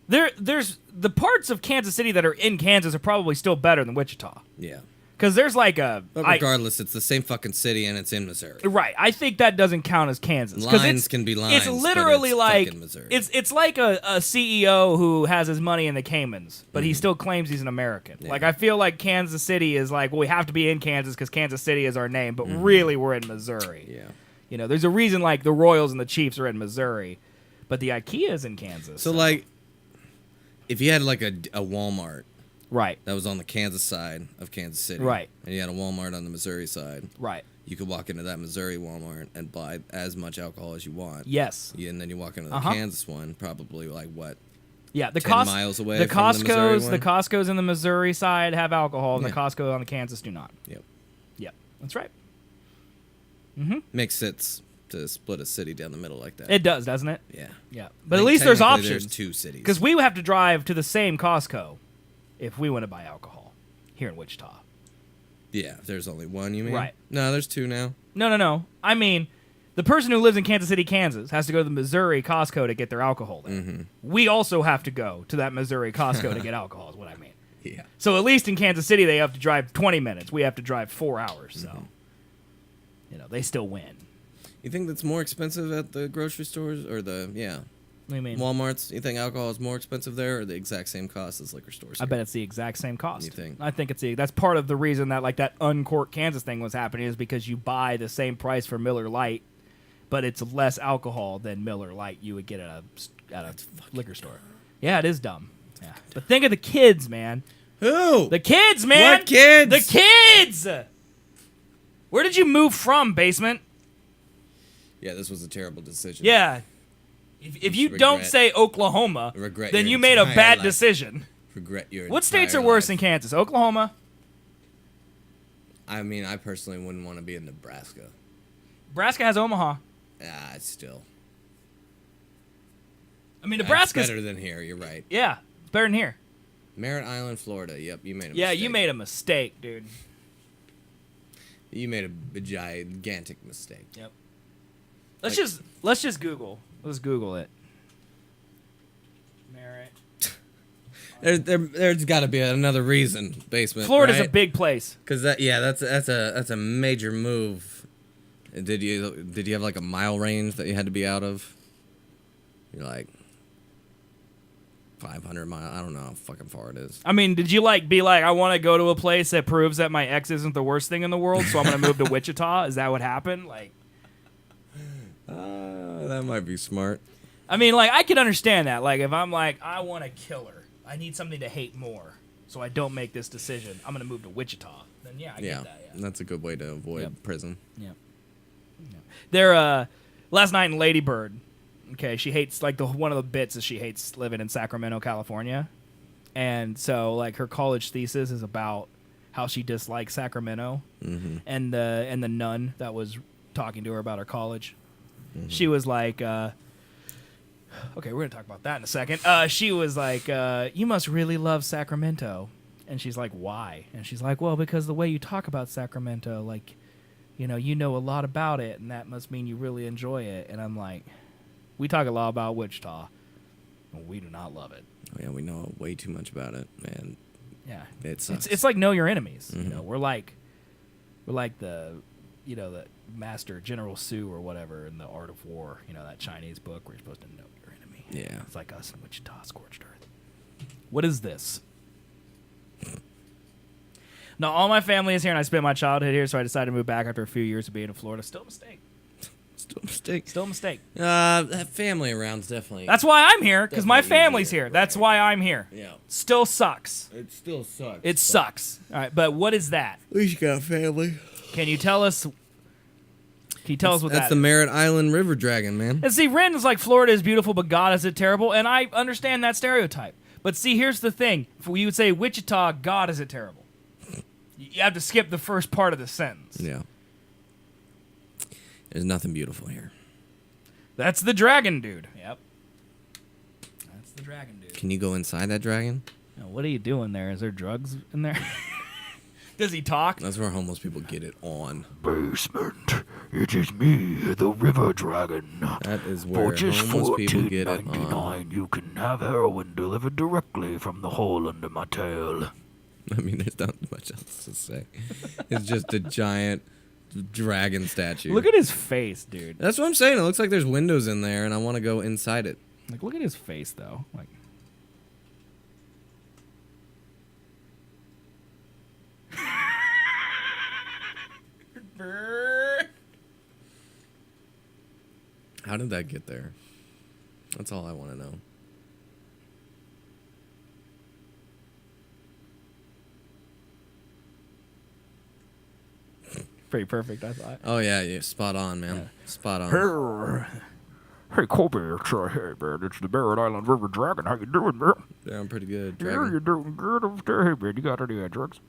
there's the parts of Kansas City that are in Kansas are probably still better than Wichita. Yeah. Because there's like a... But regardless, it's the same fucking city and it's in Missouri. Right. I think that doesn't count as Kansas. Lines can be lines, It's literally but it's like... fucking Missouri. It's like a CEO who has his money in the Caymans, but he still claims he's an American. Yeah. Like, I feel like Kansas City is like, well, we have to be in Kansas because Kansas City is our name, but really we're in Missouri. Yeah. You know, there's a reason, like, the Royals and the Chiefs are in Missouri, but the IKEA is in Kansas. So, like, if you had, like, a Walmart... Right. That was on the Kansas side of Kansas City. Right. And you had a Walmart on the Missouri side. Right. You could walk into that Missouri Walmart and buy as much alcohol as you want. Yes. Yeah, and then you walk into the Kansas one, probably like what? Yeah, the 10 miles away. The from Costco's, the Costco's in the Missouri side have alcohol, and the Costco on the Kansas do not. Yep. Yep. That's right. Makes sense to split a city down the middle like that. It does, doesn't it? Yeah. Yeah. But at least there's technically options. There's 2 cities. Because we would have to drive to the same Costco if we want to buy alcohol here in Wichita. Yeah, if there's only one, you mean? Right. No, there's 2 now. No. I mean, the person who lives in Kansas City, Kansas, has to go to the Missouri Costco to get their alcohol there. Mm-hmm. We also have to go to that Missouri Costco to get alcohol, is what I mean. Yeah. So at least in Kansas City, they have to drive 20 minutes. We have to drive 4 hours, so, you know, they still win. You think that's more expensive at the grocery stores or What do you mean? Walmart's? You think alcohol is more expensive there or the exact same cost as liquor stores? I bet it's the exact same cost. You think? I think that's part of the reason that like that uncorked Kansas thing was happening is because you buy the same price for Miller Lite, but it's less alcohol than Miller Lite you would get at a liquor store. Yeah, it is dumb. Yeah. But think of the kids, man. Who? The kids, man. What kids? The kids. Where did you move from, basement? Yeah, this was a terrible decision. Yeah. If you don't say Oklahoma, then you made a bad decision. Regret your What states are entire worse life. than Kansas? Oklahoma? I mean, I personally wouldn't want to be in Nebraska. Nebraska has Omaha. Ah, it's still. I mean, Nebraska's better than here. You're right. Yeah, it's better than here. Merritt Island, Florida. Yep, you made a mistake. Yeah, you made a mistake, dude. You made a gigantic mistake. Yep. Let's just Google. Let's Google it. Merritt. There's got to be another reason. Basement. Florida's right? a big place. Cause that's a major move. Did you have like a mile range that you had to be out of? You're like 500 miles. I don't know how fucking far it is. I mean, did you be like, I want to go to a place that proves that my ex isn't the worst thing in the world, so I'm gonna move to Wichita? Is that what happened? Like, that might be smart. I mean, like, I can understand that. Like, if I'm like, I want to kill her, I need something to hate more, so I don't make this decision. I'm gonna move to Wichita. Then yeah, I get that. Yeah, that's a good way to avoid prison. Yeah. There, last night in Lady Bird. Okay, she hates one of the bits is she hates living in Sacramento, California, and so like her college thesis is about how she dislikes Sacramento, and the nun that was talking to her about her college, she was like, okay, we're gonna talk about that in a second. She was like, you must really love Sacramento, and she's like, why? And she's like, well, because the way you talk about Sacramento, like, you know a lot about it, and that must mean you really enjoy it. And I'm like, we talk a lot about Wichita, and we do not love it. Oh yeah, we know way too much about it, man. Yeah, it sucks. It's like know your enemies. You know, we're like the the master General Sue or whatever in the Art of War. You know, that Chinese book where you're supposed to know your enemy. Yeah, it's like us in Wichita, scorched earth. What is this? No, all my family is here, and I spent my childhood here, so I decided to move back after a few years of being in Florida. Still a mistake. Still a mistake. Still a mistake. That family around's definitely. That's why I'm here, because my family's here. Right. That's why I'm here. Yeah. Still sucks. It still sucks. It sucks. All right, but what is that? At least you got family. Can you tell us? Can you tell us what that's that the is? Merritt Island River Dragon, man. And see, Ren is like Florida is beautiful, but God is it terrible, and I understand that stereotype. But see, here's the thing: if you would say Wichita, God is it terrible. You have to skip the first part of the sentence. Yeah. There's nothing beautiful here. That's the dragon dude. Yep. That's the dragon dude. Can you go inside that dragon? Now, what are you doing there? Is there drugs in there? Does he talk? That's where homeless people get it on. Basement. It is me, the river dragon. That is where homeless people get it on. You can have heroin delivered directly from the hole under my tail. I mean, there's not much else to say. It's just a giant dragon statue. Look at his face, dude. That's what I'm saying. It looks like there's windows in there, and I want to go inside it. Like, look at his face, though. Like, how did that get there? That's all I want to know. pretty perfect, I thought. Oh yeah, spot on, man. Yeah. Spot on. Hey Colby, it's hey man, it's the Merritt Island River Dragon. How you doing, man? Yeah, I'm pretty good. Yeah, you're doing good over there. Hey man, you got any drugs?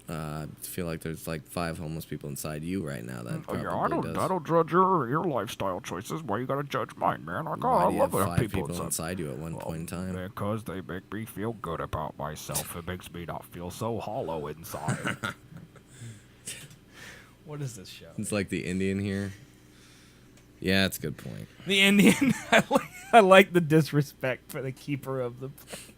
I feel like there's like 5 homeless people inside you right now. That probably I don't judge your lifestyle choices. Why you gotta judge mine, man? Like, why I do you love have 5 people inside you at one point in time? Because they make me feel good about myself. It makes me not feel so hollow inside. What is this show? It's like the Indian here. Yeah, that's a good point. The Indian. I like the disrespect for the keeper of the plane.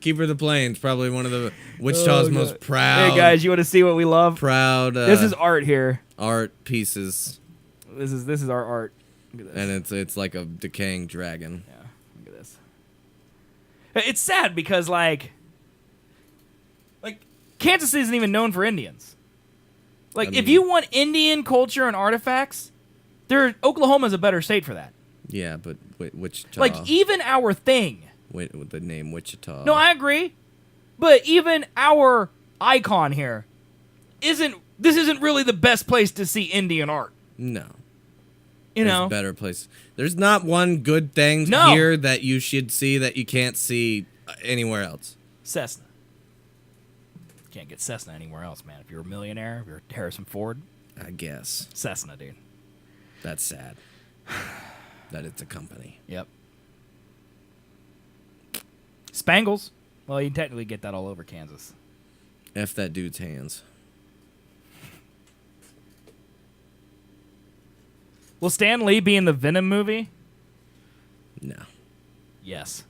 Keeper of the Plains, probably one of the Wichita's most proud. Hey guys, you want to see what we love? Proud. This is art here. art pieces. This is our art. Look at this. And it's like a decaying dragon. Yeah, look at this. It's sad because like Kansas isn't even known for Indians. Like, if you want Indian culture and artifacts, Oklahoma's a better state for that. Yeah, but Wichita. Like, even our thing. With the name Wichita. No, I agree. But even our icon here isn't really the best place to see Indian art. No. You know? There's better places. There's not one good thing here that you should see that you can't see anywhere else. Cessna. Can't get Cessna anywhere else, man. If you're a millionaire, if you're Harrison Ford. I guess. Cessna, dude. That's sad. That it's a company. Yep. Spangles. Well, you can technically get that all over Kansas. F that dude's hands. Will Stan Lee be in the Venom movie? No. Yes.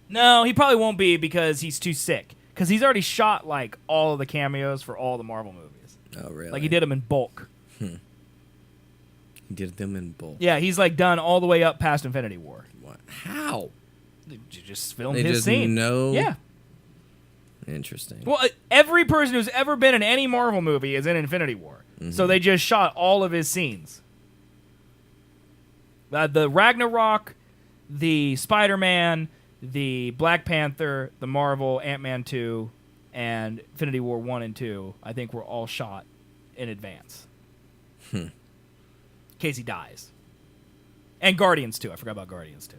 No, he probably won't be because he's too sick. Because he's already shot, like, all of the cameos for all the Marvel movies. Oh, really? Like, he did them in bulk. He did them in bulk. Yeah, he's, like, done all the way up past Infinity War. What? How? You just filmed They his just scene. know? Yeah. Interesting. Well, every person who's ever been in any Marvel movie is in Infinity War. Mm-hmm. So they just shot all of his scenes. The Ragnarok, the Spider-Man, the Black Panther, the Marvel, Ant-Man 2, and Infinity War 1 and 2, I think were all shot in advance. In case he dies. And Guardians 2. I forgot about Guardians 2.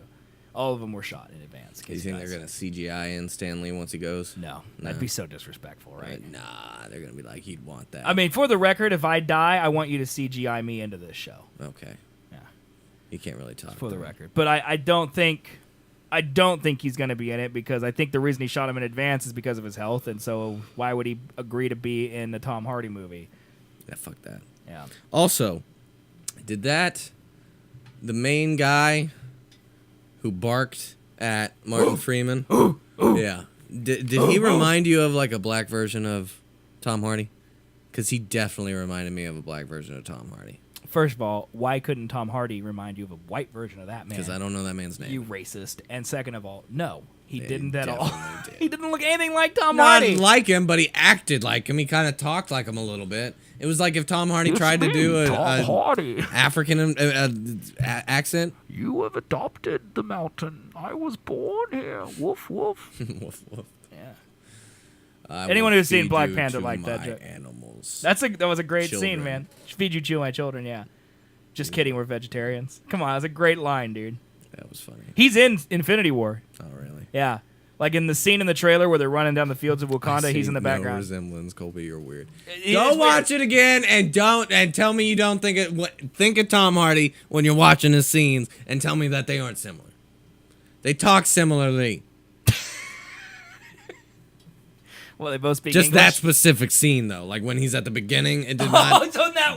All of them were shot in advance. Do you think they're going to CGI in Stan Lee once he goes? No. That'd be so disrespectful, right? Nah, they're going to be like, he'd want that. I mean, for the record, if I die, I want you to CGI me into this show. Okay. Yeah. You can't really talk for the record. But I don't think he's going to be in it because I think the reason he shot him in advance is because of his health, and so why would he agree to be in the Tom Hardy movie? Yeah, fuck that. Yeah. Also, the main guy who barked at Martin Freeman, yeah, did he remind you of like a black version of Tom Hardy? Because he definitely reminded me of a black version of Tom Hardy. First of all, why couldn't Tom Hardy remind you of a white version of that man? Because I don't know that man's name. You racist. And second of all, no, he didn't at definitely all. did. He didn't look anything like Tom Not Hardy. like him, but he acted like him. He kind of talked like him a little bit. It was like if Tom Hardy tried to do a African accent. You have adopted the mountain. I was born here. Woof, woof. Woof, woof. Yeah. Anyone who's seen Black Panther like that joke. Animals. That was a great Children. scene, man. Feed you chew my children, yeah. Just kidding, we're vegetarians. Come on, that's a great line, dude. That was funny. He's in Infinity War. Oh, really? Yeah. Like in the scene in the trailer where they're running down the fields of Wakanda, he's in the background. No resemblance, Colby. You're weird. Go watch it again and tell me you don't think of Tom Hardy when you're watching his scenes and tell me that they aren't similar. They talk similarly. Well, they both speak Just English. that specific scene though, like when he's at the beginning, it did not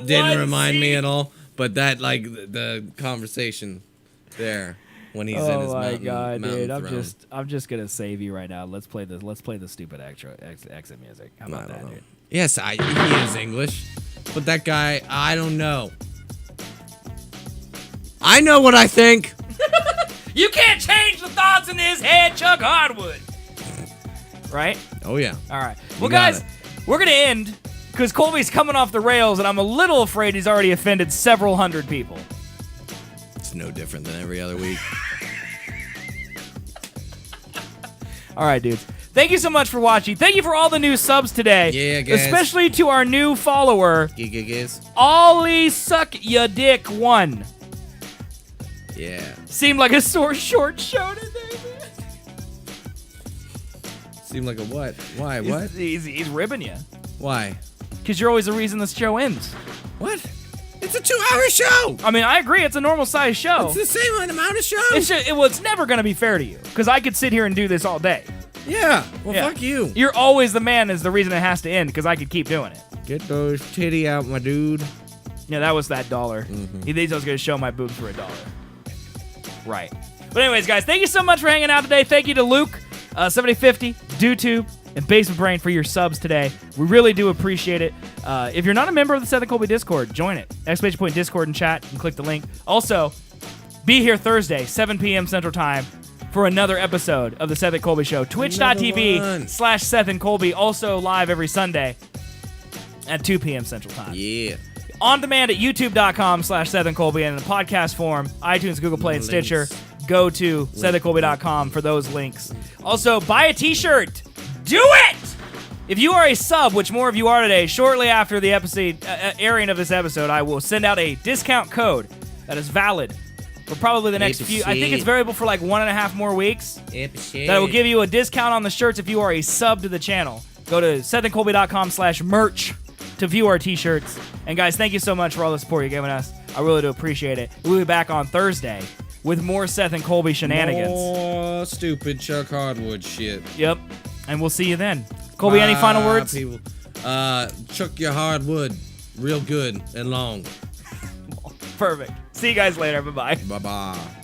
didn't remind me at all. But that like the conversation there. When he's in his mountain, God, dude! throne. I'm just gonna save you right now. Let's play the stupid exit music. How about that, dude? Yes, he is English, but that guy, I don't know. I know what I think. You can't change the thoughts in his head, Chuck Hardwood. Right? Oh yeah. All right. Well, guys, we're gonna end because Colby's coming off the rails, and I'm a little afraid he's already offended several hundred people. It's no different than every other week. All right, dudes. Thank you so much for watching. Thank you for all the new subs today. Yeah, guys. Especially to our new follower, Ollie Suck Ya Dick 1. Yeah. Seemed like a short show today, man. Seemed like a what? Why? What? He's ribbing you. Why? Because you're always the reason this show ends. What? It's a 2-hour show. I mean, I agree. It's a normal size show. It's the same amount of show. It's never going to be fair to you because I could sit here and do this all day. Yeah. Well, fuck you. You're always the man is the reason it has to end because I could keep doing it. Get those titty out, my dude. Yeah, that was that $1. Mm-hmm. He thinks I was going to show my boobs for $1. Right. But anyways, guys, thank you so much for hanging out today. Thank you to Luke, 7050, DoTube, and Basement Brain for your subs today. We really do appreciate it. If you're not a member of the Seth and Colby Discord, join it. Exclamation point Discord and chat and click the link. Also, be here Thursday, 7 p.m. Central Time for another episode of the Seth and Colby Show. Twitch.tv/Seth and Colby. Also live every Sunday at 2 p.m. Central Time. Yeah. On demand at youtube.com/Seth and Colby, and in the podcast form, iTunes, Google Play, and Stitcher. Go to SethandColby.com for those links. Also, buy a t-shirt. Do it! If you are a sub, which more of you are today, shortly after the episode airing of this episode, I will send out a discount code that is valid for probably the next few. I think it's variable for like 1.5 more weeks. That will give you a discount on the shirts if you are a sub to the channel. Go to SethandColby.com/merch to view our t-shirts. And guys, thank you so much for all the support you're giving us. I really do appreciate it. We'll be back on Thursday with more Seth and Colby shenanigans. More stupid Chuck Hardwood shit. Yep. And we'll see you then. Colby, any final words? People. Chuck your hardwood real good and long. Perfect. See you guys later. Bye-bye. Bye-bye.